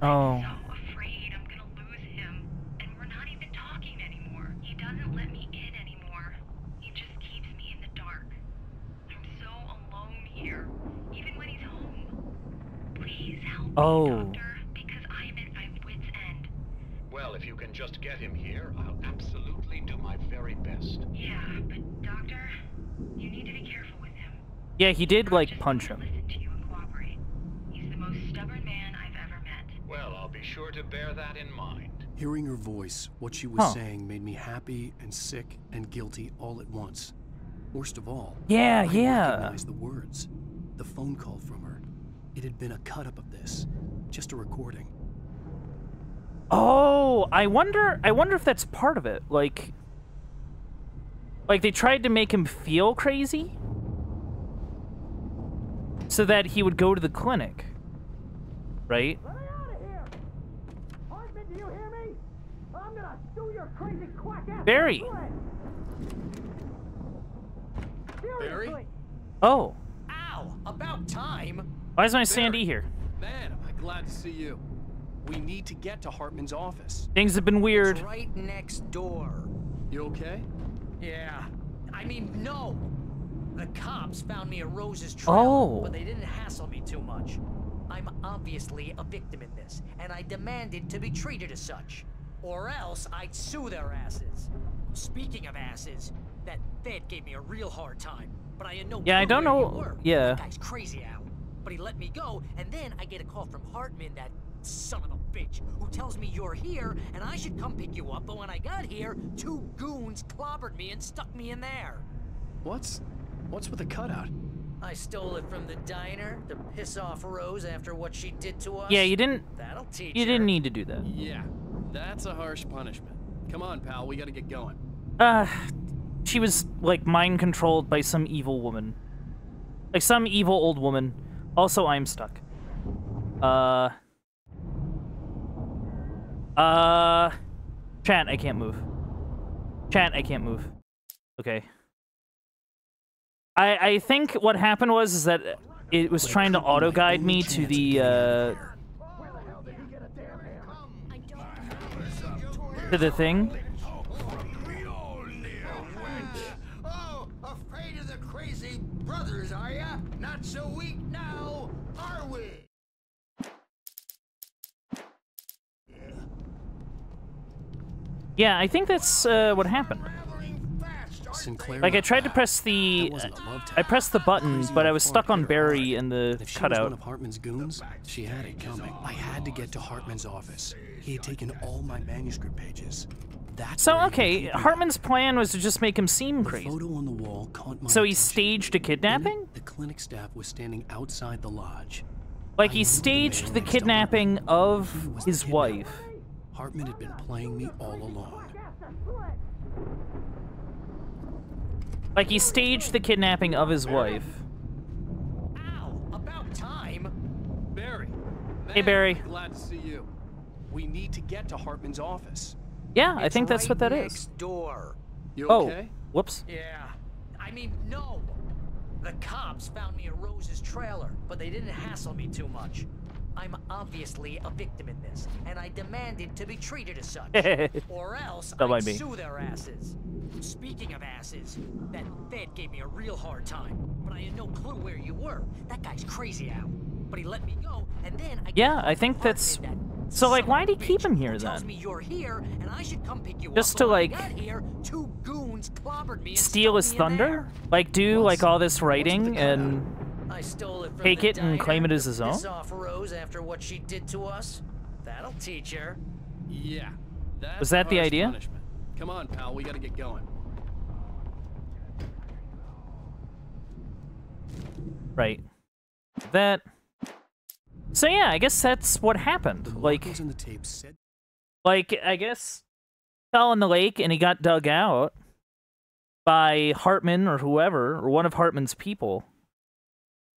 Oh. I'm so afraid I'm gonna lose him, and we're not even talking anymore. He doesn't let me in anymore. He just keeps me in the dark. I'm so alone here, even when he's home. Please help me, Doctor, because I'm at my wit's end. Well, if you can just get him here, I'll absolutely do my very best. Yeah, but Doctor, you need to be careful with him. Yeah, he did, like, punch him. He's the most stubborn man I've ever met. Well, I'll be sure to bear that in mind. Hearing her voice, what she was saying made me happy and sick and guilty all at once. Worst of all, Yeah. I recognized the words. The phone call from her. It had been a cut-up of this. Just a recording. Oh, I wonder if that's part of it. Like they tried to make him feel crazy so that he would go to the clinic. Right? Hartman, do you hear me? I'm gonna sue your crazy quack ass. Barry. Seriously. Oh. Ow! About time. Why is my Sandy here? Man, am I glad to see you. We need to get to Hartman's office. Things have been weird. It's right next door. You okay? Yeah. I mean, no. The cops found me at Rose's trailer, Oh. but they didn't hassle me too much. I'm obviously a victim in this, and I demanded to be treated as such. Or else I'd sue their asses. Speaking of asses, that vet gave me a real hard time, but I had no Yeah, I clue don't where know. you were. Yeah. That guy's crazy, Al. but he let me go, and then I get a call from Hartman, that son of a bitch, who tells me you're here, and I should come pick you up, but when I got here, 2 goons clobbered me and stuck me in there. What's with the cutout? I stole it from the diner to piss off Rose after what she did to us. Yeah, you didn't. That'll teach You her. didn't need to do that. Yeah, that's a harsh punishment. Come on, pal, we gotta get going. She was like mind controlled by some evil woman, like some evil old woman. Also, I'm stuck. Chat, I can't move. Chat, I can't move. Okay. I think what happened was that it was trying to auto-guide me to the, thing. Oh, afraid of the crazy brothers, are ya? Not so weak now, are we? Yeah, I think that's what happened. Sinclair, Like I tried to press the, I pressed the button, but I was stuck on Barry in the if she was cutout. one of Hartman's goons, she had it coming. I had to get to Hartman's office. He had taken all my manuscript pages. That's So where he okay, could keep Hartman's plan was to just make him seem the crazy. photo on the wall caught my So he attention. staged a kidnapping? The clinic staff was standing outside the lodge. Like he staged the kidnapping of his wife. Hartman had been playing me all along. Like he staged the kidnapping of his wife. About time. Barry. Hey, Barry. Glad to see you. We need to get to Hartman's office. Yeah, I think that's right what that is. next door. You Oh, okay? whoops. Yeah. I mean, no. The cops found me at Rose's trailer, but they didn't hassle me too much. I'm obviously a victim in this, and I demanded to be treated as such. Or else Don't I'd mind me. sue their asses. Speaking of asses, that Fed gave me a real hard time, but I had no clue where you were. That guy's crazy, Al. But he let me go, and then I Yeah, I think that's. So like, why'd he keep him here tells then? me you're here, and I should come pick you Just up. to But when I like got here, 2 goons clobbered me and steal his stuck me in there. thunder? Like do like all this writing and I stole it from take the it and claim diner it as to his own? piss off Rose after what she did to us. That'll teach her. Yeah. That's Was that a the harsh idea? punishment. Come on, pal, we gotta get going. Right. That. So yeah, I guess that's what happened. Like, Markings in the tape said like I guess fell in the lake and he got dug out by Hartman or whoever or one of Hartman's people.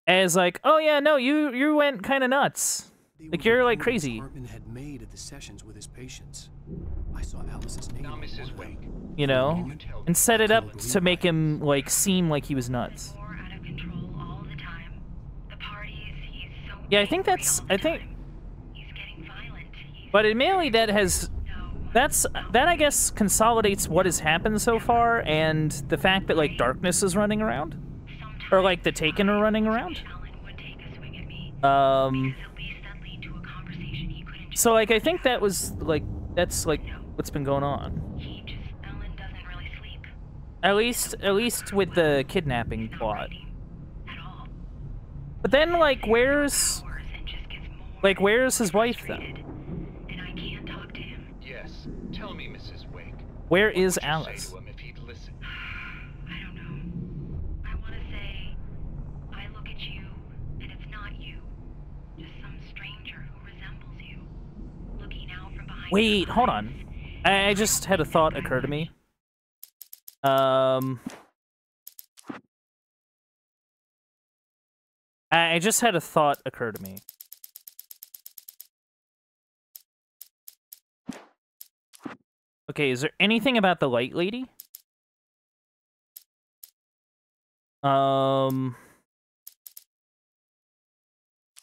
As like, oh yeah, no, you went kind of nuts. Like you're like crazy. Hartman had made at the sessions with his patients. I saw Alice's name. Now, Mrs. Wake. You know, and set it up to make him like seem like he was nuts. Yeah, I think that's. I think. But mainly that has. That I guess consolidates what has happened so far, and the fact that like Darkness is running around, or like the Taken are running around. So like I think that was like that's like what's been going on. At least with the kidnapping plot. But then like where's his wife then? Yes. Tell me, Mrs. Wake. Where What is would you Alice? say to him if he'd listen? Wait, hold on. I just had a thought occur to me. I just had a thought occur to me. Okay, is there anything about the light lady?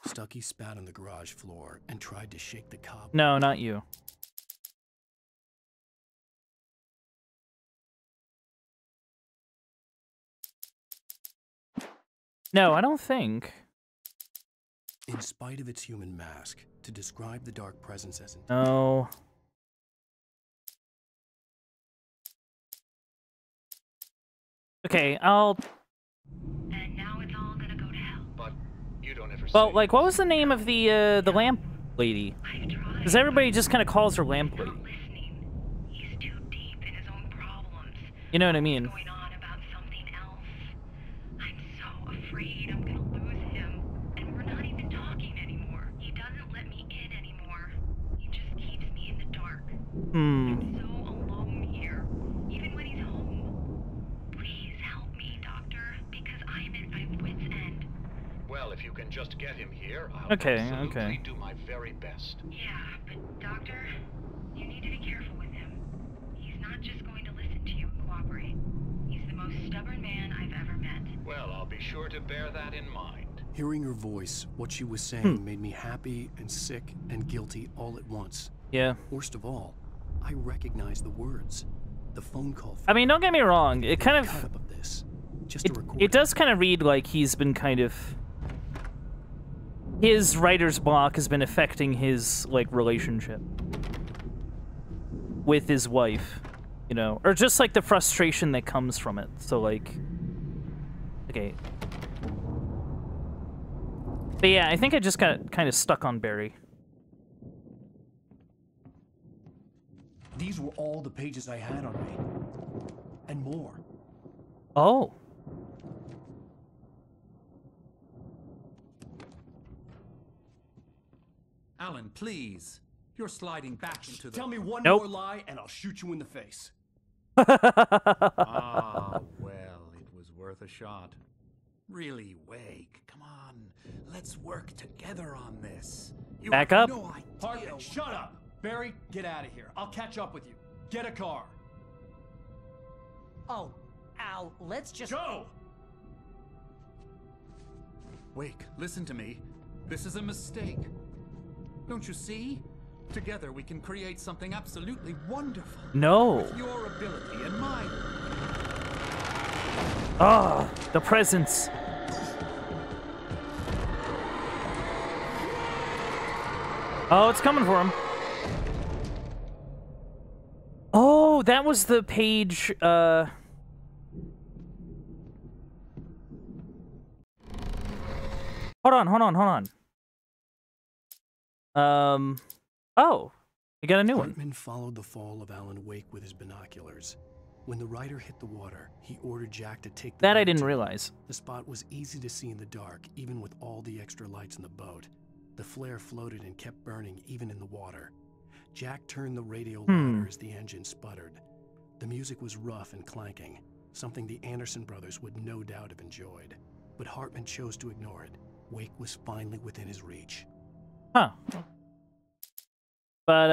Stucky spat on the garage floor and tried to shake the cobweb. No, not you. No, I don't think. In spite of its human mask, to describe the dark presence as No. Okay, I'll... But you don't ever Well, like, what was the name of the lamp lady? Because everybody just kind of calls her lamp lady. You know what I mean? Hmm. I'm so alone here, even when he's home. Please help me, Doctor, because I'm at my wit's end. Well, if you can just get him here, I'll absolutely do my very best. Yeah, but Doctor, you need to be careful with him. He's not just going to listen to you and cooperate. He's the most stubborn man I've ever met. Well, I'll be sure to bear that in mind. Hearing her voice, what she was saying made me happy and sick and guilty all at once. Yeah. Worst of all, I recognized the words. The phone call. I mean, don't get me wrong. It kind of... It does kind of read like he's been kind of... His writer's block has been affecting his, like, relationship with his wife, you know? Or just, like, the frustration that comes from it. So, like... Okay. But yeah, I think I just got kind of stuck on Barry. These were all the pages I had on me. And more. Oh. Alan, please. You're sliding back into the... Tell me one Nope. more lie and I'll shoot you in the face. Ah, well, it was worth a shot. Really, Wake, come on. Let's work together on this. You Back have up. no idea Hartman, shut up! Barry, get out of here. I'll catch up with you. Get a car. Oh, Al, let's just... Go! Wake, listen to me. This is a mistake. Don't you see? Together we can create something absolutely wonderful. No. With your ability and mine. Ah, the presence. Oh, it's coming for him. Oh, that was the page, Hold on. Oh, you got a new one. Hartman followed the fall of Alan Wake with his binoculars. When the rider hit the water, he ordered Jack to take the That I boat didn't to him. realize. The spot was easy to see in the dark, even with all the extra lights in the boat. The flare floated and kept burning, even in the water. Jack turned the radio louder as the engine sputtered. The music was rough and clanking, something the Anderson brothers would no doubt have enjoyed. But Hartman chose to ignore it. Wake was finally within his reach. Huh. But,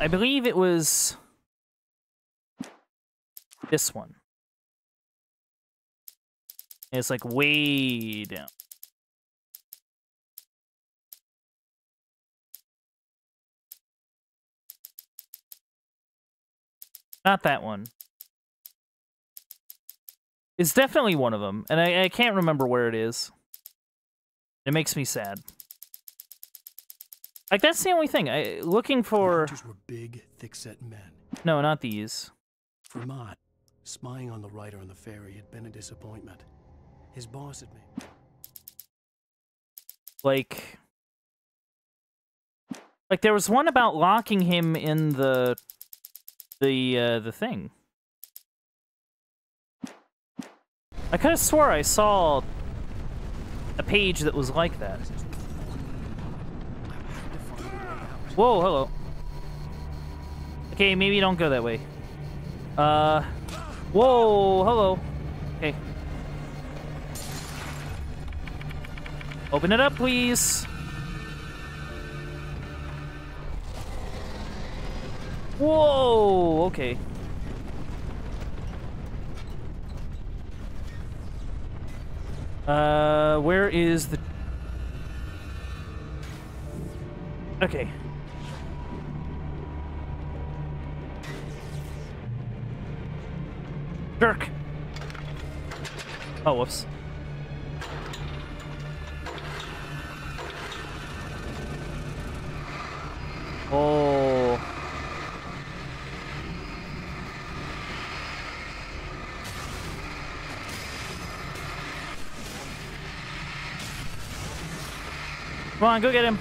I believe it was... this one. It's, like, way down. Not that one. It's definitely one of them, and I can't remember where it is. It makes me sad. Like, that's the only thing. Looking for... The hunters were big, thick-set men. No, not these. For Mott, spying on the writer on the ferry had been a disappointment. His boss had made... Like, there was one about locking him in the thing. I could have swore I saw a page that was like that. Whoa, hello. Okay, maybe don't go that way. Whoa, hello. Okay. Open it up, please. Whoa, okay. Where is the... Okay. Jerk. Oh, whoops. Oh. Come on, go get him.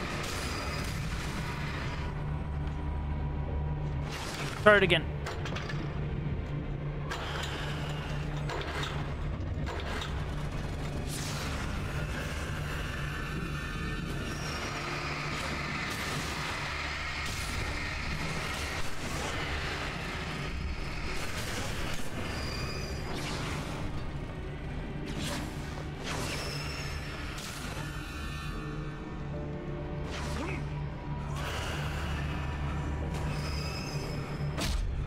Start again.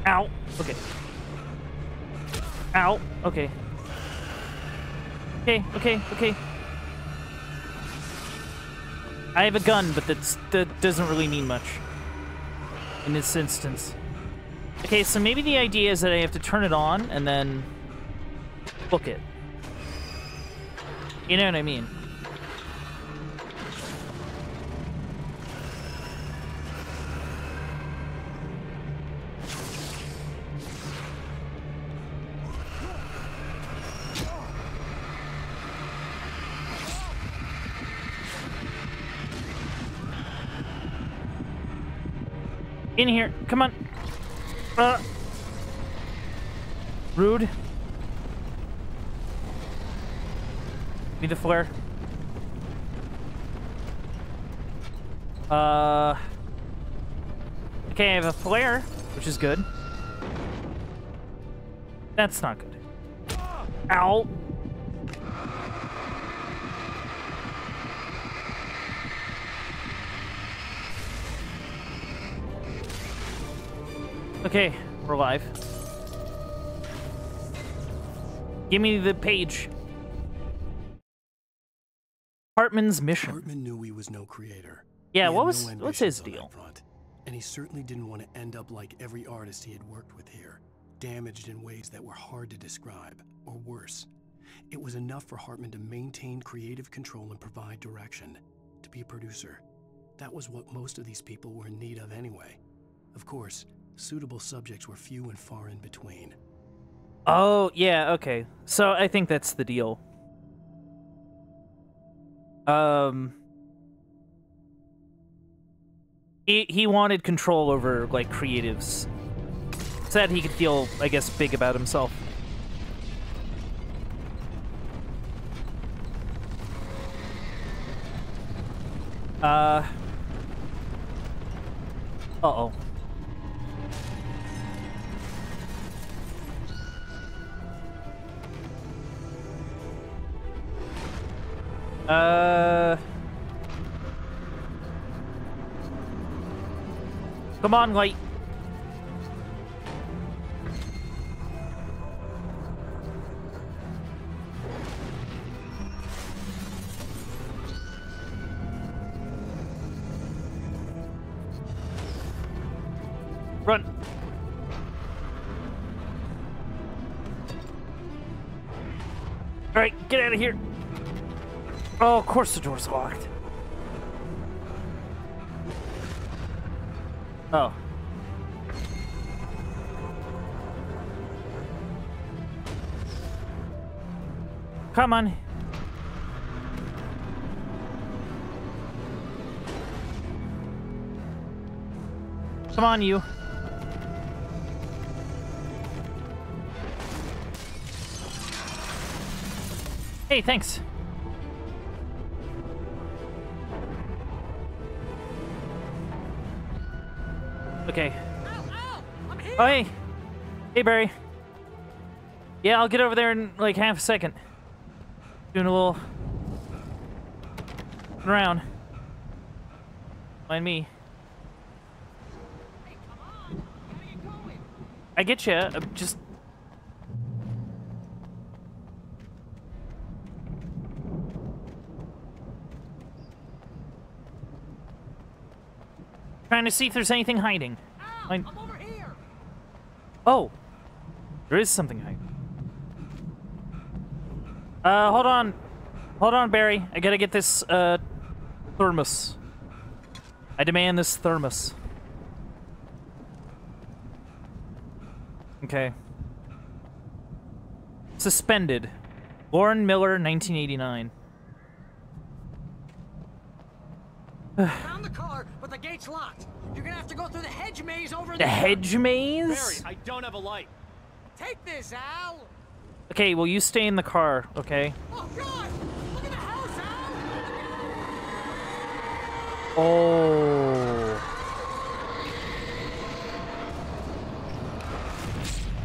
Ow. Okay. Ow. Okay. Okay. I have a gun, but that doesn't really mean much in this instance. Okay, so maybe the idea is that I have to turn it on and then book it. You know what I mean? In here, come on. Rude. Need the flare. Okay, I have a flare, which is good. That's not good. Ow. Okay, we're alive. Give me the page. Hartman's mission. Hartman knew he was no creator. Yeah, He had what's no his ambitions on deal? that front, and he certainly didn't want to end up like every artist he had worked with here, damaged in ways that were hard to describe, or worse. It was enough for Hartman to maintain creative control and provide direction, to be a producer. That was what most of these people were in need of anyway. Of course, suitable subjects were few and far in between. Oh, yeah, okay. So I think that's the deal. He wanted control over, like, creatives. So that he could feel, I guess, big about himself. Uh-oh. Come on, light. Run. All right, get out of here. Oh, of course the door's locked. Oh. Come on. Come on, you. Hey, thanks. Okay. Oh, hey. Hey, Barry. Yeah, I'll get over there in like half a second. Doing a little around. Mind me. I get you. I'm just. Trying to see if there's anything hiding. I'm over here. Oh, there is something hiding. Hold on, Barry. I gotta get this thermos. I demand this thermos. Okay. Suspended. Lauren Miller, 1989. Found the car, but the gate's locked. You're gonna have to go through the hedge maze over The there. hedge maze? Barry, I don't have a light. Take this, Al. Okay, well, you stay in the car, okay? Oh, God! Look at the house, Al! Oh.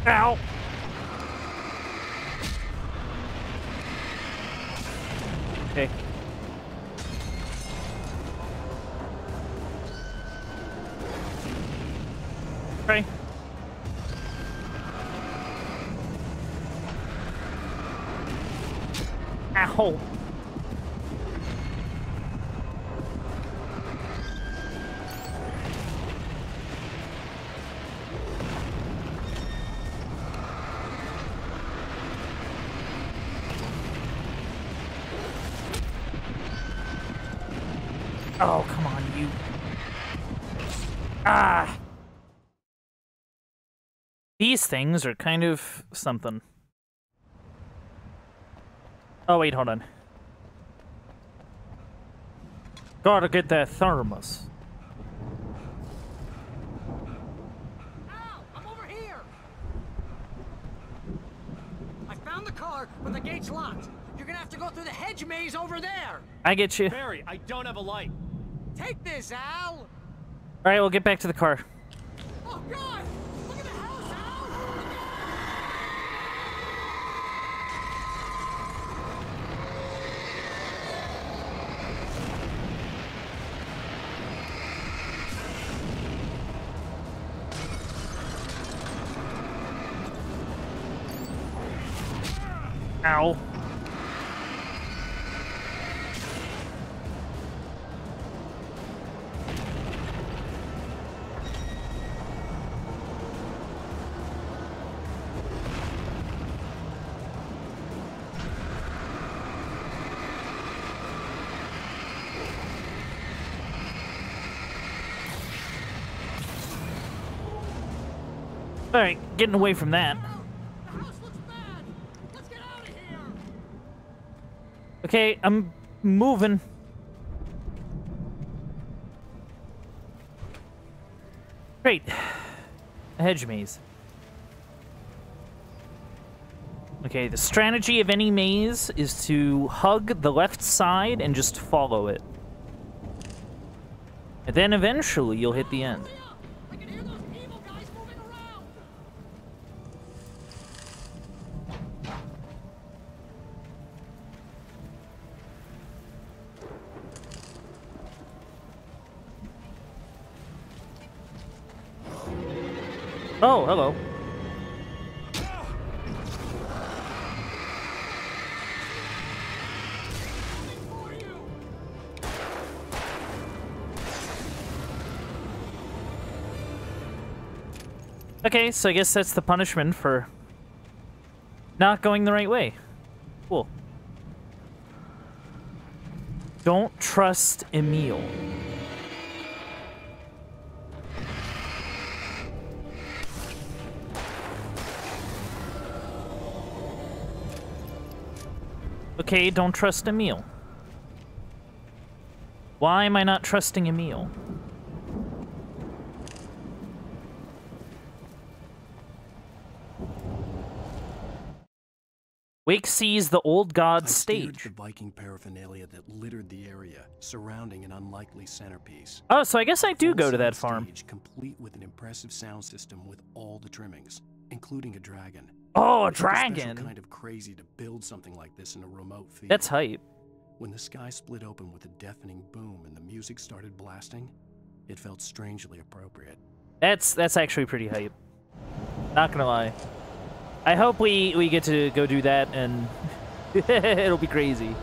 Ow. Okay. Okay. Ow. Oh, come on, you. Ah. These things are kind of something. Oh, wait, hold on. Gotta get that thermos. Al, I'm over here. I found the car, but the gate's locked. You're gonna have to go through the hedge maze over there. I get you. Barry, I don't have a light. Take this, Al. All right, we'll get back to the car. Oh, God! Look at the house, Al! Ow. All right, getting away from that. Okay, I'm moving. Great. A hedge maze. Okay, the strategy of any maze is to hug the left side and just follow it. And then eventually you'll hit the end. Oh, hello. Okay, so I guess that's the punishment for not going the right way. Cool. Don't trust Emil. Okay, don't trust Emil. Why am I not trusting Emil? Wake sees the old god's stage. The Viking paraphernalia that littered the area surrounding an unlikely centerpiece. Oh, so I guess I do go to that farm. Stage complete with an impressive sound system with all the trimmings, including a dragon. Oh, a It's dragon! special kind of crazy to build something like this in a remote field. That's hype. When the sky split open with a deafening boom and the music started blasting, it felt strangely appropriate. That's actually pretty hype. Not gonna lie. I hope we get to go do that and it'll be crazy.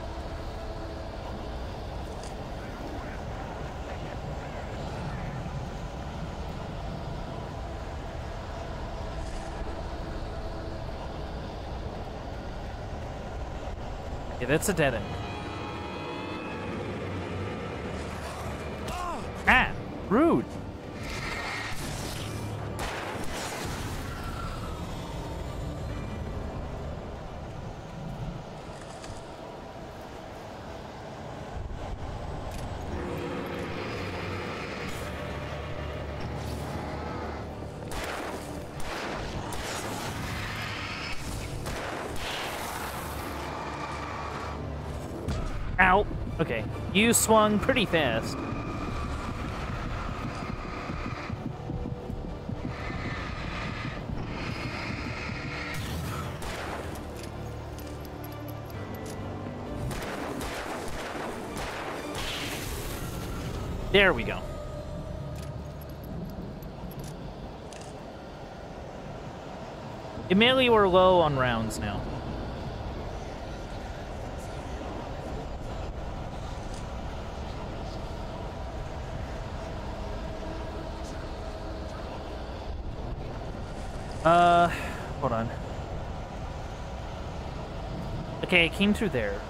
Yeah, that's a dead end. Ah, rude. Ow. Okay. You swung pretty fast. There we go. Admittedly, we're low on rounds now. Hold on. Okay, I came through there.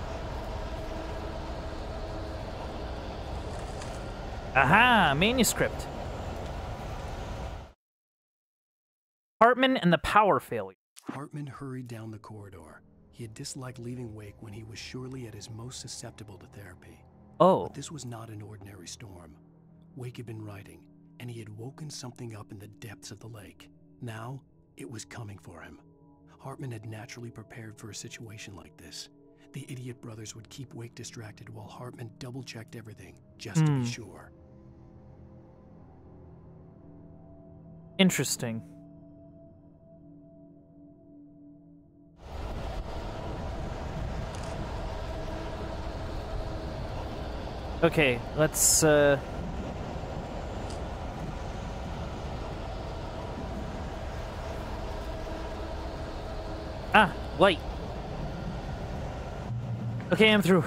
Aha! Manuscript. Hartman and the power failure. Hartman hurried down the corridor. He had disliked leaving Wake when he was surely at his most susceptible to therapy. Oh. But this was not an ordinary storm. Wake had been writing, and he had woken something up in the depths of the lake. Now, it was coming for him. Hartman had naturally prepared for a situation like this. The idiot brothers would keep Wake distracted while Hartman double-checked everything, just to be sure. Interesting. Okay, let's, Ah, light. Okay, I'm through.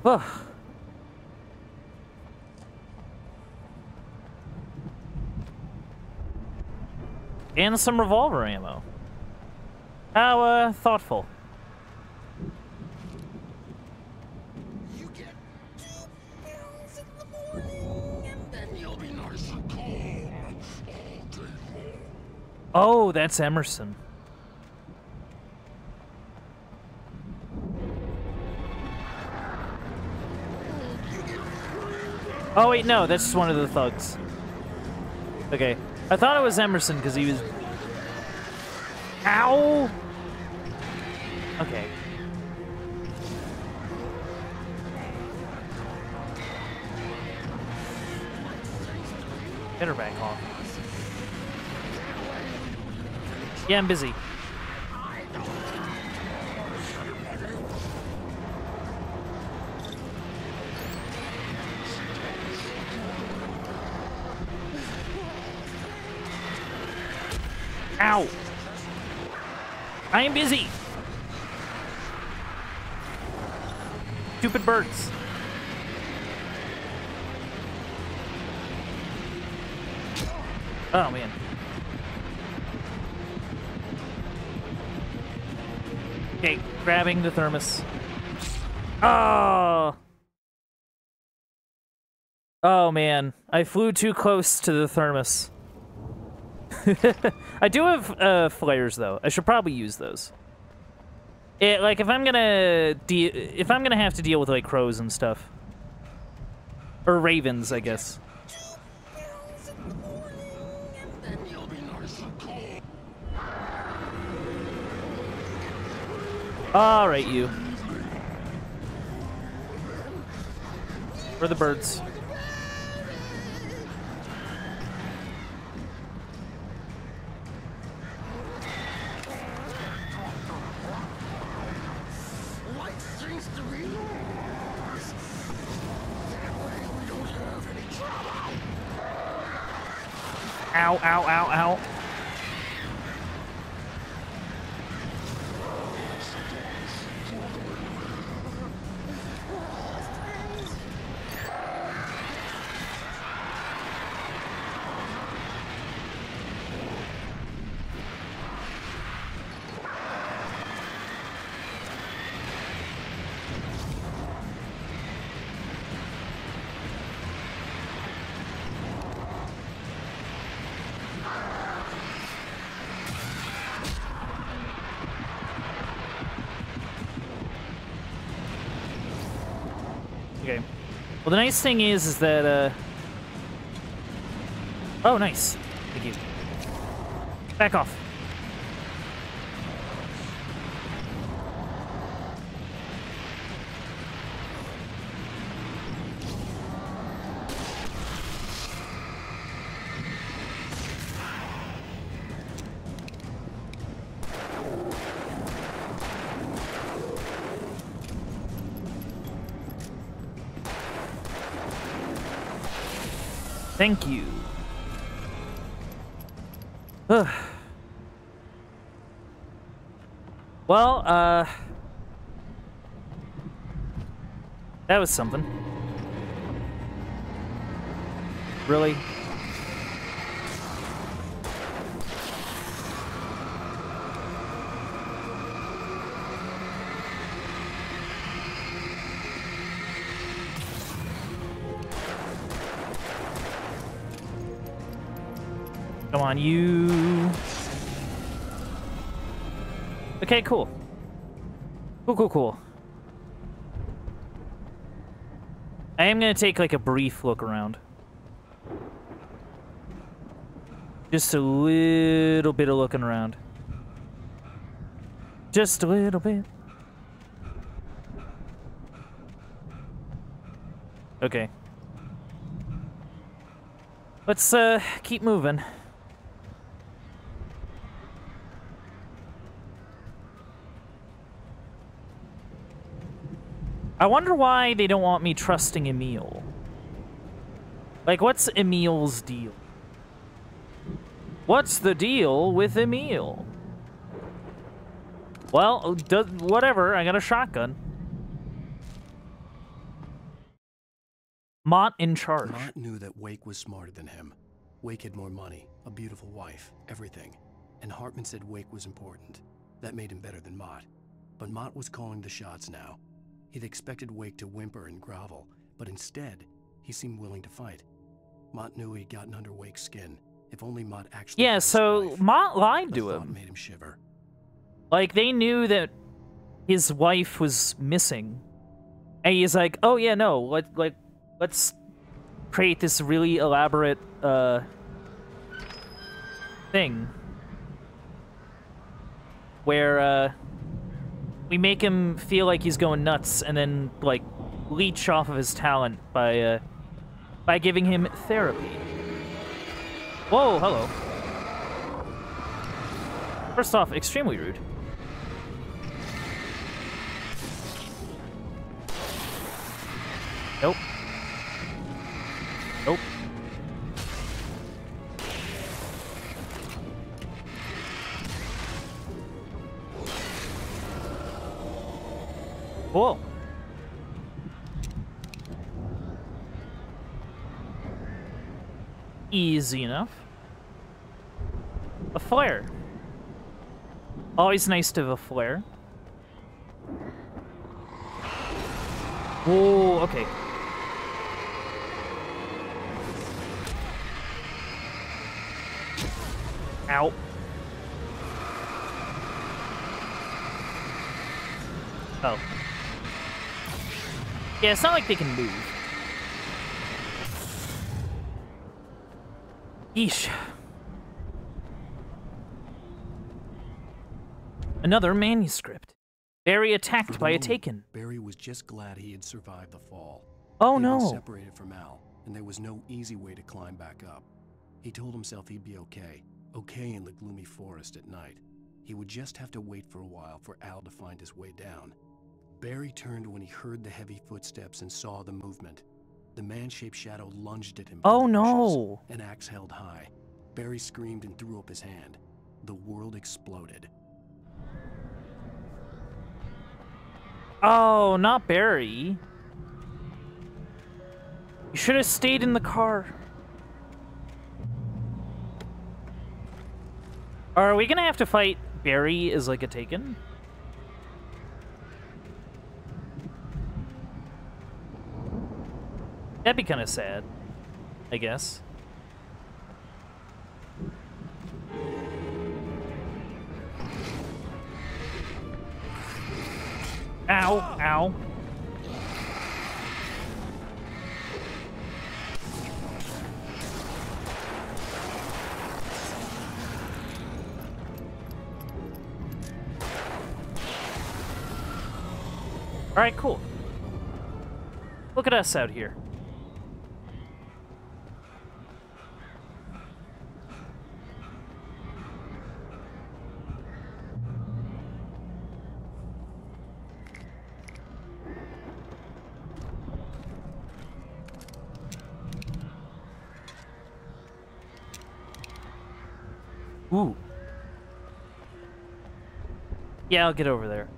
Oh. And some revolver ammo. How, thoughtful. Oh, that's Emerson. Oh, wait, no, that's just one of the thugs. Okay. I thought it was Emerson because he was... Ow! Okay. Get her back off. Yeah, I'm busy. Ow! I am busy! Stupid birds. Oh, man. Okay, grabbing the thermos. Oh! Oh, man. I flew too close to the thermos. I do have flares though. I should probably use those. Like if I'm gonna have to deal with like crows and stuff, or ravens, I guess. All right, you. Where are the birds? Ow, ow, ow, ow. Okay. Well, the nice thing is that, Oh, nice. Thank you. Back off. Thank you. Ugh. Well, that was something. Really? Come on, you. Okay, cool. Cool. I am gonna take like a brief look around. Just a little bit of looking around. Just a little bit. Okay. Let's keep moving. I wonder why they don't want me trusting Emil. Like, what's Emil's deal? What's the deal with Emil? Well, whatever. I got a shotgun. Mott in charge. Mott knew that Wake was smarter than him. Wake had more money, a beautiful wife, everything. And Hartman said Wake was important. That made him better than Mott. But Mott was calling the shots now. He'd expected Wake to whimper and grovel, but instead, he seemed willing to fight. Mott knew he'd gotten under Wake's skin. If only Mott actually... Yeah, so Mott lied to him. Made him shiver. Like, they knew that his wife was missing. And he's like, oh yeah, no, let's create this really elaborate, thing. Where, we make him feel like he's going nuts and then, like, leech off of his talent by giving him therapy. Whoa, hello. First off, extremely rude. Nope. Nope. Cool. Easy enough. A flare. Always nice to have a flare. Whoa, okay. Ow. Oh. Yeah, it's not like they can move. Yeesh. Another manuscript. Barry attacked by a Taken. Barry was just glad he had survived the fall. Oh He'd no. been separated from Al, and there was no easy way to climb back up. He told himself he'd be okay. Okay in the gloomy forest at night. He would just have to wait for a while for Al to find his way down. Barry turned when he heard the heavy footsteps and saw the movement. The man-shaped shadow lunged at him. Oh no! An axe held high. Barry screamed and threw up his hand. The world exploded. Oh, not Barry. You should have stayed in the car. Are we gonna have to fight Barry as like a Taken? That'd be kind of sad, I guess. Ow, ow. All right, cool. Look at us out here. Ooh. Yeah, I'll get over there.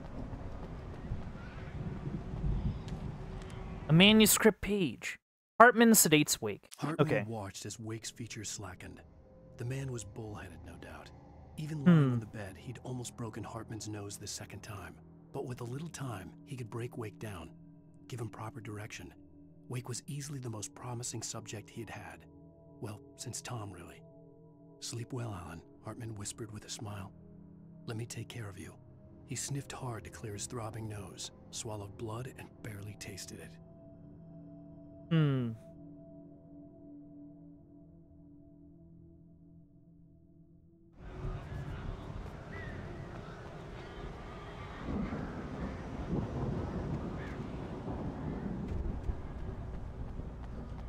A manuscript page. Hartman sedates Wake. Hartman watched as Wake's features slackened. The man was bullheaded, no doubt. Even lying on the bed, he'd almost broken Hartman's nose the second time. But with a little time, he could break Wake down, give him proper direction. Wake was easily the most promising subject he had had. Well, since Tom, really. Sleep well, Alan, Hartman whispered with a smile. Let me take care of you. He sniffed hard to clear his throbbing nose, swallowed blood, and barely tasted it.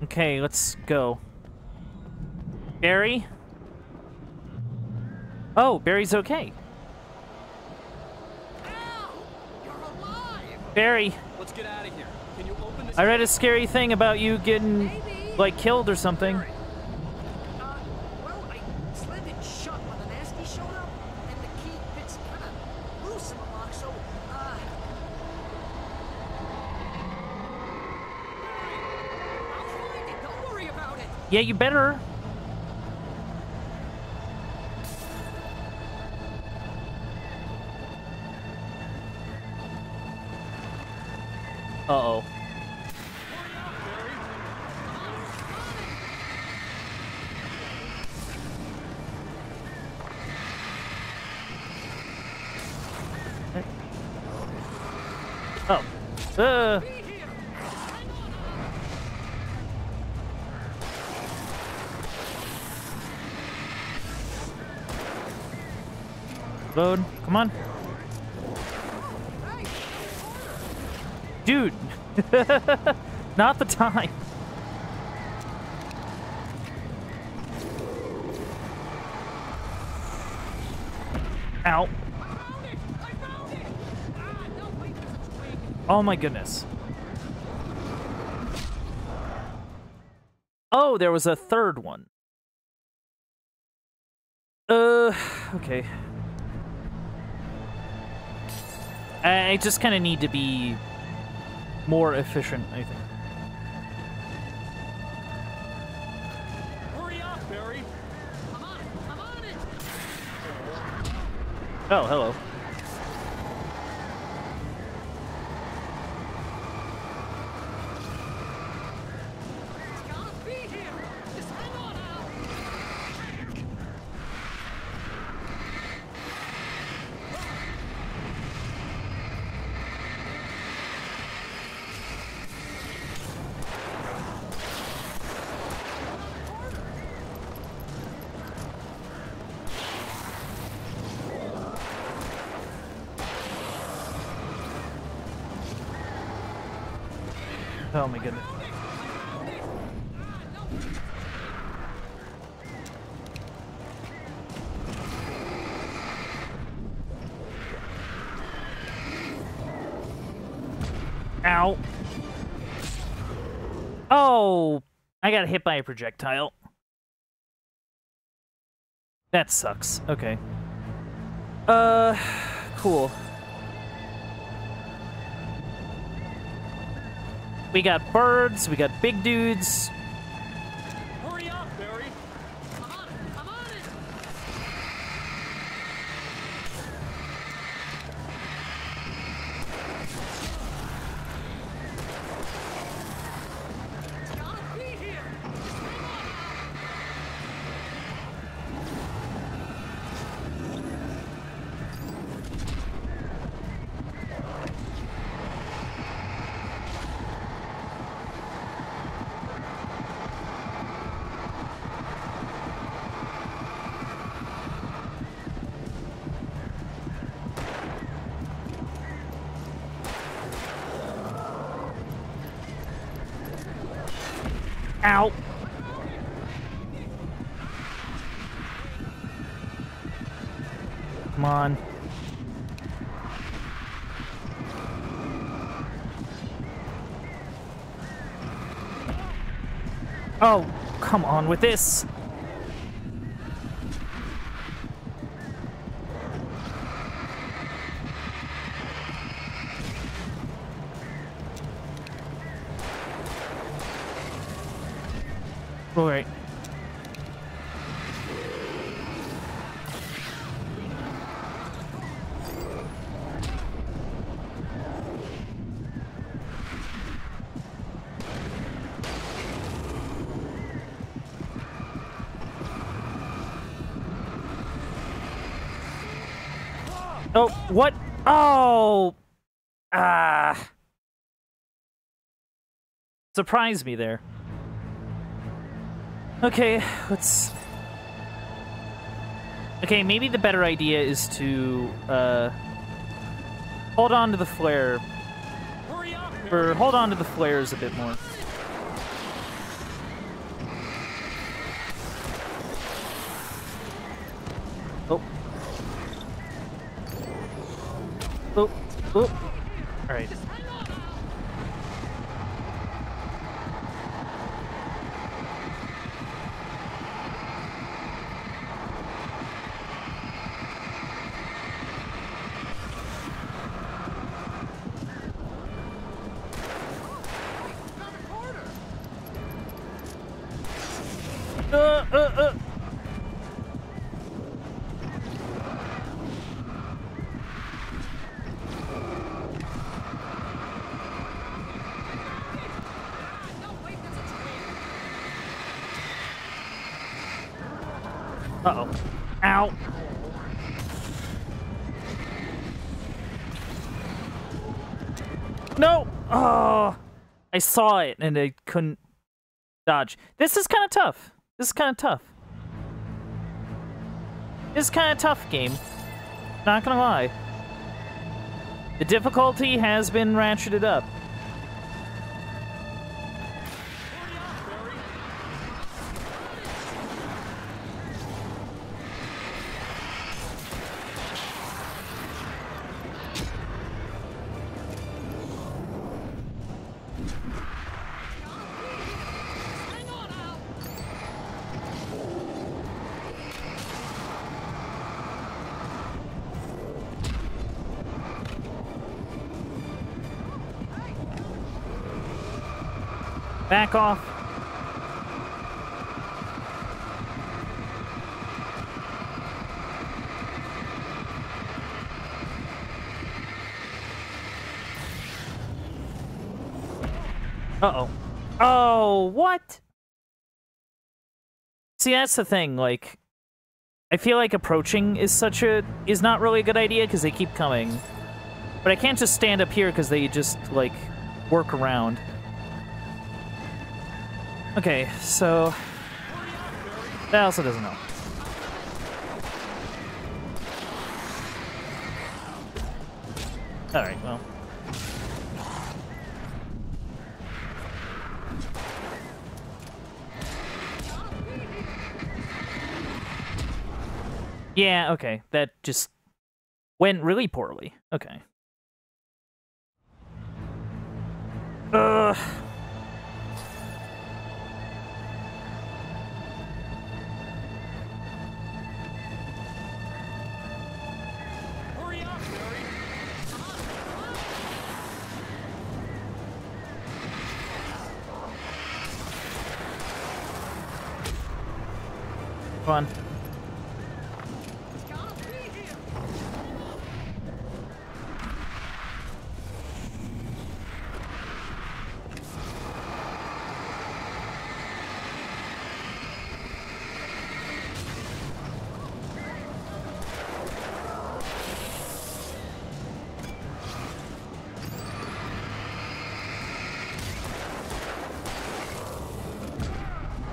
Okay, let's go. Barry? Oh, Barry's okay. Barry. Let's get out of here. Can you open this? I read a scary thing about you getting, like, killed or something. Well, I slammed it shut when the nasty showed up, and the key fits kind of loose in the lock, so, I'll find it. Don't worry about it. Yeah, you better. Uh-oh. Oh. Load. Come on. Dude. Not the time. Ow. Oh my goodness. Oh, there was a third one. Okay. I just kind of need to be more efficient, I think. Hurry up, Barry. I'm on it. I'm on it. Oh, hello. It's gotta be here. Just hang on now. Oh my goodness. Ow. Oh, I got hit by a projectile. That sucks. Okay. Cool. We got birds, we got big dudes. Hurry up, Barry. I'm on it. I'm on it. It's gotta be here. Just hang on now. Ow. Come on. Oh, come on with this. All right. Oh, what? Oh! Surprised me there. Okay, let's... Okay, maybe the better idea is to, hold on to the flare. Or hold on to the flares a bit more. Oh. Oh, oh. All right. Uh-oh. Ow. No! Oh! I saw it and I couldn't dodge. This is kind of tough. This is kind of tough. This is kind of tough, game. Not gonna lie. The difficulty has been ratcheted up. Back off. Uh-oh. Oh, what? See, that's the thing, like, I feel like approaching is not really a good idea because they keep coming. But I can't just stand up here because they just, like, work around. Okay, so that also doesn't help. Alright, well. Yeah, okay. That just went really poorly. Okay. Come on.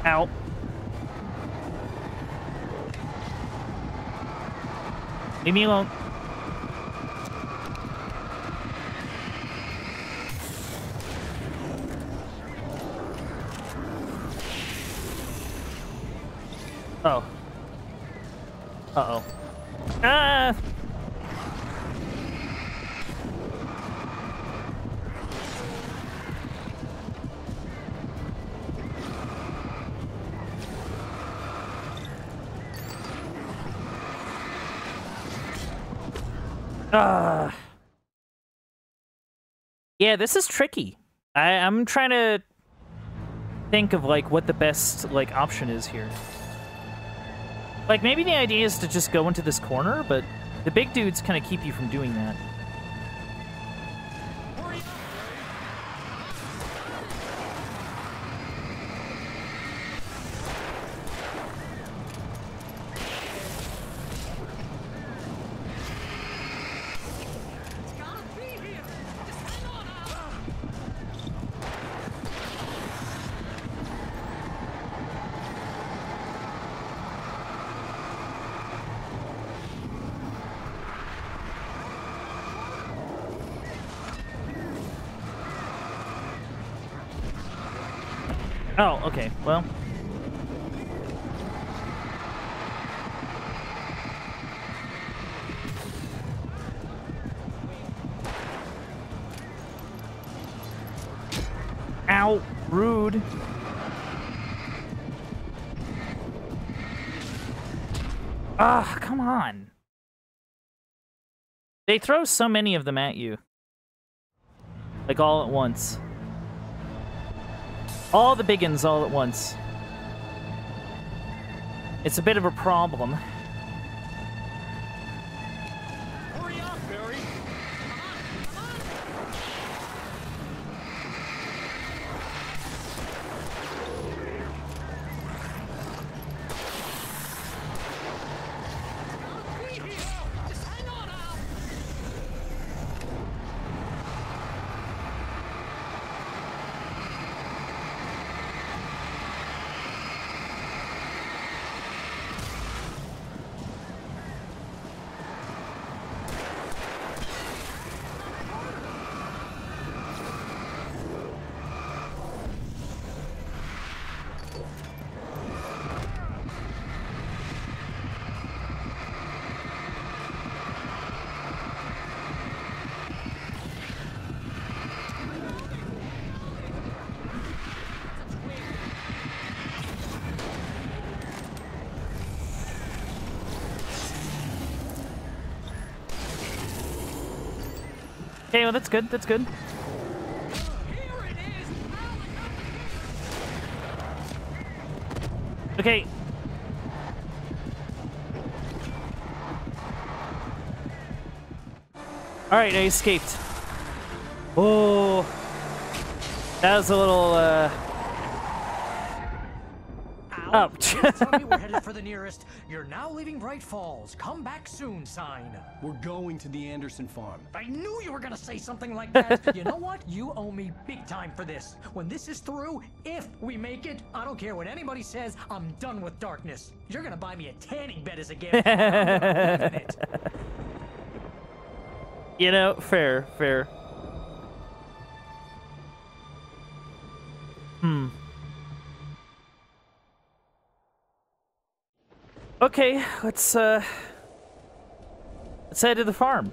Ow. Leave me alone. Oh. Uh-oh. Ah! Yeah, this is tricky. I'm trying to think of like what the best like option is here. Like maybe the idea is to just go into this corner, but the big dudes kind of keep you from doing that. Oh, okay, well. Ow, rude. Ah, come on. They throw so many of them at you. Like all at once. All the biggins all at once. It's a bit of a problem. Hurry up, Barry! Just hang on, Al! Okay, well that's good, that's good. Okay. Alright, I escaped. Oh. That was a little, Al, tell me we're headed for the nearest. You're now leaving Bright Falls. Come back soon sign. We're going to the Anderson farm. I knew you were gonna say something like that. You know what? You owe me big time for this. When this is through, if we make it, I don't care what anybody says, I'm done with darkness. You're gonna buy me a tanning bed as a gift. I'm gonna live in it. You know, fair, fair. Okay, let's head to the farm.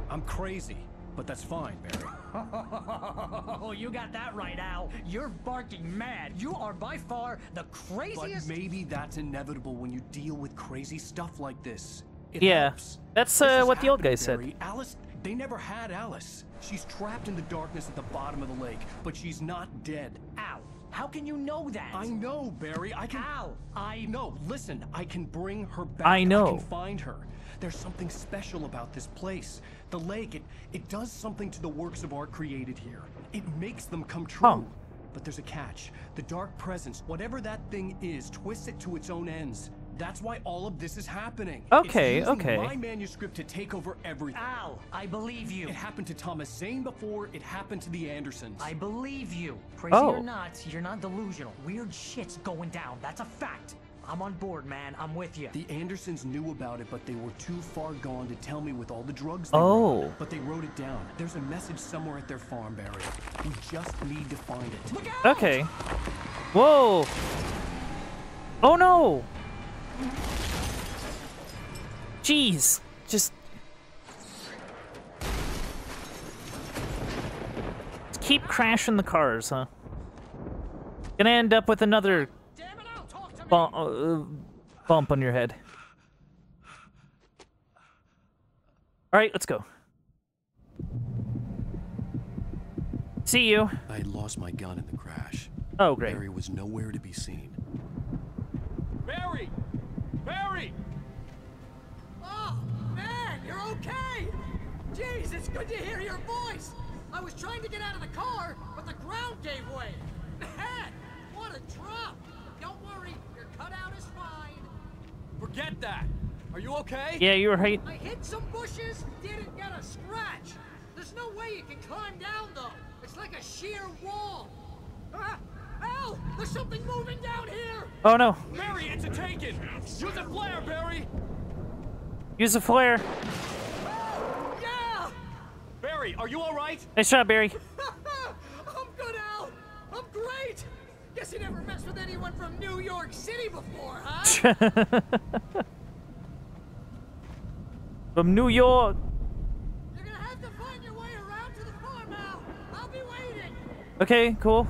I'm crazy, but that's fine, Barry. Oh, you got that right, Al. You're barking mad. You are by far the craziest. But maybe that's inevitable when you deal with crazy stuff like this. It Yeah, helps. that's This what is the old guy happening, said. Barry. Alice, they never had Alice. She's trapped in the darkness at the bottom of the lake, but she's not dead. Al, how can you know that? I know, Barry. I can. Al, No, listen. I can bring her back. I know. I can find her. There's something special about this place. The lake, it does something to the works of art created here. It makes them come true. Huh. But there's a catch. The dark presence, whatever that thing is, twists it to its own ends. That's why all of this is happening. Okay, it's using okay. my manuscript to take over everything. Al, I believe you. It happened to Thomas Zane before. It happened to the Andersons. I believe you. Crazy Oh. or not, you're not delusional. Weird shit's going down. That's a fact. I'm on board, man. I'm with you. The Andersons knew about it, but they were too far gone to tell me with all the drugs they Oh. were. But they wrote it down. There's a message somewhere at their farm, Barry. We just need to find it. Look out! Okay. Whoa. Oh no. Jeez. Just keep crashing the cars, huh? Gonna end up with another bump on your head. All right, let's go. See you. I had lost my gun in the crash. Oh, great. Barry was nowhere to be seen. Barry! Barry! Oh, man, you're okay! Jeez, it's good to hear your voice! I was trying to get out of the car, but the ground gave way. Man, what a drop! Don't worry, your cutout is fine. Forget that! Are you okay? Yeah, you were right. I hit some bushes, didn't get a scratch. There's no way you can climb down, though. It's like a sheer wall. Ah! Al! There's something moving down here! Oh, no. Barry, it's a taken! Use a flare, Barry! Use a flare. Yeah! Barry, are you alright? Nice shot, Barry. I'm good, Al! I'm great! Guess you never messed with anyone from New York City before, huh? From New York. You're gonna have to find your way around to the farm, Al. I'll be waiting. Okay, cool.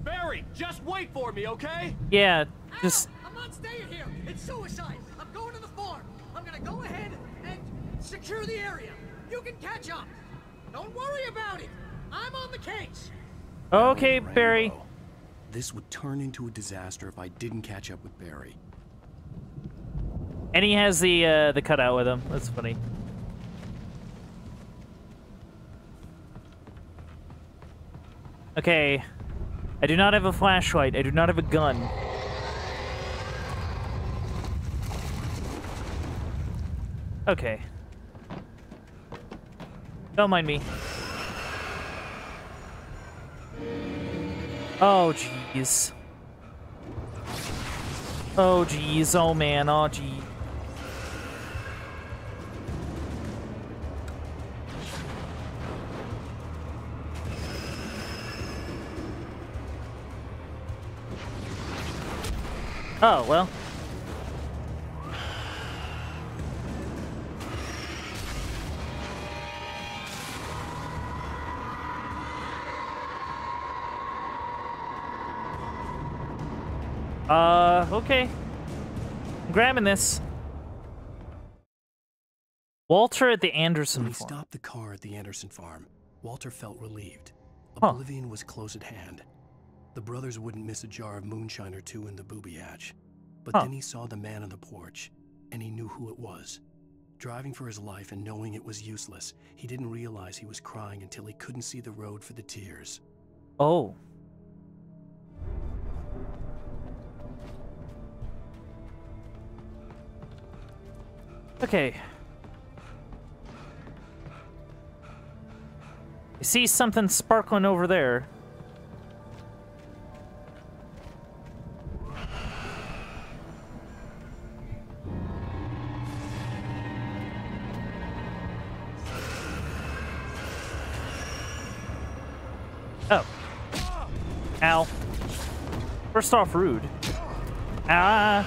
Barry, just wait for me, okay? Yeah, just... I'm not staying here. It's suicide. I'm going to the farm. I'm gonna go ahead and secure the area. You can catch up. Don't worry about it. I'm on the case. Okay, Barry. This would turn into a disaster if I didn't catch up with Barry. And he has the cutout with him. That's funny. Okay. I do not have a flashlight. I do not have a gun. Okay. Don't mind me. Oh, jeez. Oh, jeez. Oh, man. Oh, jeez. Oh, well. Okay. I'm grabbing this. Walter at the Anderson When he farm. stopped the car at the Anderson farm, Walter felt relieved. Huh. Oblivion was close at hand. The brothers wouldn't miss a jar of moonshine or two in the booby hatch. But then he saw the man on the porch, and he knew who it was. Driving for his life and knowing it was useless, he didn't realize he was crying until he couldn't see the road for the tears. Oh. Okay. I see something sparkling over there. Oh. Ow. First off, rude. Ah.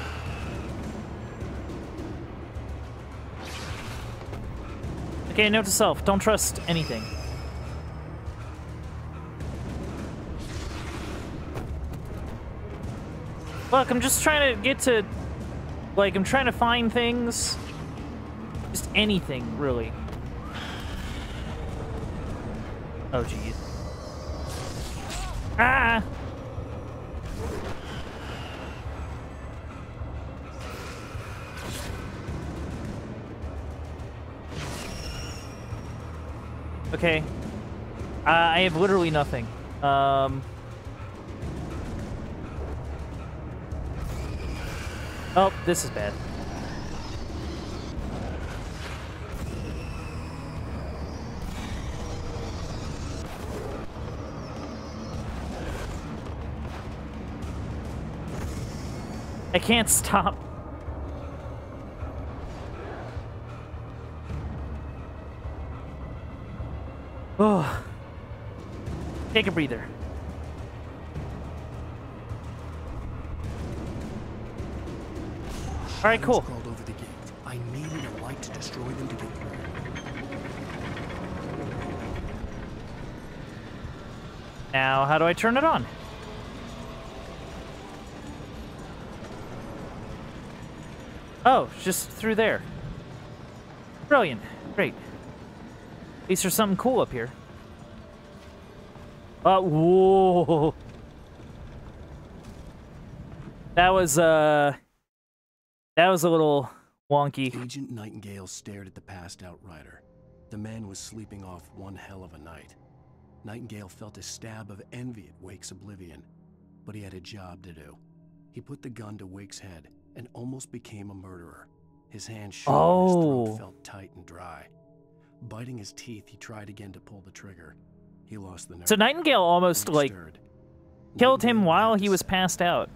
Okay, note to self, don't trust anything. Look, I'm just trying to get to... Like, I'm trying to find things. Just anything, really. Oh, jeez. Ah! Okay. I have literally nothing. Oh, this is bad. I can't stop. Oh. Take a breather. All right, cool. Crawled over the gate. I needed a light to destroy them to get through. Now, how do I turn it on? Oh, just through there. Brilliant. Great. At least there's something cool up here. Whoa. That was a little wonky. Agent Nightingale stared at the passed out rider. The man was sleeping off one hell of a night. Nightingale felt a stab of envy at Wake's oblivion, but he had a job to do. He put the gun to Wake's head and almost became a murderer. His hand shook and his throat felt tight and dry. Biting his teeth, he tried again to pull the trigger. He lost the nerve. So Nightingale almost, like, killed him while he was passed out.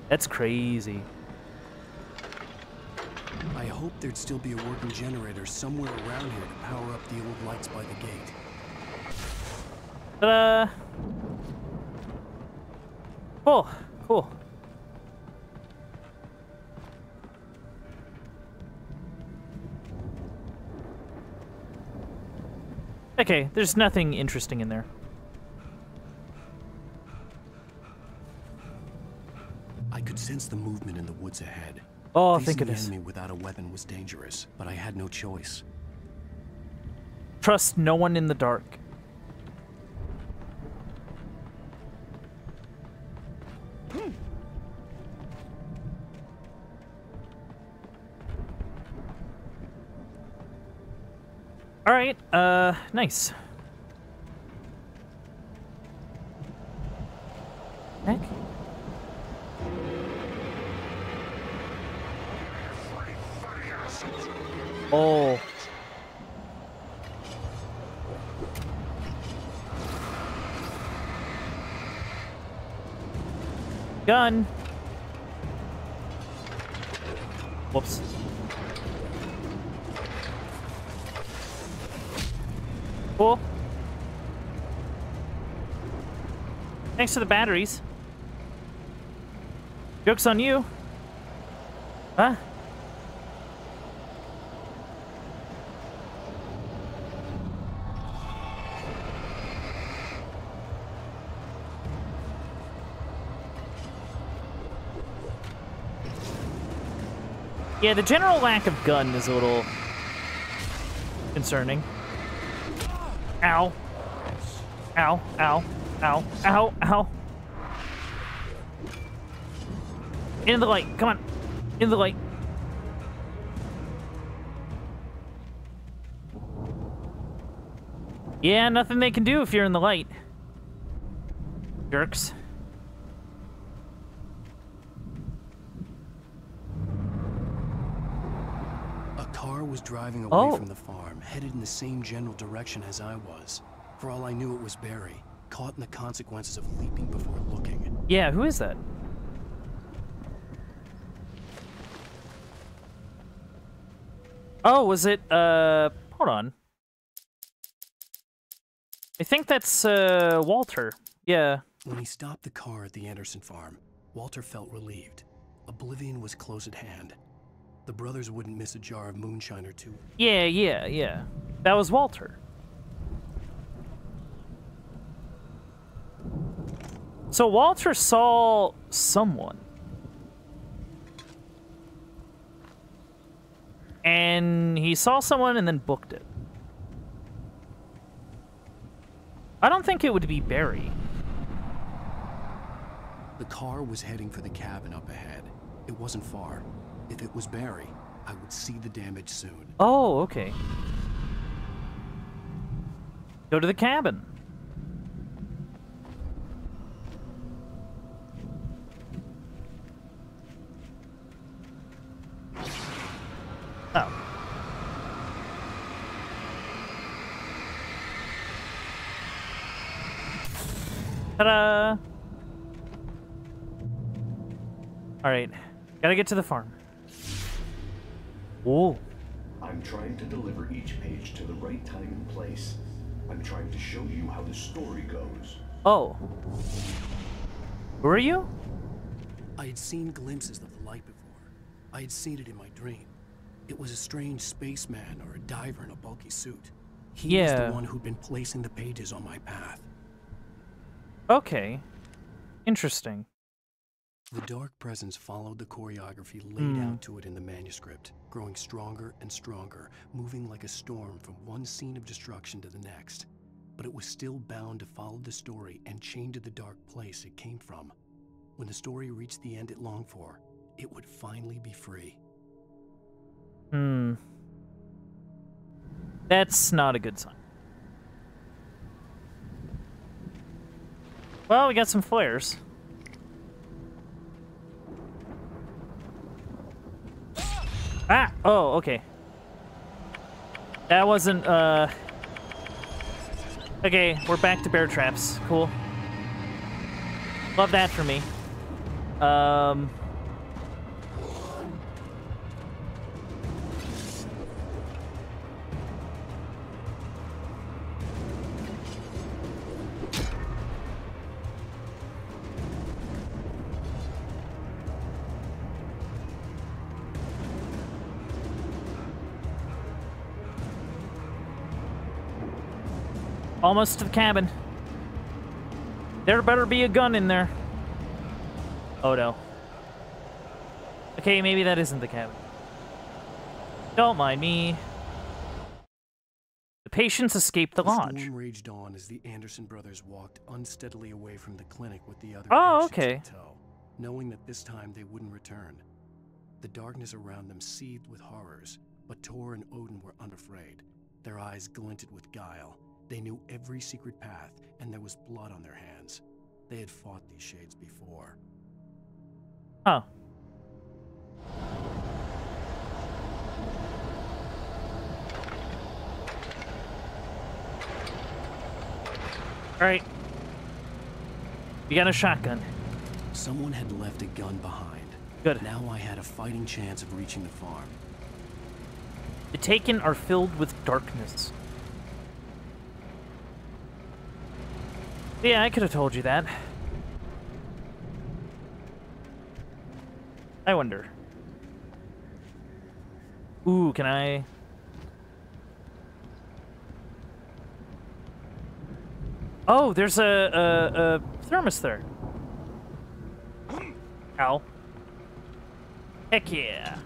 That's crazy. I hoped there'd still be a working generator somewhere around here to power up the old lights by the gate. But, cool, cool. Okay, there's nothing interesting in there. I could sense the movement in the woods ahead. Oh, Facing thank the goodness. enemy without a weapon was dangerous, but I had no choice. Trust no one in the dark. All right, nice. Heck? Oh. Gun. Whoops. Cool. Thanks for the batteries. Joke's on you. Huh? Yeah, the general lack of gun is a little concerning. Ow. Ow, ow, ow, ow, ow. Into the light, come on. Into the light. Yeah, nothing they can do if you're in the light. Jerks. A car was driving away from the farm, headed in the same general direction as I was. For all I knew, it was Barry, caught in the consequences of leaping before looking. Yeah, who is that? Oh, was it, hold on. I think that's, Walter. Yeah. When he stopped the car at the Anderson farm, Walter felt relieved. Oblivion was close at hand. The brothers wouldn't miss a jar of moonshine or two. Yeah, yeah, yeah. That was Walter. So Walter saw someone. And he saw someone and then booked it. I don't think it would be Barry. The car was heading for the cabin up ahead. It wasn't far. If it was Barry, I would see the damage soon. Oh, okay. Go to the cabin. Oh. Ta-da! Alright, gotta get to the farm. Whoa. I'm trying to deliver each page to the right time and place. I'm trying to show you how the story goes. Oh. Who are you? I had seen glimpses of the light before. I had seen it in my dream. It was a strange spaceman or a diver in a bulky suit. He was the one who'd been placing the pages on my path. Okay. Interesting. The dark presence followed the choreography laid out to it in the manuscript, growing stronger and stronger, moving like a storm from one scene of destruction to the next. but it was still bound to follow the story and chained to the dark place it came from. When the story reached the end it longed for, it would finally be free. That's not a good sign. Well, we got some flares. Ah! Oh, okay. That wasn't, Okay, we're back to bear traps. Cool. Love that for me. Almost to the cabin. There better be a gun in there. Oh no. Okay, maybe that isn't the cabin. Don't mind me. The patients escaped the lodge. The storm raged on as the Anderson brothers walked unsteadily away from the clinic with the other Oh, patients okay. in tow, knowing that this time they wouldn't return. The darkness around them seethed with horrors, but Tor and Odin were unafraid. Their eyes glinted with guile. They knew every secret path, and there was blood on their hands. They had fought these shades before. Oh. Alright. You got a shotgun. Someone had left a gun behind. Good. Now I had a fighting chance of reaching the farm. The Taken are filled with darkness. Yeah, I could have told you that. I wonder. Ooh, can I... Oh, there's a thermos there. Ow. Heck yeah.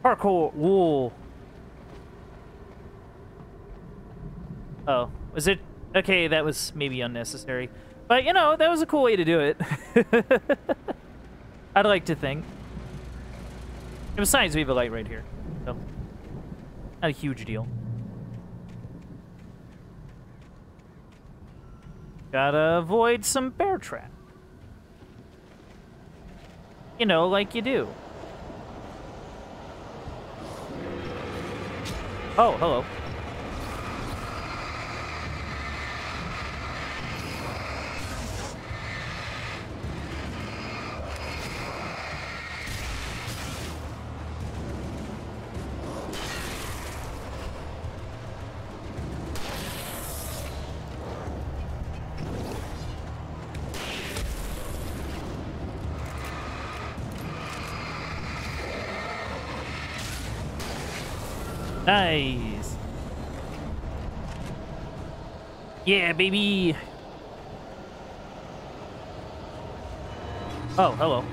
Parkour. Whoa. Oh, was it... Okay, that was maybe unnecessary. But, you know, that was a cool way to do it. I'd like to think. And besides, we have a light right here. So, not a huge deal. Gotta avoid some bear trap. You know, like you do. Oh, hello. Nice. Yeah, baby. Oh, hello.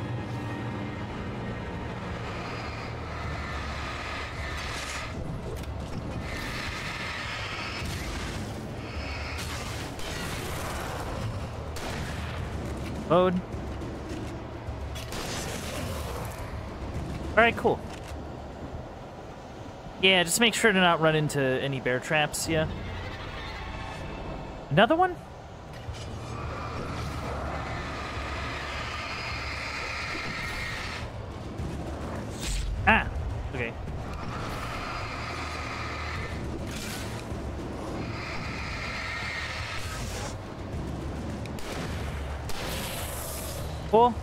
Load. All right, cool. Yeah, just make sure to not run into any bear traps, yeah. Another one? Ah, okay. Cool.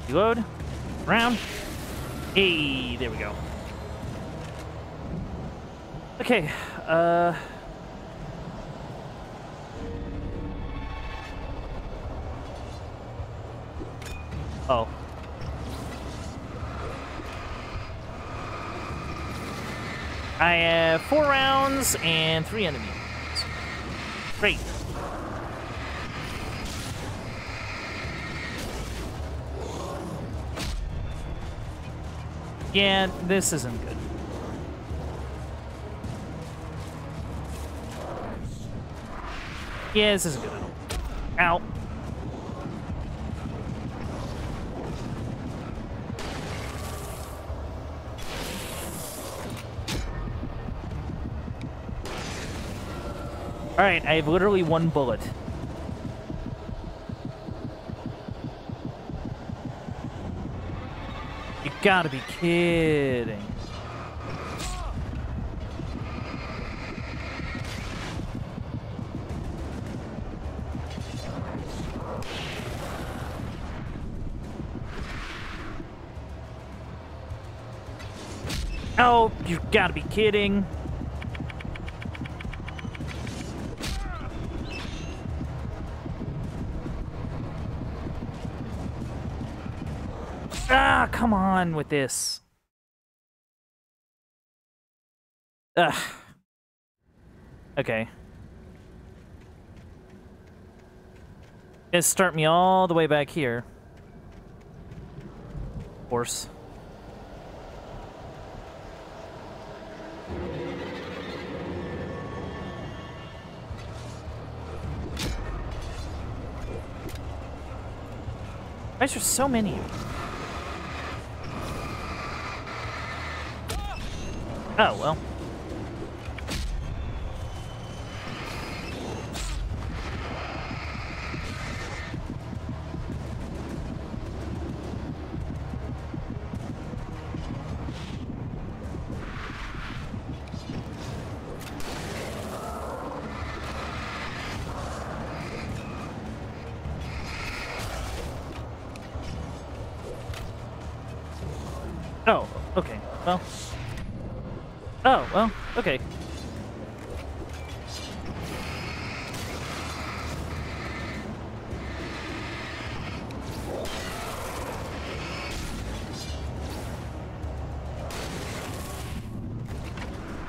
Reload. Round. Hey, there we go. Okay, oh. I have 4 rounds and 3 enemies. Great. Yeah, this isn't good. Yeah, this isn't good at all. Ow. Alright, I have literally one bullet. You gotta be kidding. Oh, you gotta be kidding. Ah, come on with this. Ugh. Okay. Gonna start me all the way back here. Of course. Why is there so many of them? Oh, well. Oh, okay. Well. Oh, well, okay.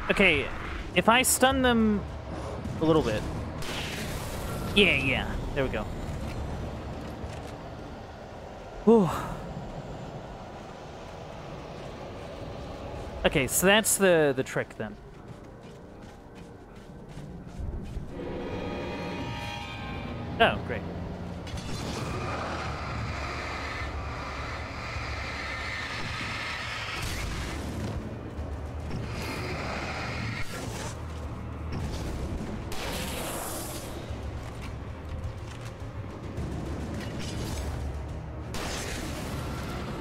Okay, if I stun them a little bit. Yeah, there we go. Whew. Okay, so that's the trick then. Oh, great.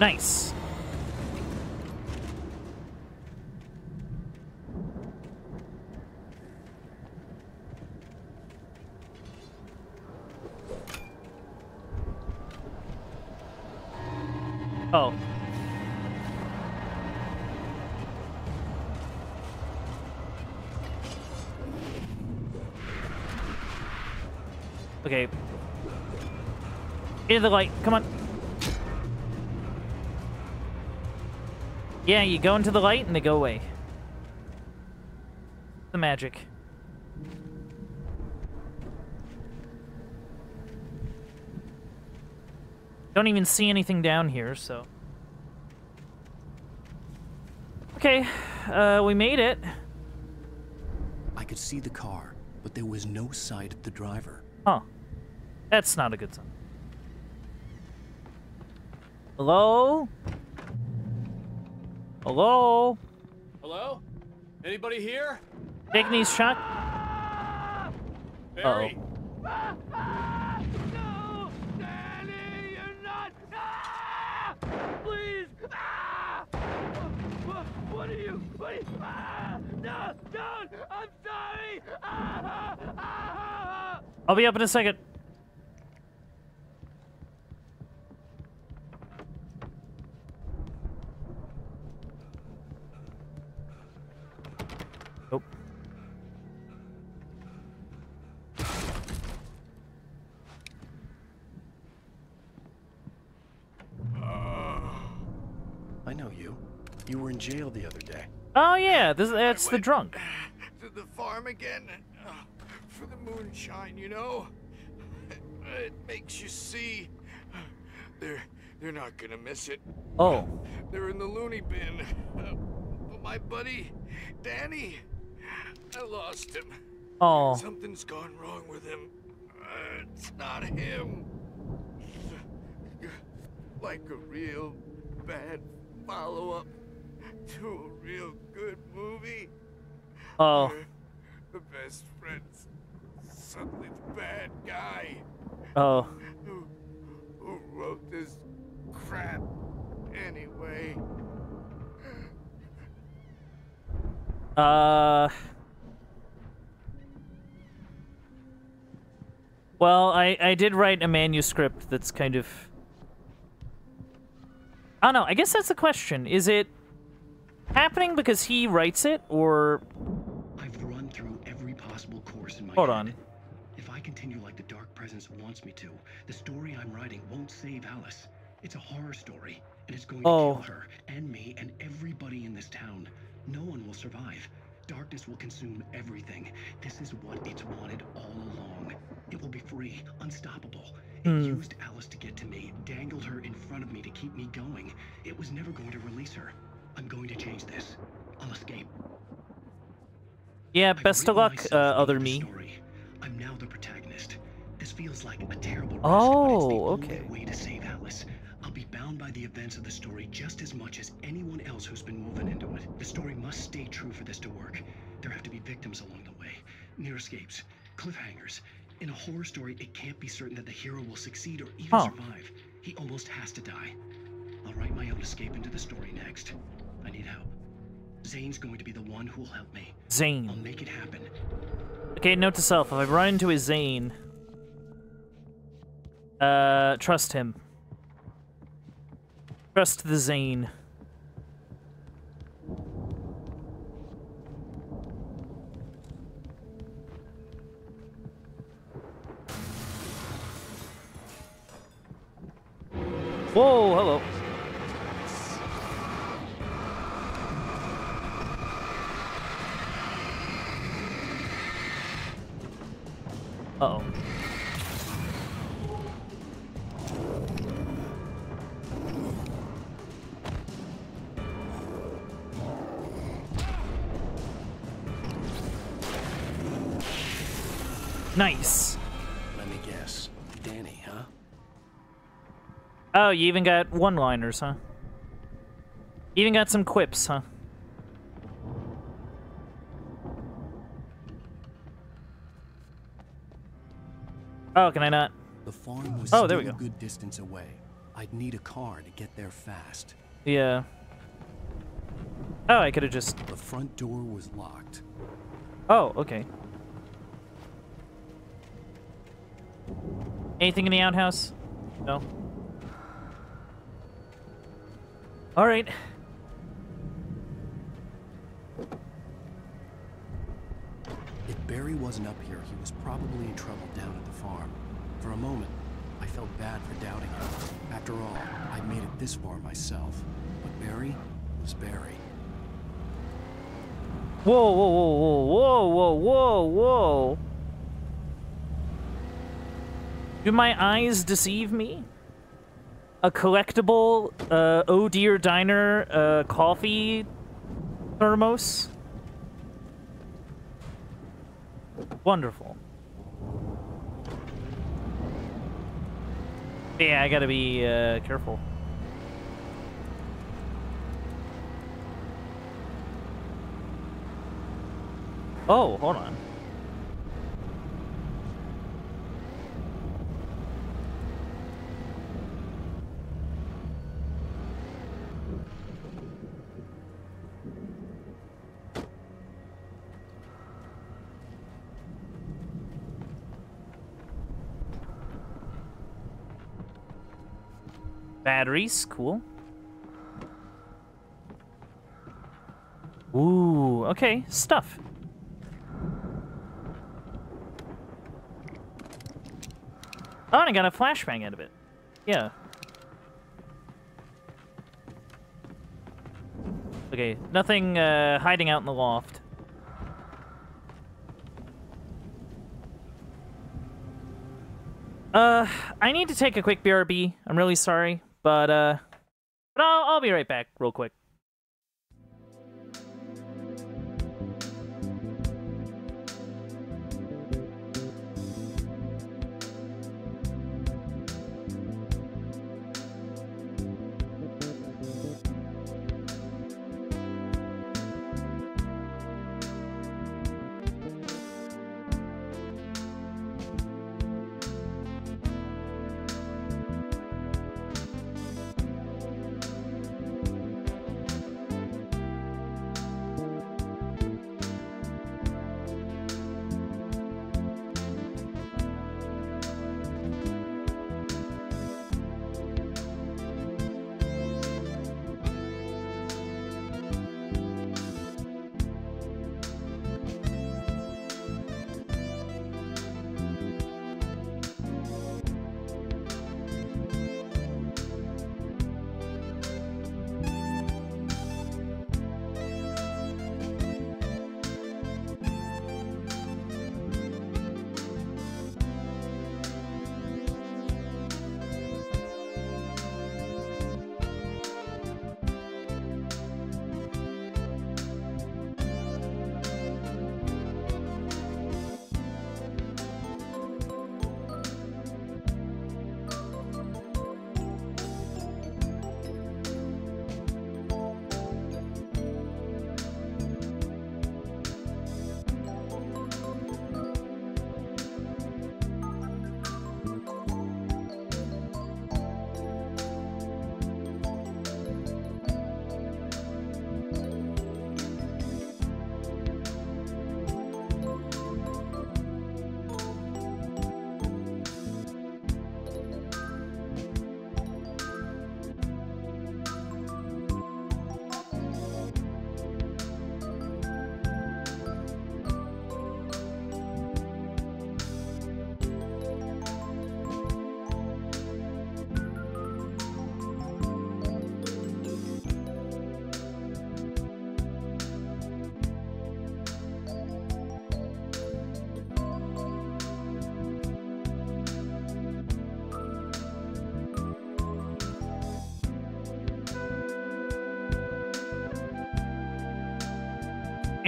Nice. Oh. Okay. Into the light. Come on. Yeah, you go into the light and they go away. The magic. Don't even see anything down here, so. Okay, we made it. I could see the car, but there was no sight of the driver. Huh. That's not a good sign. Hello? Hello? Hello? Anybody here? Taking these shot. Barry. No! Danny, you're not! Ah! Please! Ah! What are you? Ah! No! Don't! I'm sorry! Ah! Ah! I'll be up in a second. Nope. I know you. You were in jail the other day. Oh yeah, that's the drunk. To the farm again for the moonshine, you know. It makes you see. They're not gonna miss it. Oh. They're in the loony bin. But my buddy, Danny, I lost him. Oh. Something's gone wrong with him. It's not him. Like a real bad follow-up to a real good movie. Oh. The best friend's suddenly the bad guy. Oh. Who wrote this crap anyway? Well, I did write a manuscript that's kind of... I don't know, I guess that's the question. Is it happening because he writes it, or... I've run through every possible course in my Hold head. on. If I continue like the Dark Presence wants me to, the story I'm writing won't save Alice. It's a horror story, and it's going to kill her, and me, and everybody in this town. No one will survive. Darkness will consume everything. This is what it's wanted all along. It will be free, unstoppable. It used Alice to get to me, dangled her in front of me to keep me going. It was never going to release her. I'm going to change this. I'll escape. Yeah, best of luck, other me. I'm now the protagonist. This feels like a terrible risk, Oh, but it's the okay. only way to save Alice. I'll be bound by the events of the story just as much as anyone else who's been moving into it. The story must stay true for this to work. There have to be victims along the way, near escapes, cliffhangers. In a horror story, it can't be certain that the hero will succeed or even survive. He almost has to die. I'll write my own escape into the story next. I need help. Zane's going to be the one who will help me. Zane. I'll make it happen. Okay, note to self, if I run into a Zane, trust him. Trust the Zane. Whoa, hello. Uh-oh. Nice. Let me guess. Danny, huh? Oh, you even got one-liners, huh? You even got some quips, huh? Oh, can I not? The farm was there still we go. a good distance away. I'd need a car to get there fast. Yeah. Oh, I could have just... The front door was locked. Oh, okay. Anything in the outhouse? No. All right. If Barry wasn't up here, he was probably in trouble down at the farm. For a moment, I felt bad for doubting him. After all, I'd made it this far myself. But Barry was Barry. Whoa, whoa, whoa, whoa, whoa, whoa, whoa, whoa. Do my eyes deceive me? A collectible, Oh Dear Diner, coffee thermos? Wonderful. Yeah, I gotta be, careful. Oh, hold on. Batteries, cool. Ooh, okay, stuff. Oh, and I got a flashbang out of it. Yeah. Okay, nothing hiding out in the loft. I need to take a quick BRB. I'm really sorry, but I'll be right back real quick.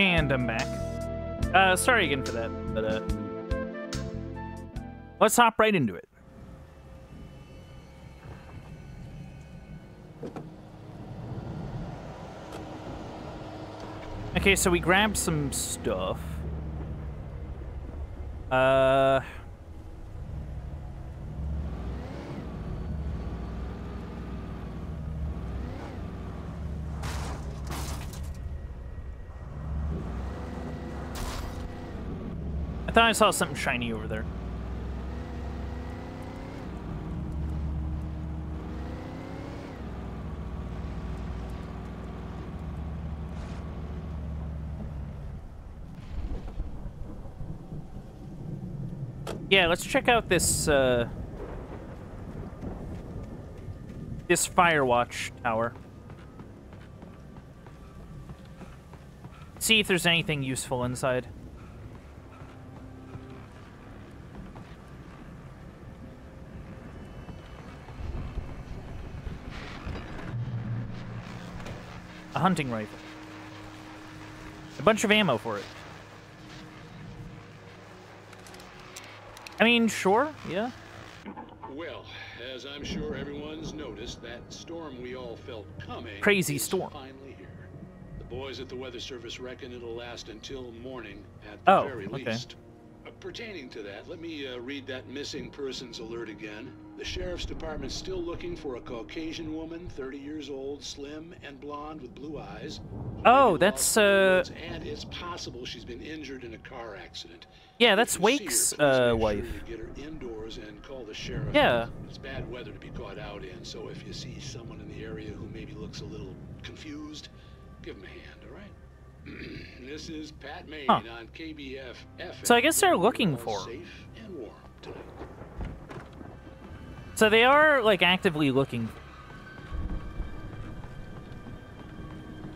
And I'm back. Sorry again for that, but let's hop right into it. Okay, so we grabbed some stuff. I thought I saw something shiny over there. Yeah, let's check out this, this Firewatch tower. See if there's anything useful inside. A hunting rifle. A bunch of ammo for it. I mean, sure, yeah. Well, as I'm sure everyone's noticed, that storm we all felt coming Crazy is storm. finally here. The boys at the Weather Service reckon it'll last until morning at the very least. Pertaining to that, let me read that missing persons alert again. The Sheriff's Department's still looking for a Caucasian woman, 30 years old, slim and blonde with blue eyes. Oh, that's, And it's possible she's been injured in a car accident. Yeah, that's Wake's, wife. Get her indoors and call the sheriff. Yeah. It's bad weather to be caught out in, so if you see someone in the area who maybe looks a little confused, give them a hand, all right? This is Pat Maine on KBF FM. So I guess they're looking for. Safe and warm tonight. So they are, like, actively looking.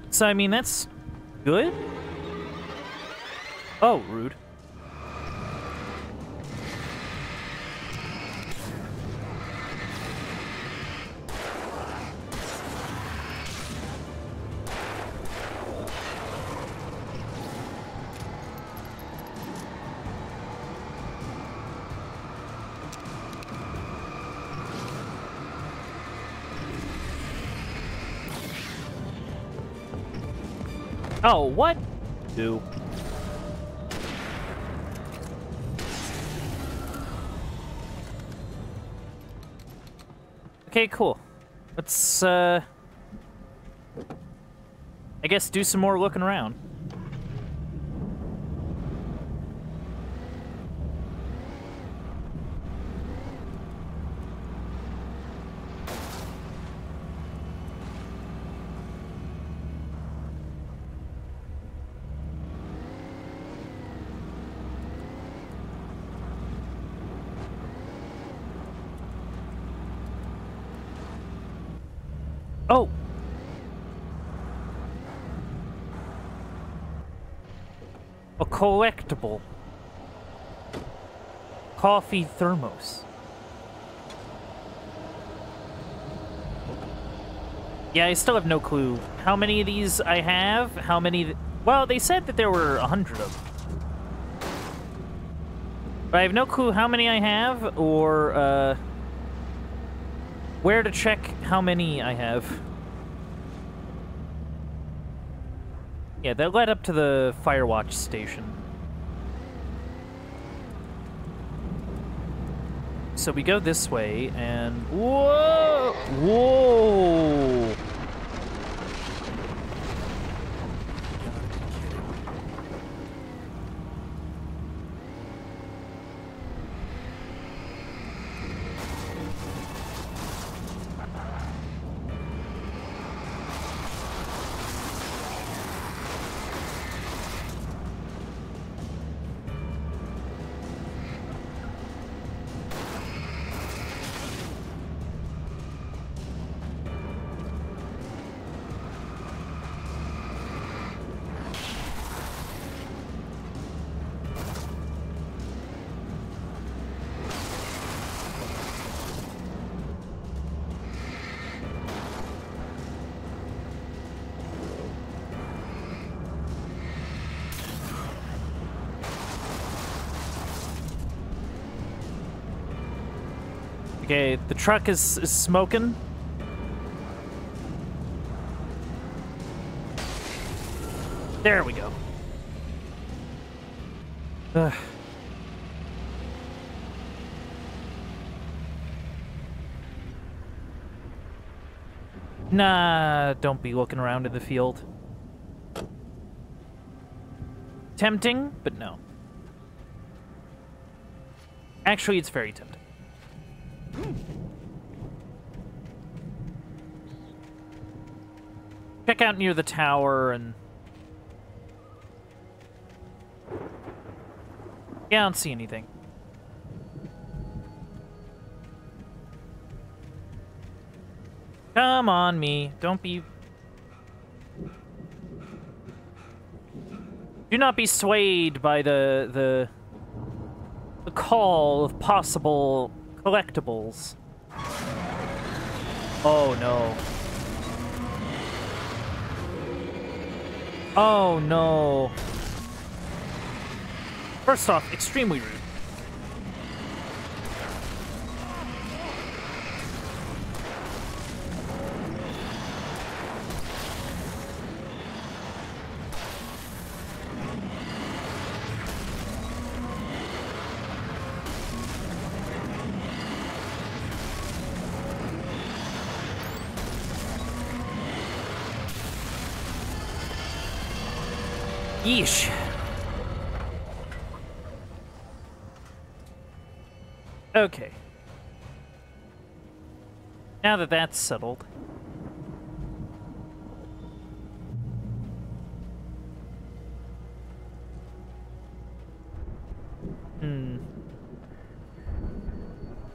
So, I mean, that's good? Oh, rude. Oh, what? Do. Okay, cool. Let's, I guess do some more looking around. Oh! A collectible. Coffee thermos. Yeah, I still have no clue how many of these I have, how many... Well, they said that there were 100 of them. But I have no clue how many I have, or, where to check how many I have. Yeah, that led up to the Firewatch station. So we go this way, and... Whoa! Whoa! Okay, the truck is smoking. There we go. Ugh. Nah, don't be looking around in the field. Tempting, but no. Actually, it's very tempting. Check out near the tower and... Yeah, I don't see anything. Come on, me. Don't be... Do not be swayed by the call of possible collectibles. Oh, no. Oh, no. First off, extremely rude. Yeesh. Okay. Now that that's settled.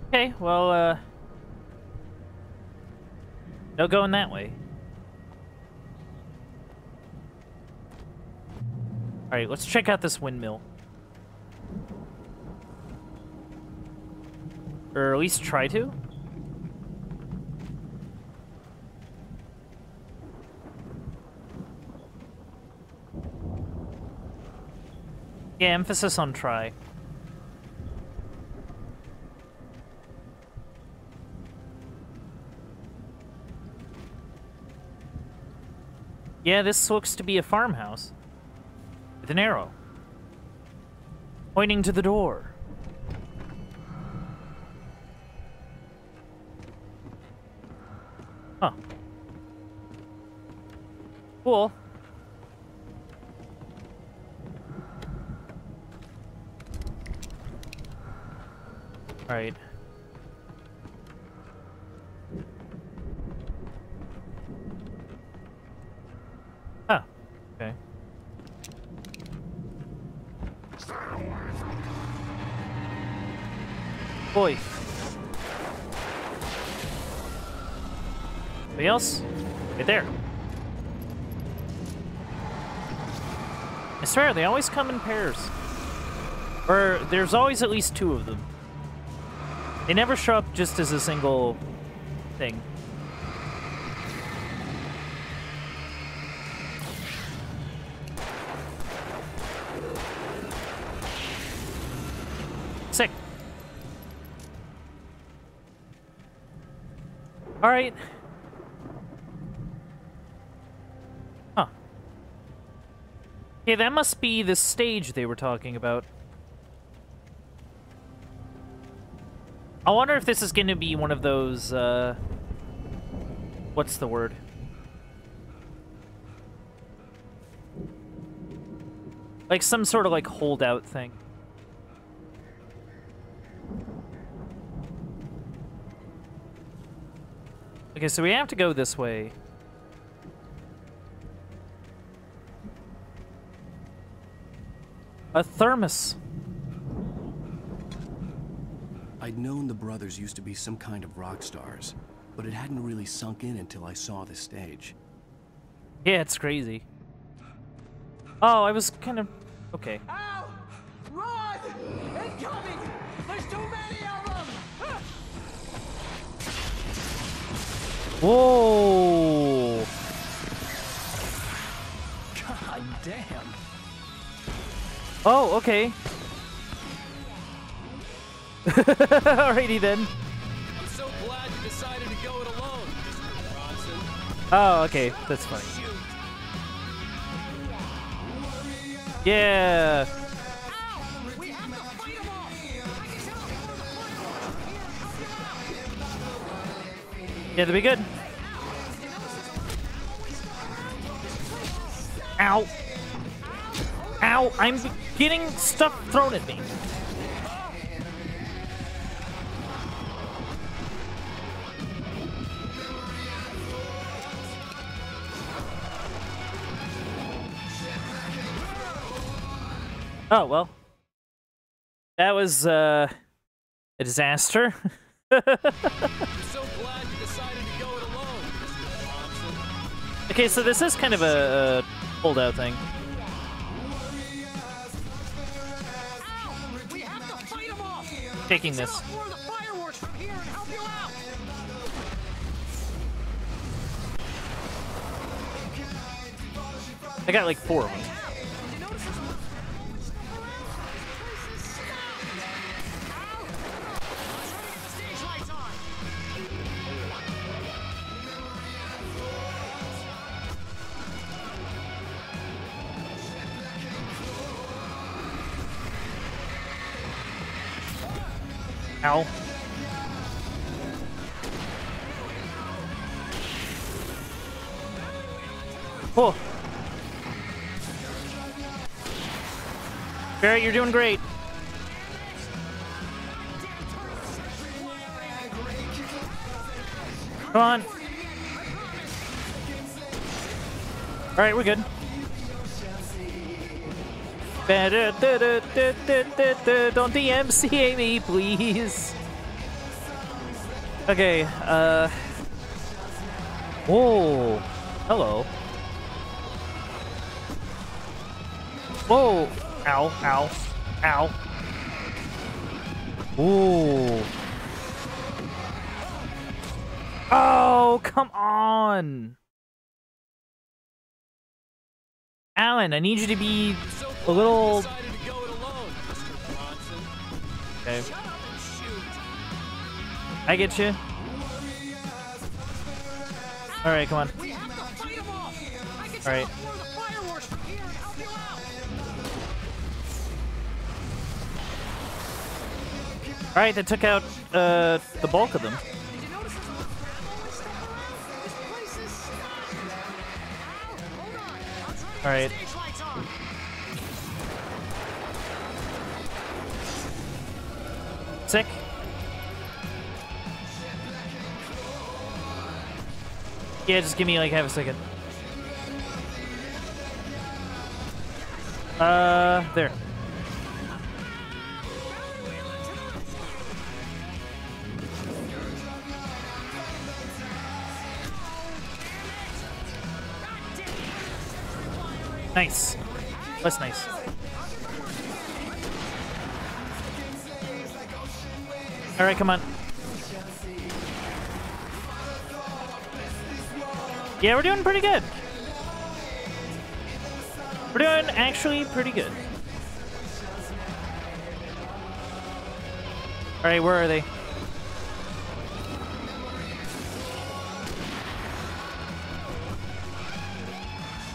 Okay, well, no going that way. Alright, let's check out this windmill. Or at least try to. Yeah, emphasis on try. Yeah, this looks to be a farmhouse. With an arrow. Pointing to the door. Huh. Cool. Alright. Oh, okay. Boy. Anybody else? Right there. I swear, they always come in pairs. Or there's always at least two of them. They never show up just as a single thing. Sick. All right. Huh. Okay, that must be the stage they were talking about. I wonder if this is going to be one of those, what's the word? Like some sort of, like, holdout thing. Okay, so we have to go this way. A thermos. I'd known the brothers used to be some kind of rock stars, but it hadn't really sunk in until I saw the stage. Yeah, it's crazy. Oh, I was kind of... Okay. Ow! Run! Incoming! There's too many of them! Whoa! God damn. Oh, okay. Alrighty then. glad you decided to go it alone, Mr. Bronson. Oh, okay. That's funny. Yeah. Yeah, they'll be good. Ow. Ow, I'm getting stuff thrown at me. Oh, well. That was, a disaster. I'm so glad you decided to go it alone, Mr. Bronson. Okay, so this is kind of a holdout thing. We have to fight him off. Taking this. Set off more of the fireworks from here and help you out. I got like 4 of them. Ow. Oh. Barrett, you're doing great. Come on. All right, we're good. Don't DMCA me, please. Okay, whoa. Hello. Whoa. Ow, ow, ow. Ooh. Oh, come on. Alan, I need you to be a little... Okay. I get you. Alright, come on. Alright. Alright, that took out the bulk of them. Alright. Sick. Yeah, just give me like half a second. There. Nice. That's nice. All right, come on. Yeah, we're doing pretty good. We're doing actually pretty good. All right, where are they?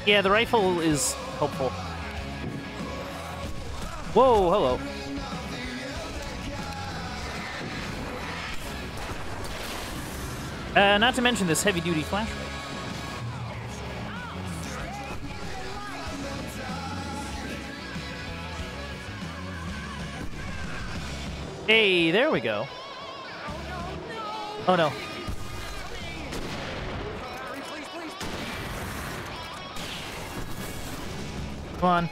Yeah, the rifle is helpful. Whoa, hello. Not to mention this heavy-duty flashlight. Hey, there we go. Oh no. Come on.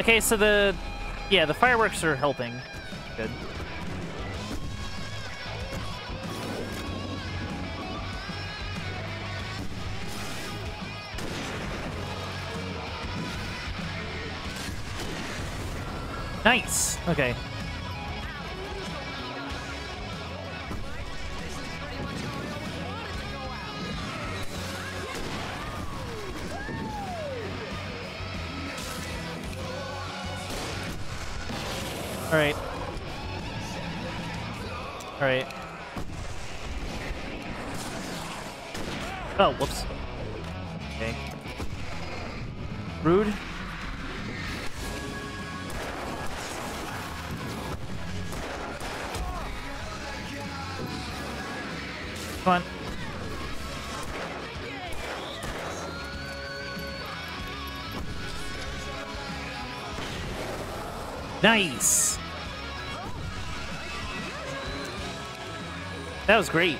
Okay, so the fireworks are helping. Good. Nice. Okay. All right. Alright. Oh, whoops. Okay. Rude. Come on. Nice! That was great.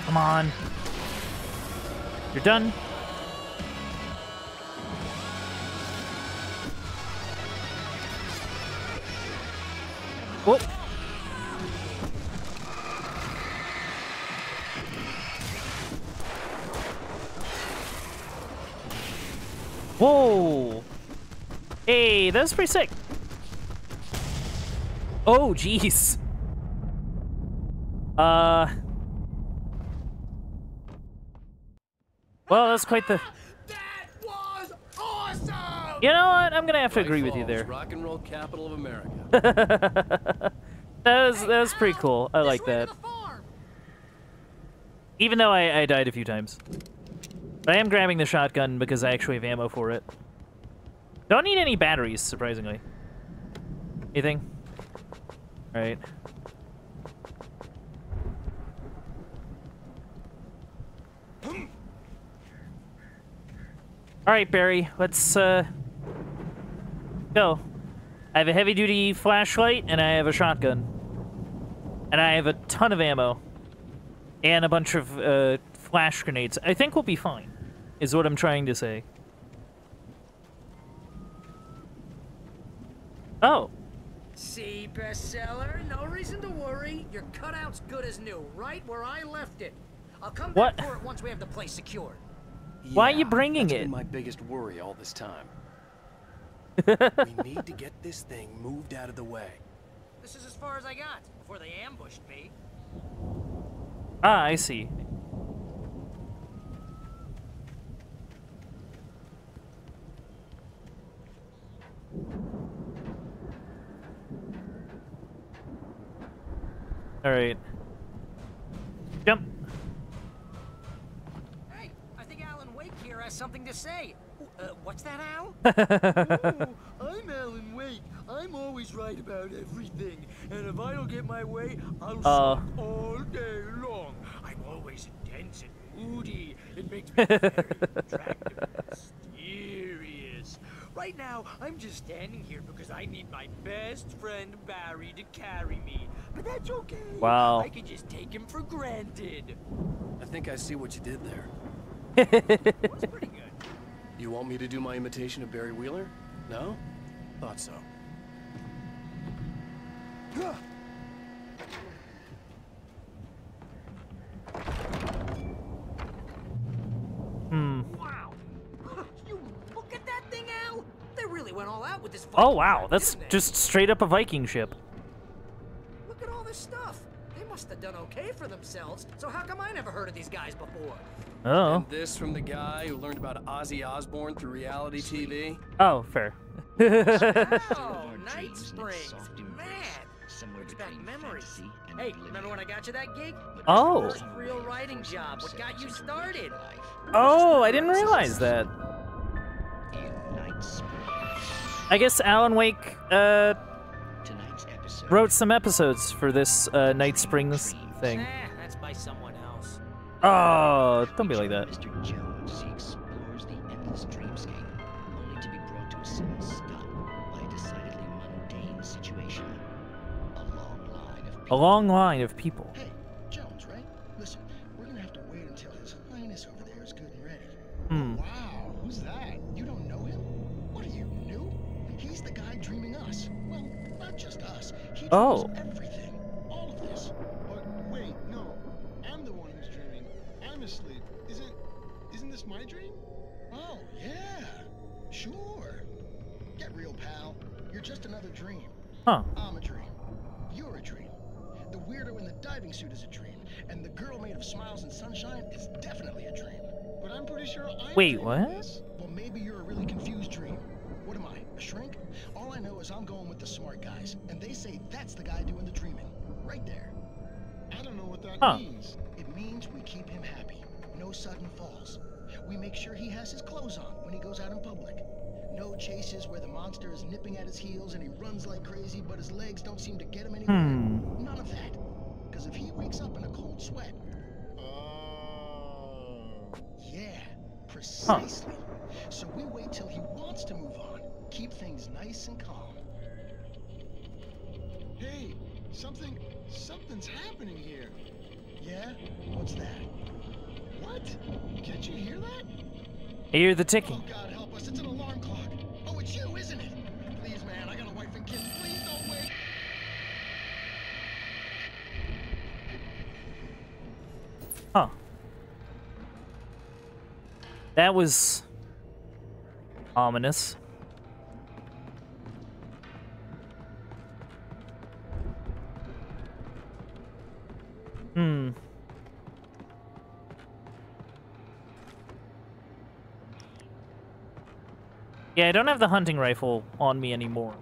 Come on. You're done. Whoop. Whoa. Hey, that was pretty sick. Oh, jeez. Well, that's quite the... That was awesome! You know what? I'm gonna have to agree with you there. Rock and roll capital of America. that was pretty cool. I like that. Even though I died a few times. But I am grabbing the shotgun because I actually have ammo for it. Don't need any batteries, surprisingly. Anything? Alright. Alright, Barry, let's go. I have a heavy-duty flashlight, and I have a shotgun. And I have a ton of ammo. And a bunch of flash grenades. I think we'll be fine, is what I'm trying to say. Oh. See, bestseller? No reason to worry. Your cutout's good as new, right where I left it. I'll come back for it once we have the place secured. Why are you bringing that's it? Been my biggest worry all this time. We need to get this thing moved out of the way. This is as far as I got before they ambushed me. Ah, I see. All right. Jump. Hey, I think Alan Wake here has something to say. What's that, Al? I'm Alan Wake. I'm always right about everything. And if I don't get my way, I'll suck all day long. I'm always intense and moody. It makes me very attractive and mysterious. Right now, I'm just standing here because I need my best friend Barry to carry me. But that's okay. Wow. I can just take him for granted. I think I see what you did there. That's pretty good. You want me to do my imitation of Barry Wheeler? No? Thought so. Wow. You look at that thing, Al. They really went all out with this. Oh wow, that's just straight up a Viking ship. Look at all this stuff. They must have done okay for themselves. So how come I never heard of these guys before? Oh. And this from the guy who learned about Ozzy Osbourne through reality TV? Oh, fair. Oh, Night Springs. Man, brings back memories. Hey, remember when I got you that gig? Oh. First real writing job. What got you started? Oh, I didn't realize that. I guess Alan Wake wrote some episodes for this Night Springs thing. That's by someone else. Oh, don't be like that. Mr. Jones, he explores the endless dreamscape, only to be brought to a sudden stop by a decidedly mundane situation. A long line of people. Hey, Jones, right? Listen, we're gonna have to wait until His Highness over there is good and ready. Hmm. Wow, who's that? You don't know him? What are you, new? He's the guy dreaming us. Well, not just us. He dreams everything. All of this. But wait, no. I'm the one who's dreaming. I'm asleep. Isn't this my dream? Oh, yeah. Sure. Get real, pal. You're just another dream. Huh. I'm a dream. You're a dream. The weirdo in the diving suit is a dream. And the girl made of smiles and sunshine is definitely a dream. But I'm pretty sure I'm Wait, what? Well, maybe you're a really confused dream. What am I, a shrink? All I know is I'm going with the smart guys, and they say that's the guy doing the dreaming. Right there. I don't know what that means. It means we keep him happy. No sudden falls. We make sure he has his clothes on when he goes out in public. No chases where the monster is nipping at his heels and he runs like crazy, but his legs don't seem to get him anywhere. None of that. Because if he wakes up in a cold sweat... Yeah, precisely. So we wait till he wants to move on. Keep things nice and calm. Hey, something's happening here. Yeah? What's that? What? Can't you hear that? I hear the ticking. Oh, God help us, it's an alarm clock. Oh, it's you, isn't it? Please, man, I got a wife and kids. Please don't wait. Huh. That was ominous. Yeah, I don't have the hunting rifle on me anymore.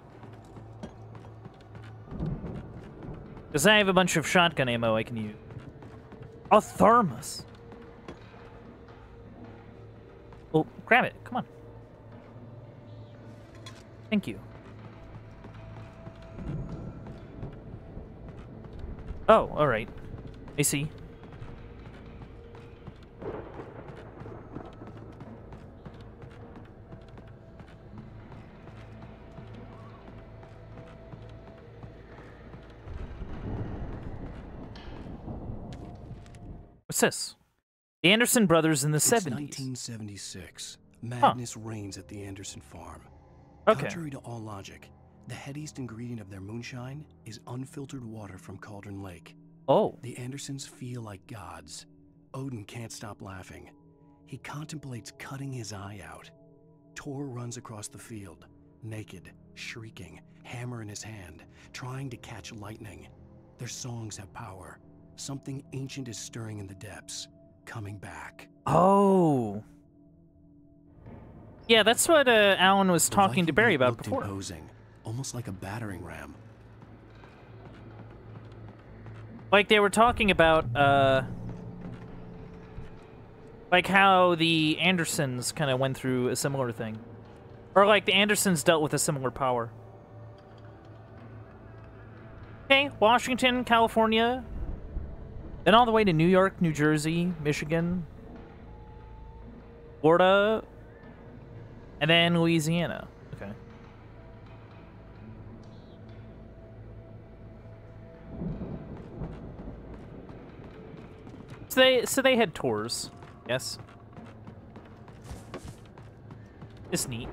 Because I have a bunch of shotgun ammo I can use. A thermos. Well, grab it. Come on. Thank you. Oh, alright. I see. What's this? The Anderson brothers in the 70s. 1976. Madness reigns at the Anderson farm. Contrary to all logic, the headiest ingredient of their moonshine is unfiltered water from Cauldron Lake. Oh. The Andersons feel like gods. Odin can't stop laughing. He contemplates cutting his eye out. Tor runs across the field, naked, shrieking, hammer in his hand, trying to catch lightning. Their songs have power. Something ancient is stirring in the depths, coming back. Oh. Yeah, that's what Alan was talking to Barry about before. Imposing, almost like a battering ram. Like they were talking about, like how the Andersons kind of went through a similar thing. Or like the Andersons dealt with a similar power. Okay, Washington, California. Then all the way to New York, New Jersey, Michigan, Florida, and then Louisiana. Okay. So they had tours, yes. It's neat.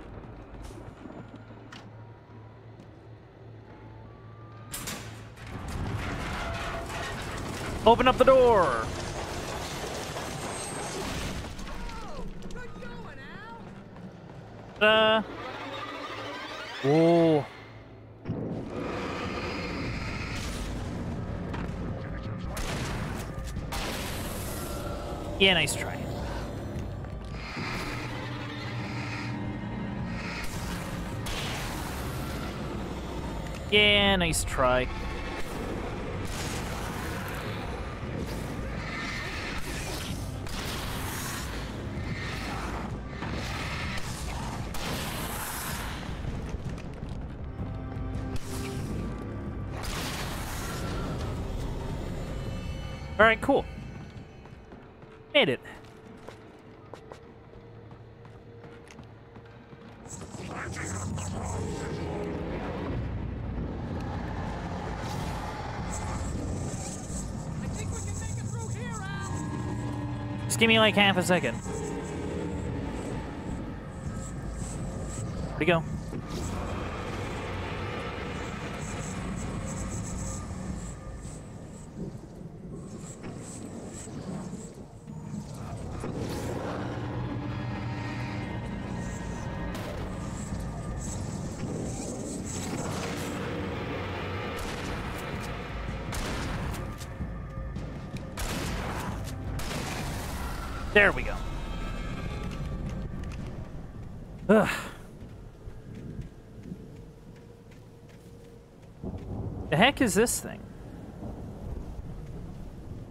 Open up the door! Whoa. Yeah, nice try. Yeah, nice try. All right, cool. Made it. Just give me like half a second. Where'd he go? There we go. Ugh. The heck is this thing?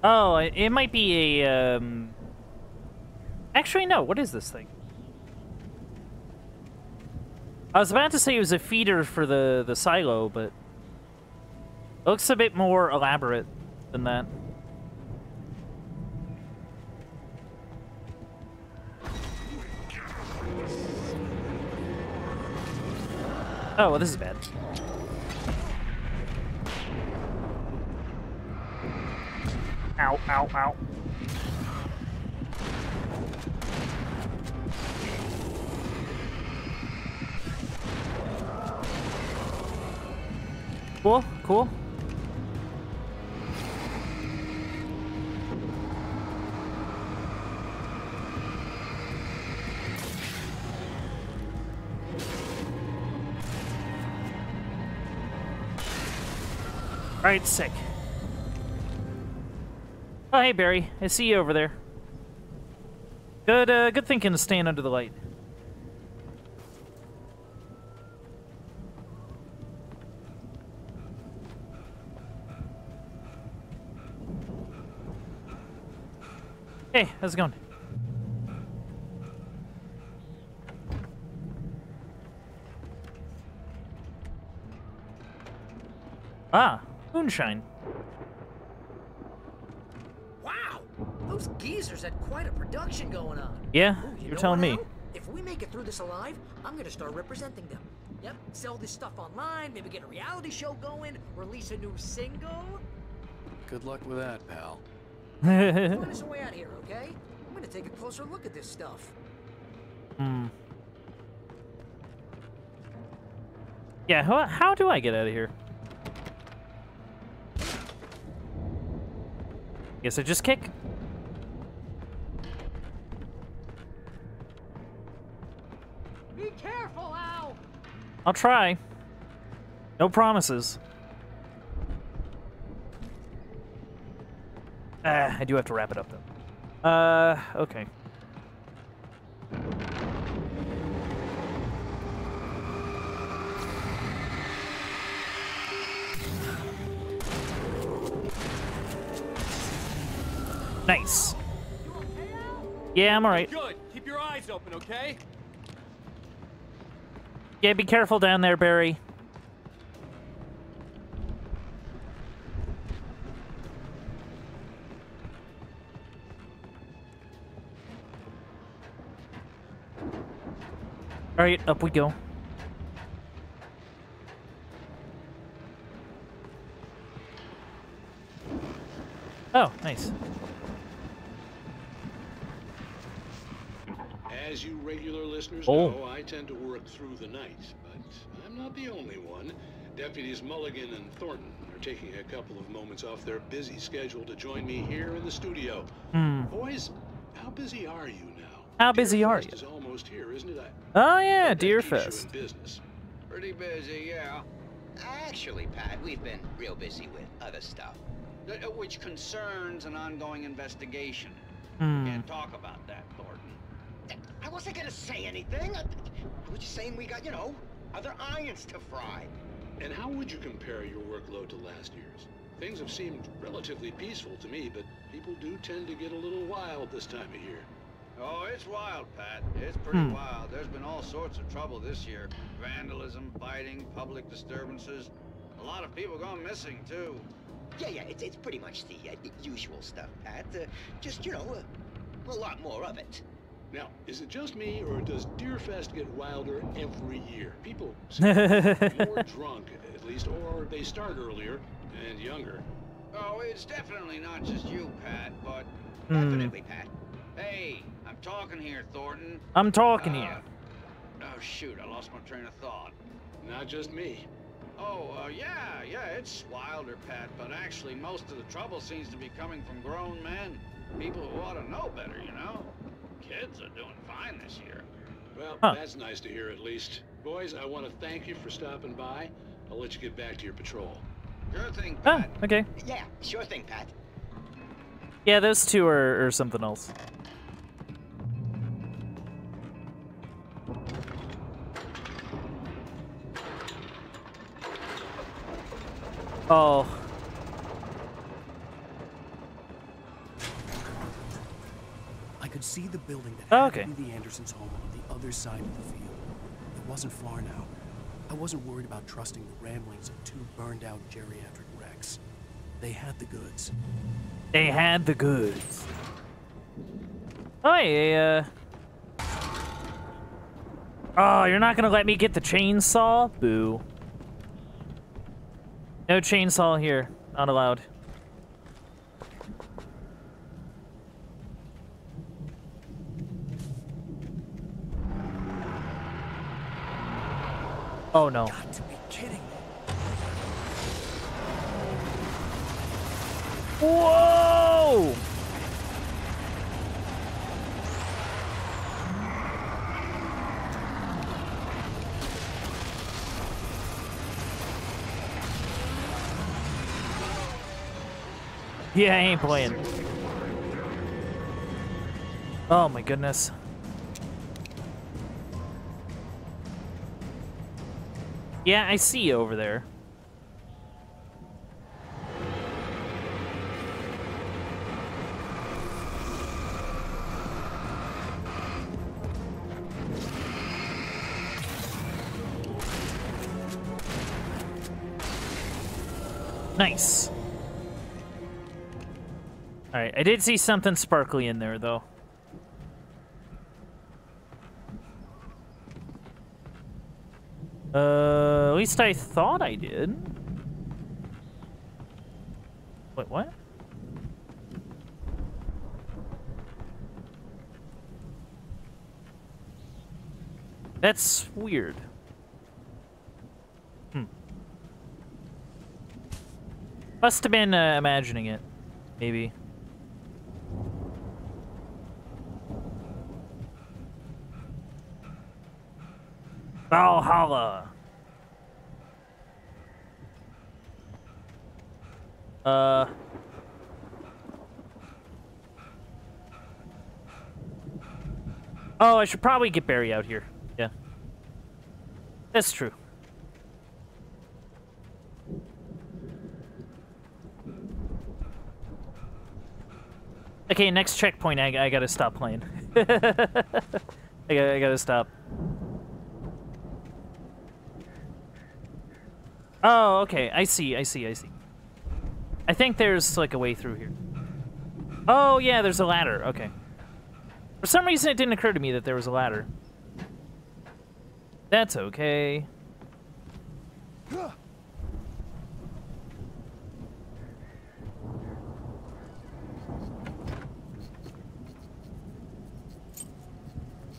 Oh, it might be a, Actually, no. What is this thing? I was about to say it was a feeder for the silo, but it looks a bit more elaborate than that. Oh, well, this is bad. Ow, ow, ow. Cool, cool. Alright, sick. Oh, hey, Barry. I see you over there. Good thinking to stand under the light. Hey, how's it going? Ah, moonshine. Wow, those geezers had quite a production going on. Yeah, Ooh, you're telling me. Al? If we make it through this alive, I'm gonna start representing them. Yep, sell this stuff online, maybe get a reality show going, release a new single. Good luck with that, pal. Find us a way out here, okay? I'm gonna take a closer look at this stuff. Hmm. Yeah, how do I get out of here? Guess I just kick. Be careful, Al! I'll try. No promises. I do have to wrap it up, though. Okay. Nice. Yeah, I'm alright. Good. Keep your eyes open, okay? Yeah, be careful down there, Barry. Alright, up we go. Oh, nice. As you regular listeners know, I tend to work through the night, but I'm not the only one. Deputies Mulligan and Thornton are taking a couple of moments off their busy schedule to join me here in the studio. Boys, how busy are you now? How busy are you? Is almost here, isn't it? Oh yeah, Deerfest. Pretty busy, yeah. Actually, Pat, we've been real busy with other stuff, which concerns an ongoing investigation. Can't talk about that, Thornton. I wasn't gonna say anything. I was just saying we got, other irons to fry. And how would you compare your workload to last year's? Things have seemed relatively peaceful to me, but people do tend to get a little wild this time of year. Oh, it's wild, Pat. It's pretty wild. There's been all sorts of trouble this year. Vandalism, fighting, public disturbances. A lot of people gone missing, too. Yeah, it's pretty much the usual stuff, Pat. Just, a lot more of it. Now, is it just me, or does Deerfest get wilder every year? People seem more drunk, at least, or they start earlier and younger. Oh, it's definitely not just you, Pat, but... Definitely, Pat. Hey, I'm talking here, Thornton. I'm talking here. Oh, shoot, I lost my train of thought. Not just me. Oh, yeah, it's wilder, Pat, but actually most of the trouble seems to be coming from grown men. People who ought to know better, Kids are doing fine this year. Well, that's nice to hear at least. Boys, I want to thank you for stopping by. I'll let you get back to your patrol. Sure thing, Pat. Oh, okay. Yeah, sure thing, Pat. Yeah, those two are something else. Oh. I could see the building that had okay. to be the Andersons' home on the other side of the field. It wasn't far now. I wasn't worried about trusting the ramblings of two burned-out geriatric wrecks. They had the goods. They had the goods. Oh, yeah. Oh, you're not gonna let me get the chainsaw? Boo. No chainsaw here. Not allowed. Oh no. Got to be kidding me. Whoa! Yeah, I ain't playing. Oh my goodness. Yeah, I see you over there. Nice. Alright, I did see something sparkly in there, though. At least I thought I did. Wait, what? That's weird. Must have been imagining it, maybe. Valhalla. Oh, I should probably get Barry out here. Yeah. That's true. Okay, next checkpoint, I gotta stop playing. I gotta stop. Oh, okay. I see. I think there's, like, a way through here. Oh, yeah, there's a ladder. Okay. For some reason, it didn't occur to me that there was a ladder. That's okay.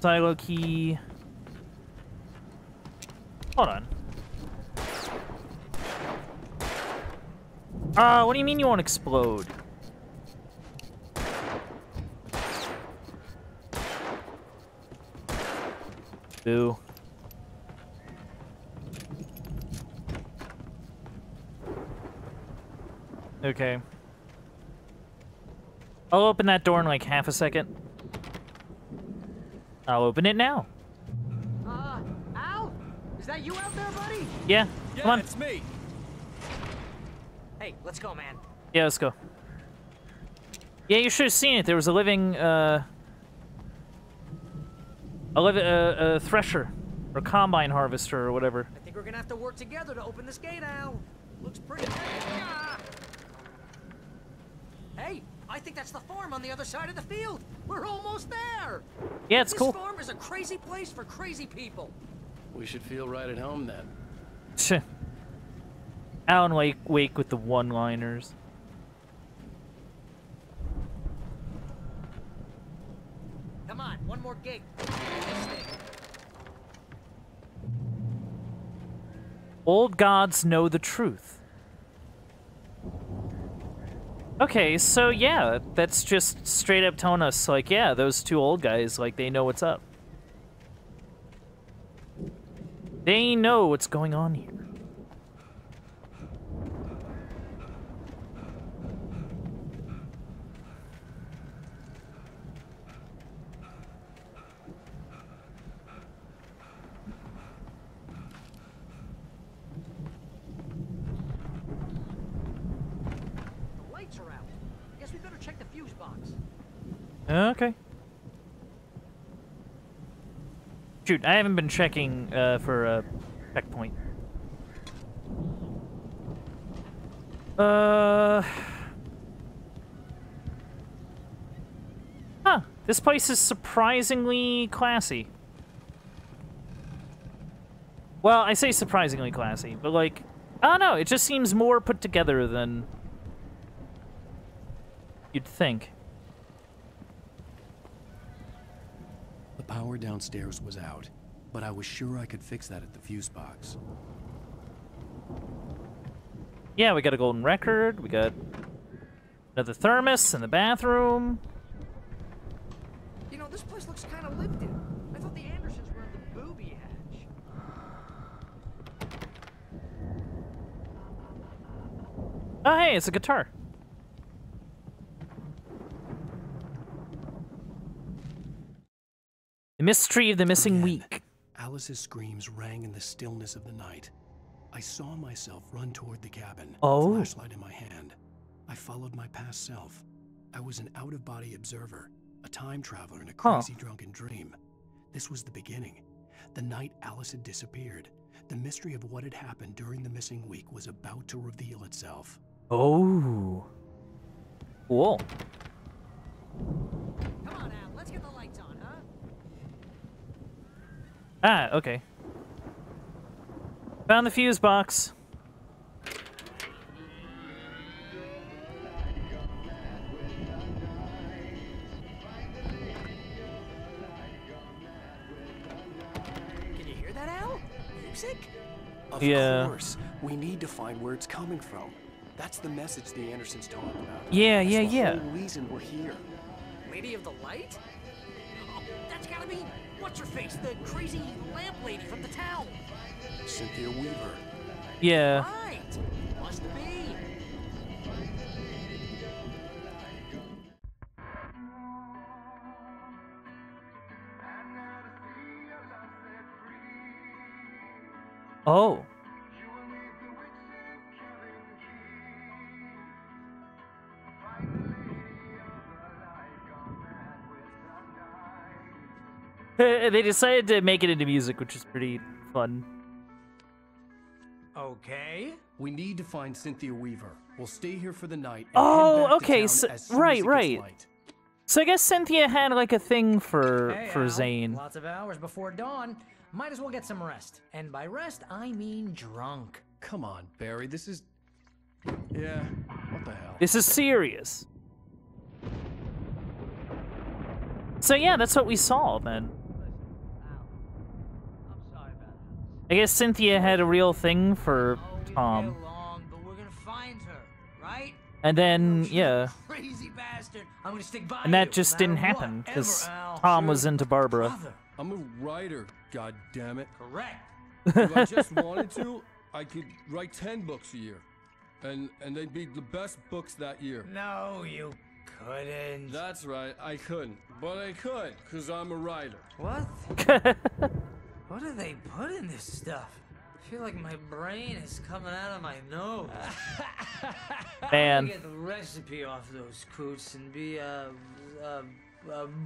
Silo key. Hold on. What do you mean you won't explode? Boo. Okay. I'll open that door in like half a second. I'll open it now. Al? Is that you out there, buddy? Yeah, come on. It's me. Hey, let's go, man. Yeah, let's go. Yeah, you should have seen it. There was a living, thresher, or combine harvester, or whatever. I think we're gonna have to work together to open this gate, Al. Looks pretty good. Hey, I think that's the farm on the other side of the field. We're almost there. Yeah, it's cool. This farm is a crazy place for crazy people. We should feel right at home then. Alan Wake with the one-liners. Come on, one more gate. Old gods know the truth. Okay, so yeah, that's just straight up telling us, like, yeah, those two old guys, like, they know what's up. They know what's going on here. we better check the fuse box. Okay. Shoot, I haven't been checking for a checkpoint. Huh. This place is surprisingly classy. Well, I say surprisingly classy, but like, I don't know, it just seems more put together than you'd think. The power downstairs was out, but I was sure I could fix that at the fuse box. Yeah, we got a golden record, we got another thermos in the bathroom. You know, this place looks kind of lived in. I thought the Andersons were in the booby hatch. Oh, hey, it's a guitar. The mystery of the missing week. Alice's screams rang in the stillness of the night. I saw myself run toward the cabin, Oh. flashlight in my hand. I followed my past self. I was an out-of-body observer, a time traveler in a crazy drunken dream. This was the beginning. The night Alice had disappeared. The mystery of what had happened during the missing week was about to reveal itself. Oh. Cool. Come on, Al, let's get the lights on, huh? Ah, okay. Found the fuse box. Can you hear that, Al? Music? Of course. We need to find where it's coming from. That's the message the Andersons talked about. Yeah, That's yeah. the whole reason we're here. Lady of the Light? Oh, that's gotta be what's-her-face, the crazy lamp lady from the town. Cynthia Weaver. Yeah. Right. Must be. Oh. They decided to make it into music, which is pretty fun. Okay. We need to find Cynthia Weaver. We'll stay here for the night. And Oh, head back to okay. town So, as soon as right, it gets right. light. So I guess Cynthia had like a thing for Al, Zane. Lots of hours before dawn. Might as well get some rest. And by rest, I mean drunk. Come on, Barry. This is... Yeah, what the hell? This is serious. So yeah, that's what we saw then. I guess Cynthia had a real thing for Tom. But we're gonna find her, right? And then, yeah. Crazy bastard. I'm gonna stick by And that you, just no didn't matter happen, what, because ever, Al. Tom was into Barbara. I'm a writer, goddammit. Correct. If I just wanted to, I could write 10 books a year. And they'd be the best books that year. No, you couldn't. That's right, I couldn't. But I could, because I'm a writer. What? What do they put in this stuff? I feel like my brain is coming out of my nose. Man. I'm gonna get the recipe off those coots and be a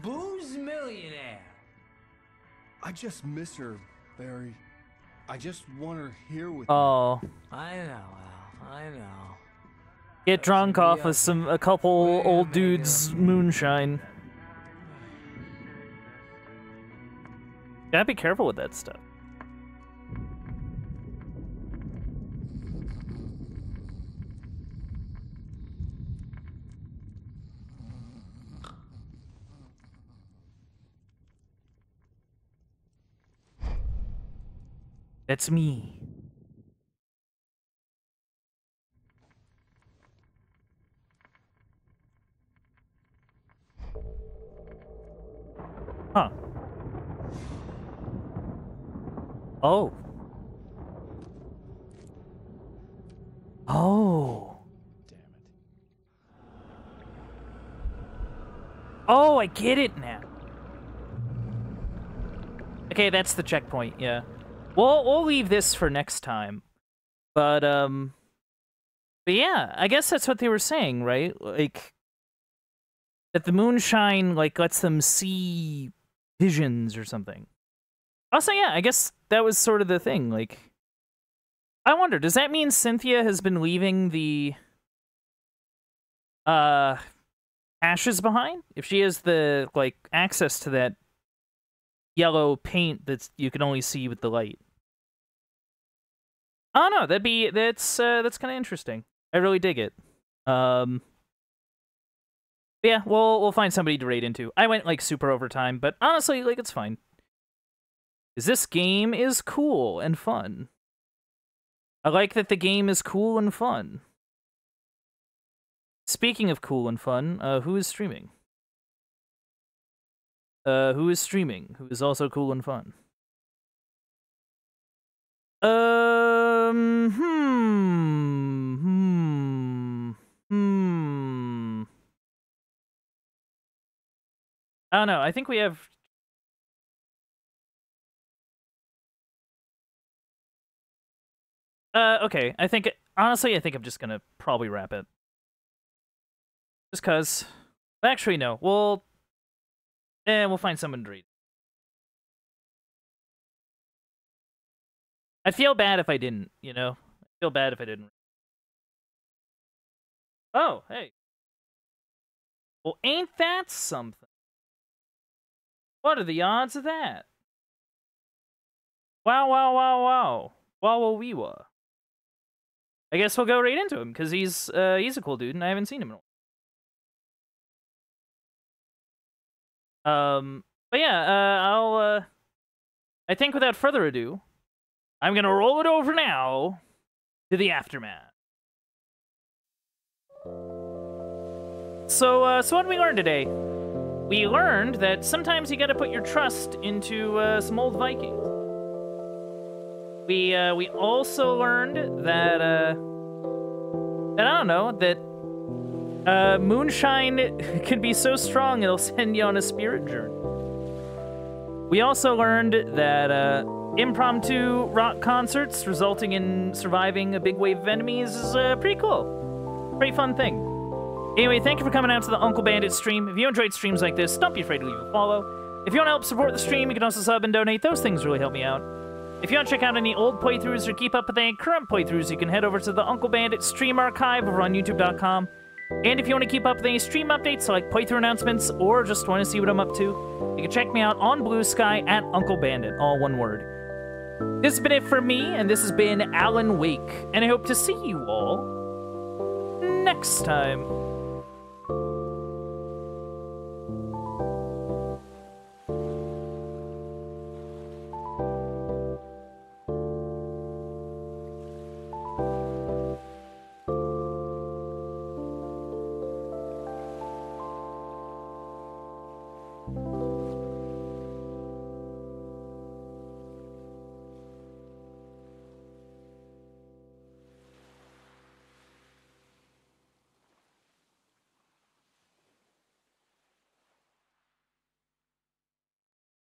booze millionaire. I just miss her, Barry. I just want her here with Oh. I know, Al. I know. Get drunk off of a couple old dudes' moonshine. Gotta be careful with that stuff. That's me. Huh. Oh. Oh. Damn it. Oh, I get it now. Okay, that's the checkpoint, yeah. We'll leave this for next time. But yeah, I guess that's what they were saying, right? Like, that the moonshine, like, lets them see visions or something. Also, yeah, I guess that was sort of the thing. Like, I wonder, does that mean Cynthia has been leaving the ashes behind? If she has the, like, access to that yellow paint that you can only see with the light. I don't know, that's kind of interesting. I really dig it. Yeah, we'll find somebody to raid into. I went, like, super over time, but honestly, like, it's fine. Because this game is cool and fun. I like that the game is cool and fun. Speaking of cool and fun, who is streaming? Who is streaming? Who is also cool and fun? I don't know. I think we have... okay. Honestly, I think I'm just gonna probably wrap it. Just cause... Actually, no. We'll find someone to read. I'd feel bad if I didn't, you know? I'd feel bad if I didn't. Oh, hey. Well, ain't that something? What are the odds of that? Wow, wow, wow, wow. Wow, wow, wee, wah. I guess we'll go right into him, because he's a cool dude, and I haven't seen him in a while. But yeah, I think without further ado, I'm gonna roll it over now to the aftermath. So what did we learn today? We learned that sometimes you gotta put your trust into some old Vikings. We also learned that I don't know, that moonshine can be so strong it'll send you on a spirit journey. We also learned that impromptu rock concerts resulting in surviving a big wave of enemies is pretty cool. Pretty fun thing. Anyway, thank you for coming out to the Uncle Bandit stream. If you enjoyed streams like this, don't be afraid to leave a follow. If you want to help support the stream, you can also sub and donate. Those things really help me out. If you want to check out any old playthroughs or keep up with any current playthroughs, you can head over to the Uncle Bandit stream archive over on YouTube.com. And if you want to keep up with any stream updates, like playthrough announcements, or just want to see what I'm up to, you can check me out on Blue Sky at Uncle Bandit, all one word. This has been it for me, and this has been Alan Wake, and I hope to see you all next time.